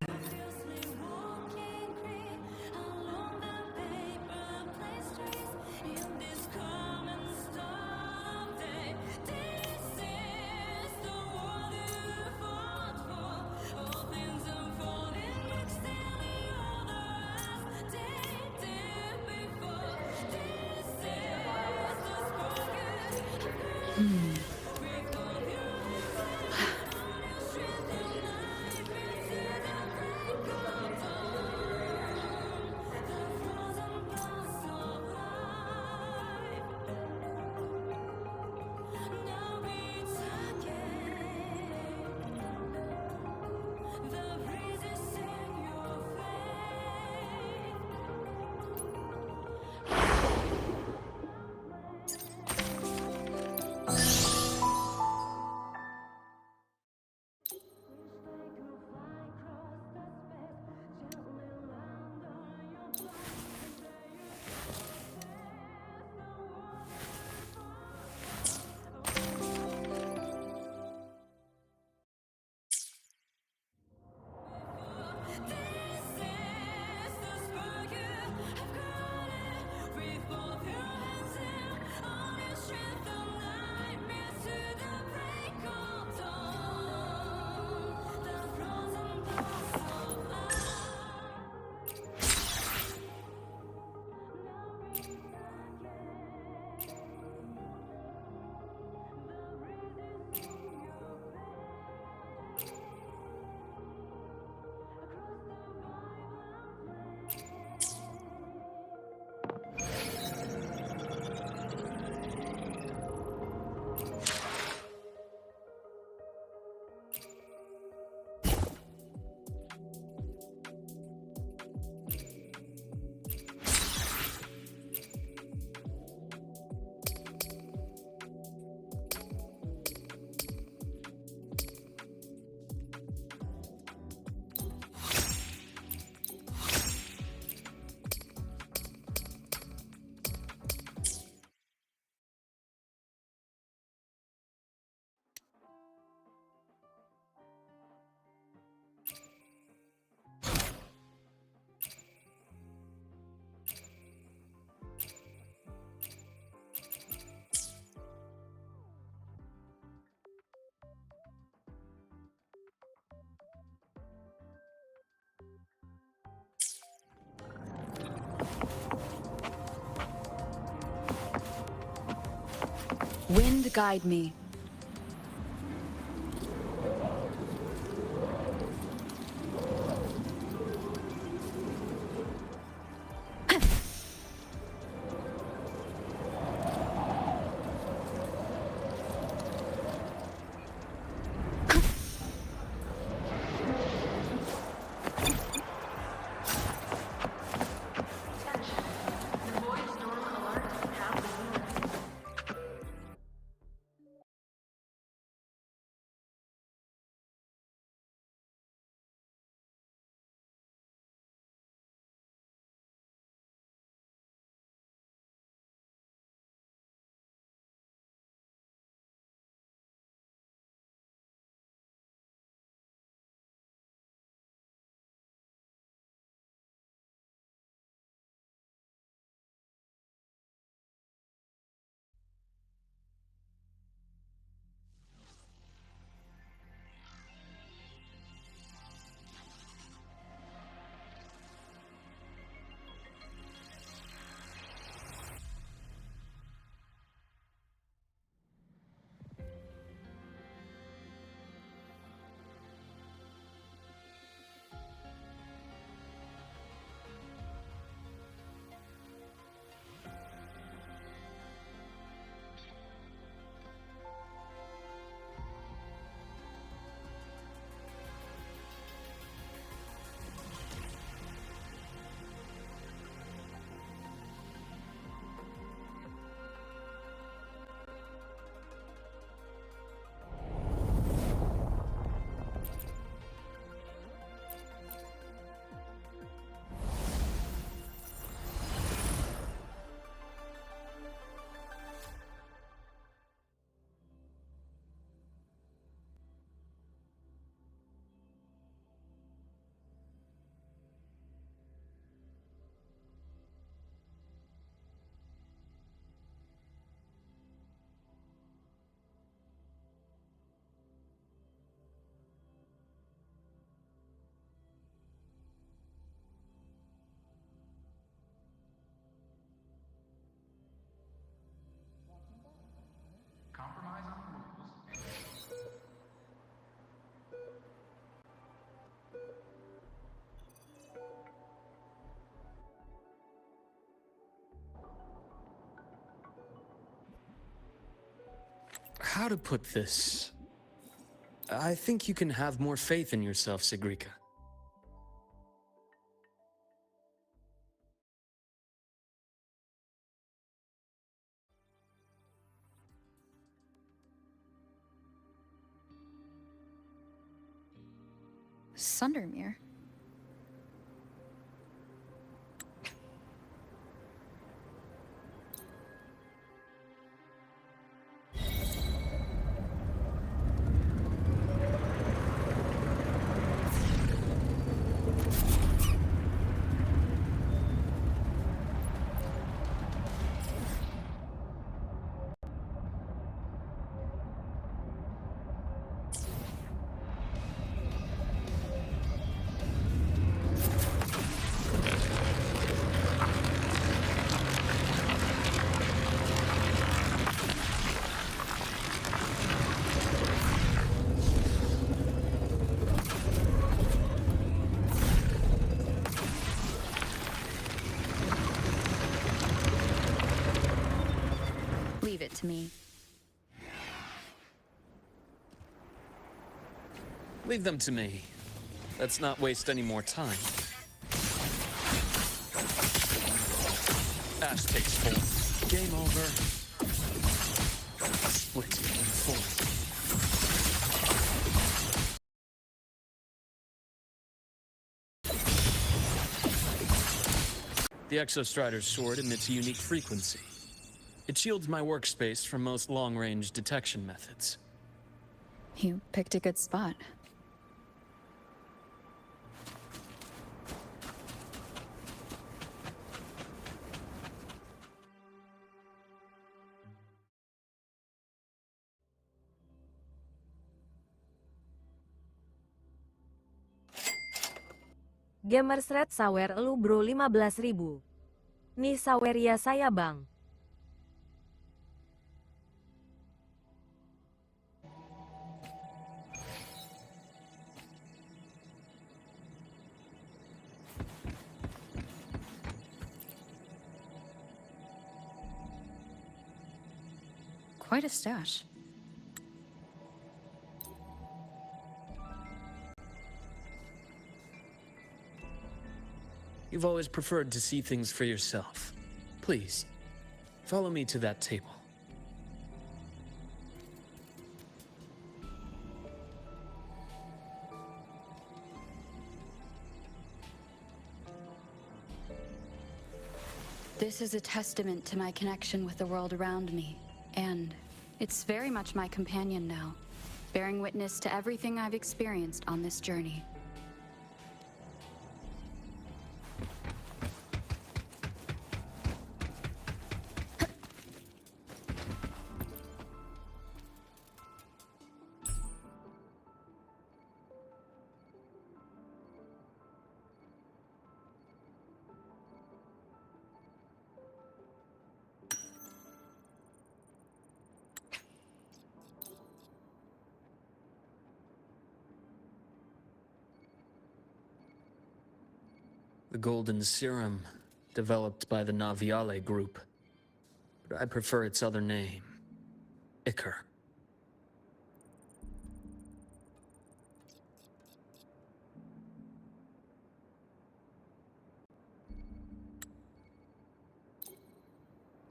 Wind guide me. How to put this? I think you can have more faith in yourself, Sigrika. Sundermere? Leave it to me. Leave them to me. Let's not waste any more time. Ash takes full. Game over. Split in four. The Exostrider's sword emits a unique frequency. It shields my workspace from most long-range detection methods. You picked a good spot. Gamers Red Sawer lu bro 15.000. Nih Saweria saya bang. Quite a stash. You've always preferred to see things for yourself. Please, follow me to that table. This is a testament to my connection with the world around me, and it's very much my companion now, bearing witness to everything I've experienced on this journey. The golden serum, developed by the Naviale group. But I prefer its other name, Ichor.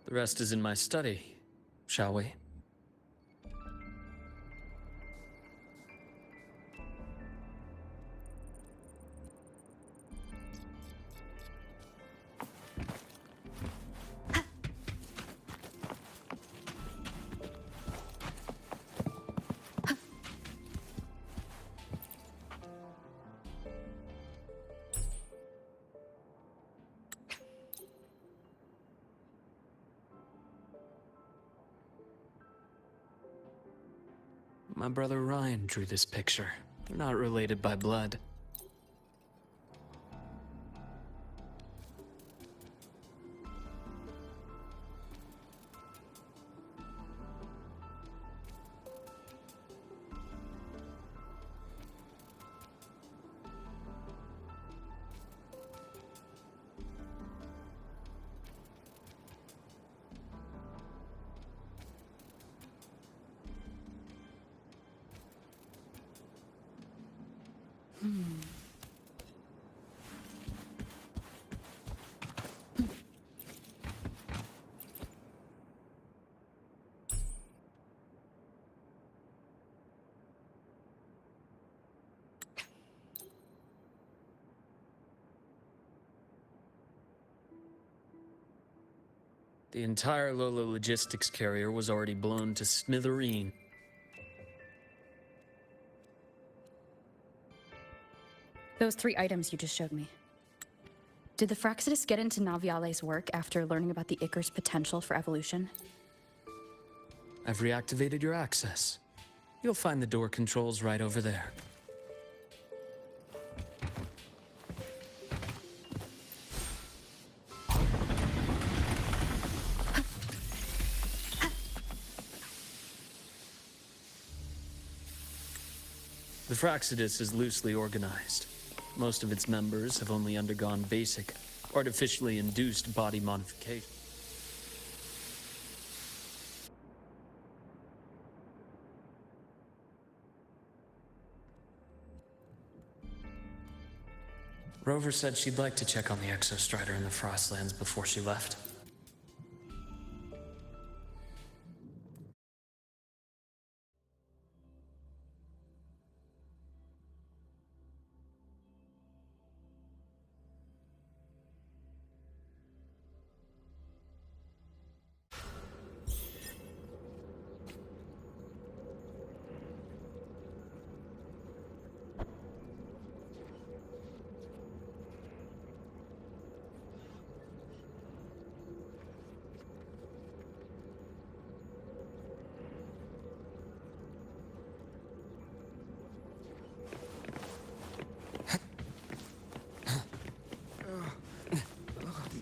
The rest is in my study, shall we? My brother Ryan drew this picture. They're not related by blood. The entire Lola logistics carrier was already blown to smithereen. Those 3 items you just showed me. Did the Fraxidus get into Naviale's work after learning about the Icar's potential for evolution? I've reactivated your access. You'll find the door controls right over there. The Fraxidus is loosely organized. Most of its members have only undergone basic, artificially induced body modification. Rover said she'd like to check on the Exostrider in the Frostlands before she left.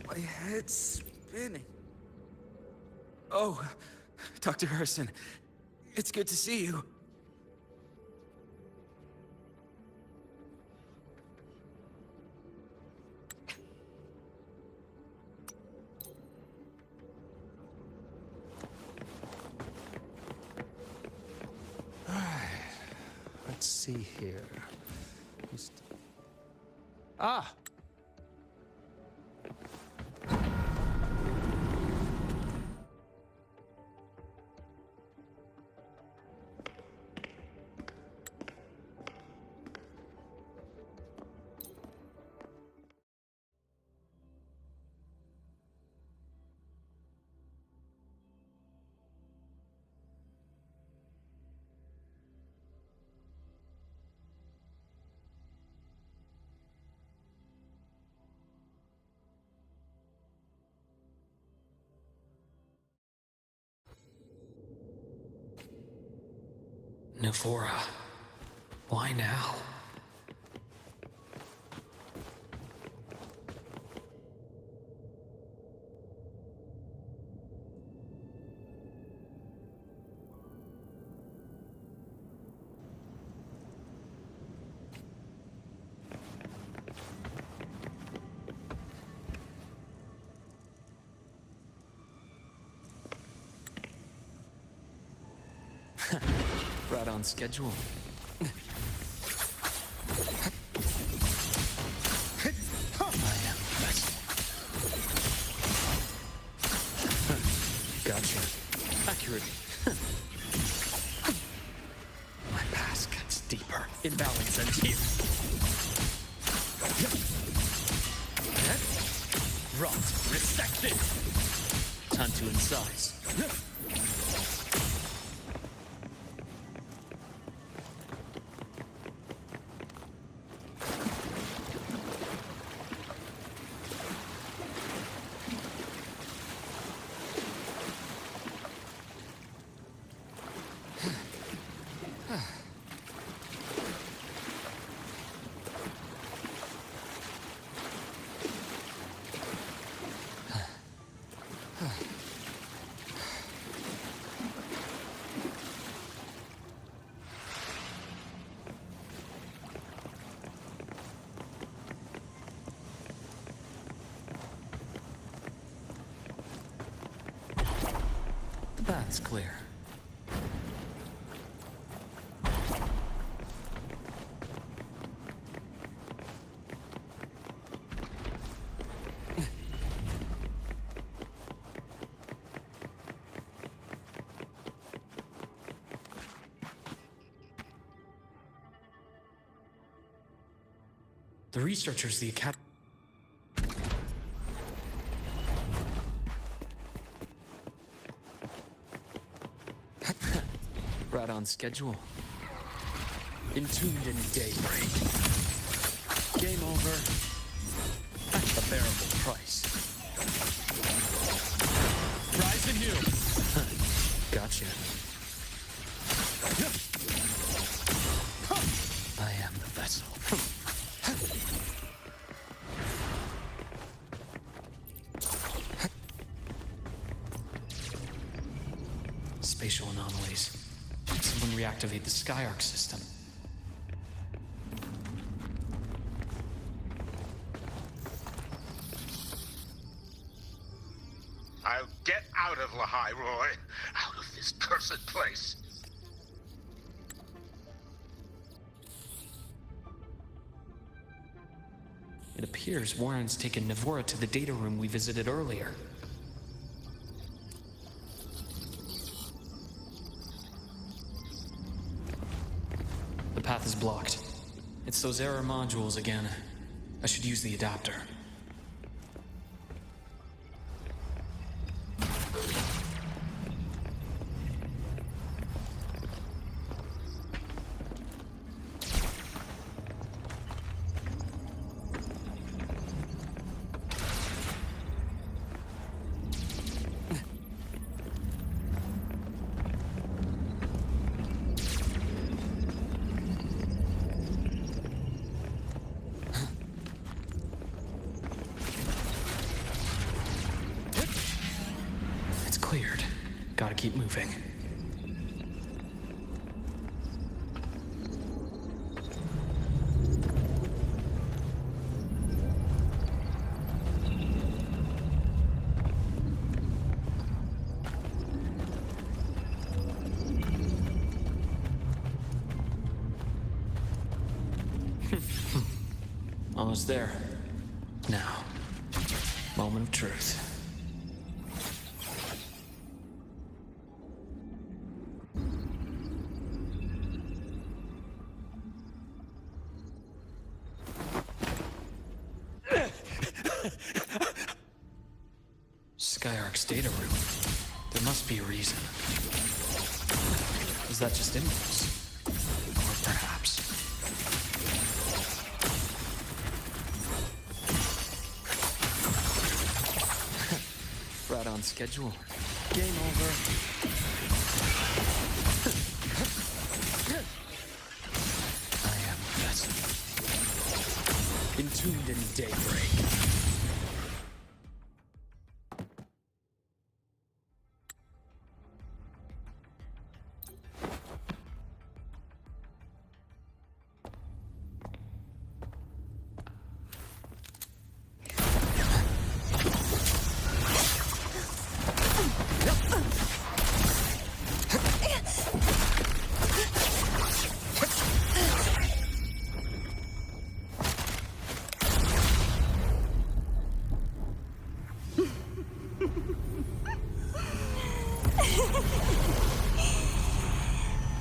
My head's spinning. Oh, Dr. Harrison, it's good to see you. Let's see here. Ah! Nefora. Why now? Right on schedule. Gotcha. Accurate. My past gets deeper. Imbalance ends here. Rot. Resected. Time to incise. That's clear. The researchers, the Academy. Right on schedule. Entombed in daybreak. Game over. At a bearable price. Rise anew. Gotcha. I am the vessel. Spatial anomalies. Someone reactivate the Skyarc system. I'll get out of Lahai, Roy. Out of this cursed place. It appears Warren's taken Navora to the data room we visited earlier. The path is blocked. It's those error modules again. I should use the adapter. Cleared. Gotta keep moving. Almost there. Now, moment of truth. Skyarc's data room. There must be a reason. Is that just impulse? Or perhaps... right on schedule. Game over. I am the vessel. Entombed in daybreak.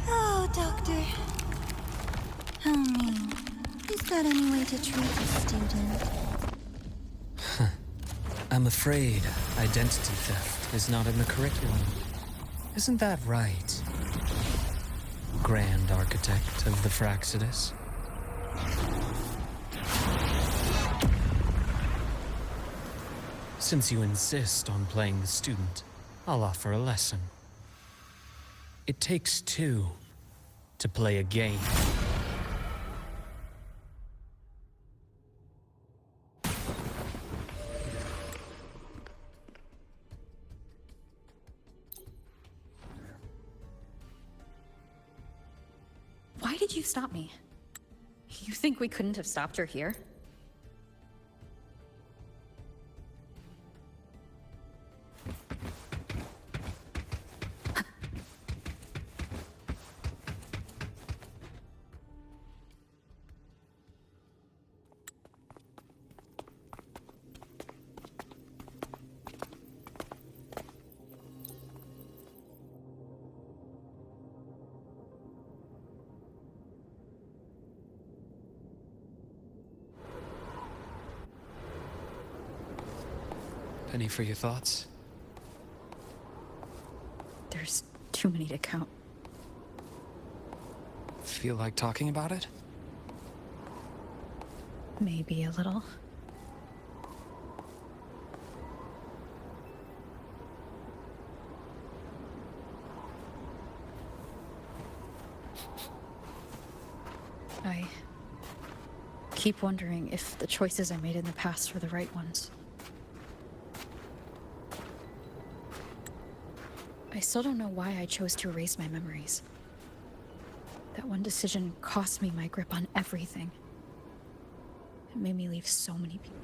Oh, Doctor. How mean. Is that any way to treat a student? I'm afraid identity theft is not in the curriculum. Isn't that right, Grand Architect of the Fraxidus? Since you insist on playing the student, I'll offer a lesson. It takes two to play a game. Why did you stop me? You think we couldn't have stopped her here? Any for your thoughts? There's too many to count. Feel like talking about it? Maybe a little. I keep wondering if the choices I made in the past were the right ones. I still don't know why I chose to erase my memories. That one decision cost me my grip on everything. It made me leave so many people.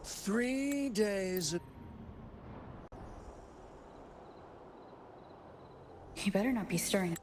3 days. He better not be stirring.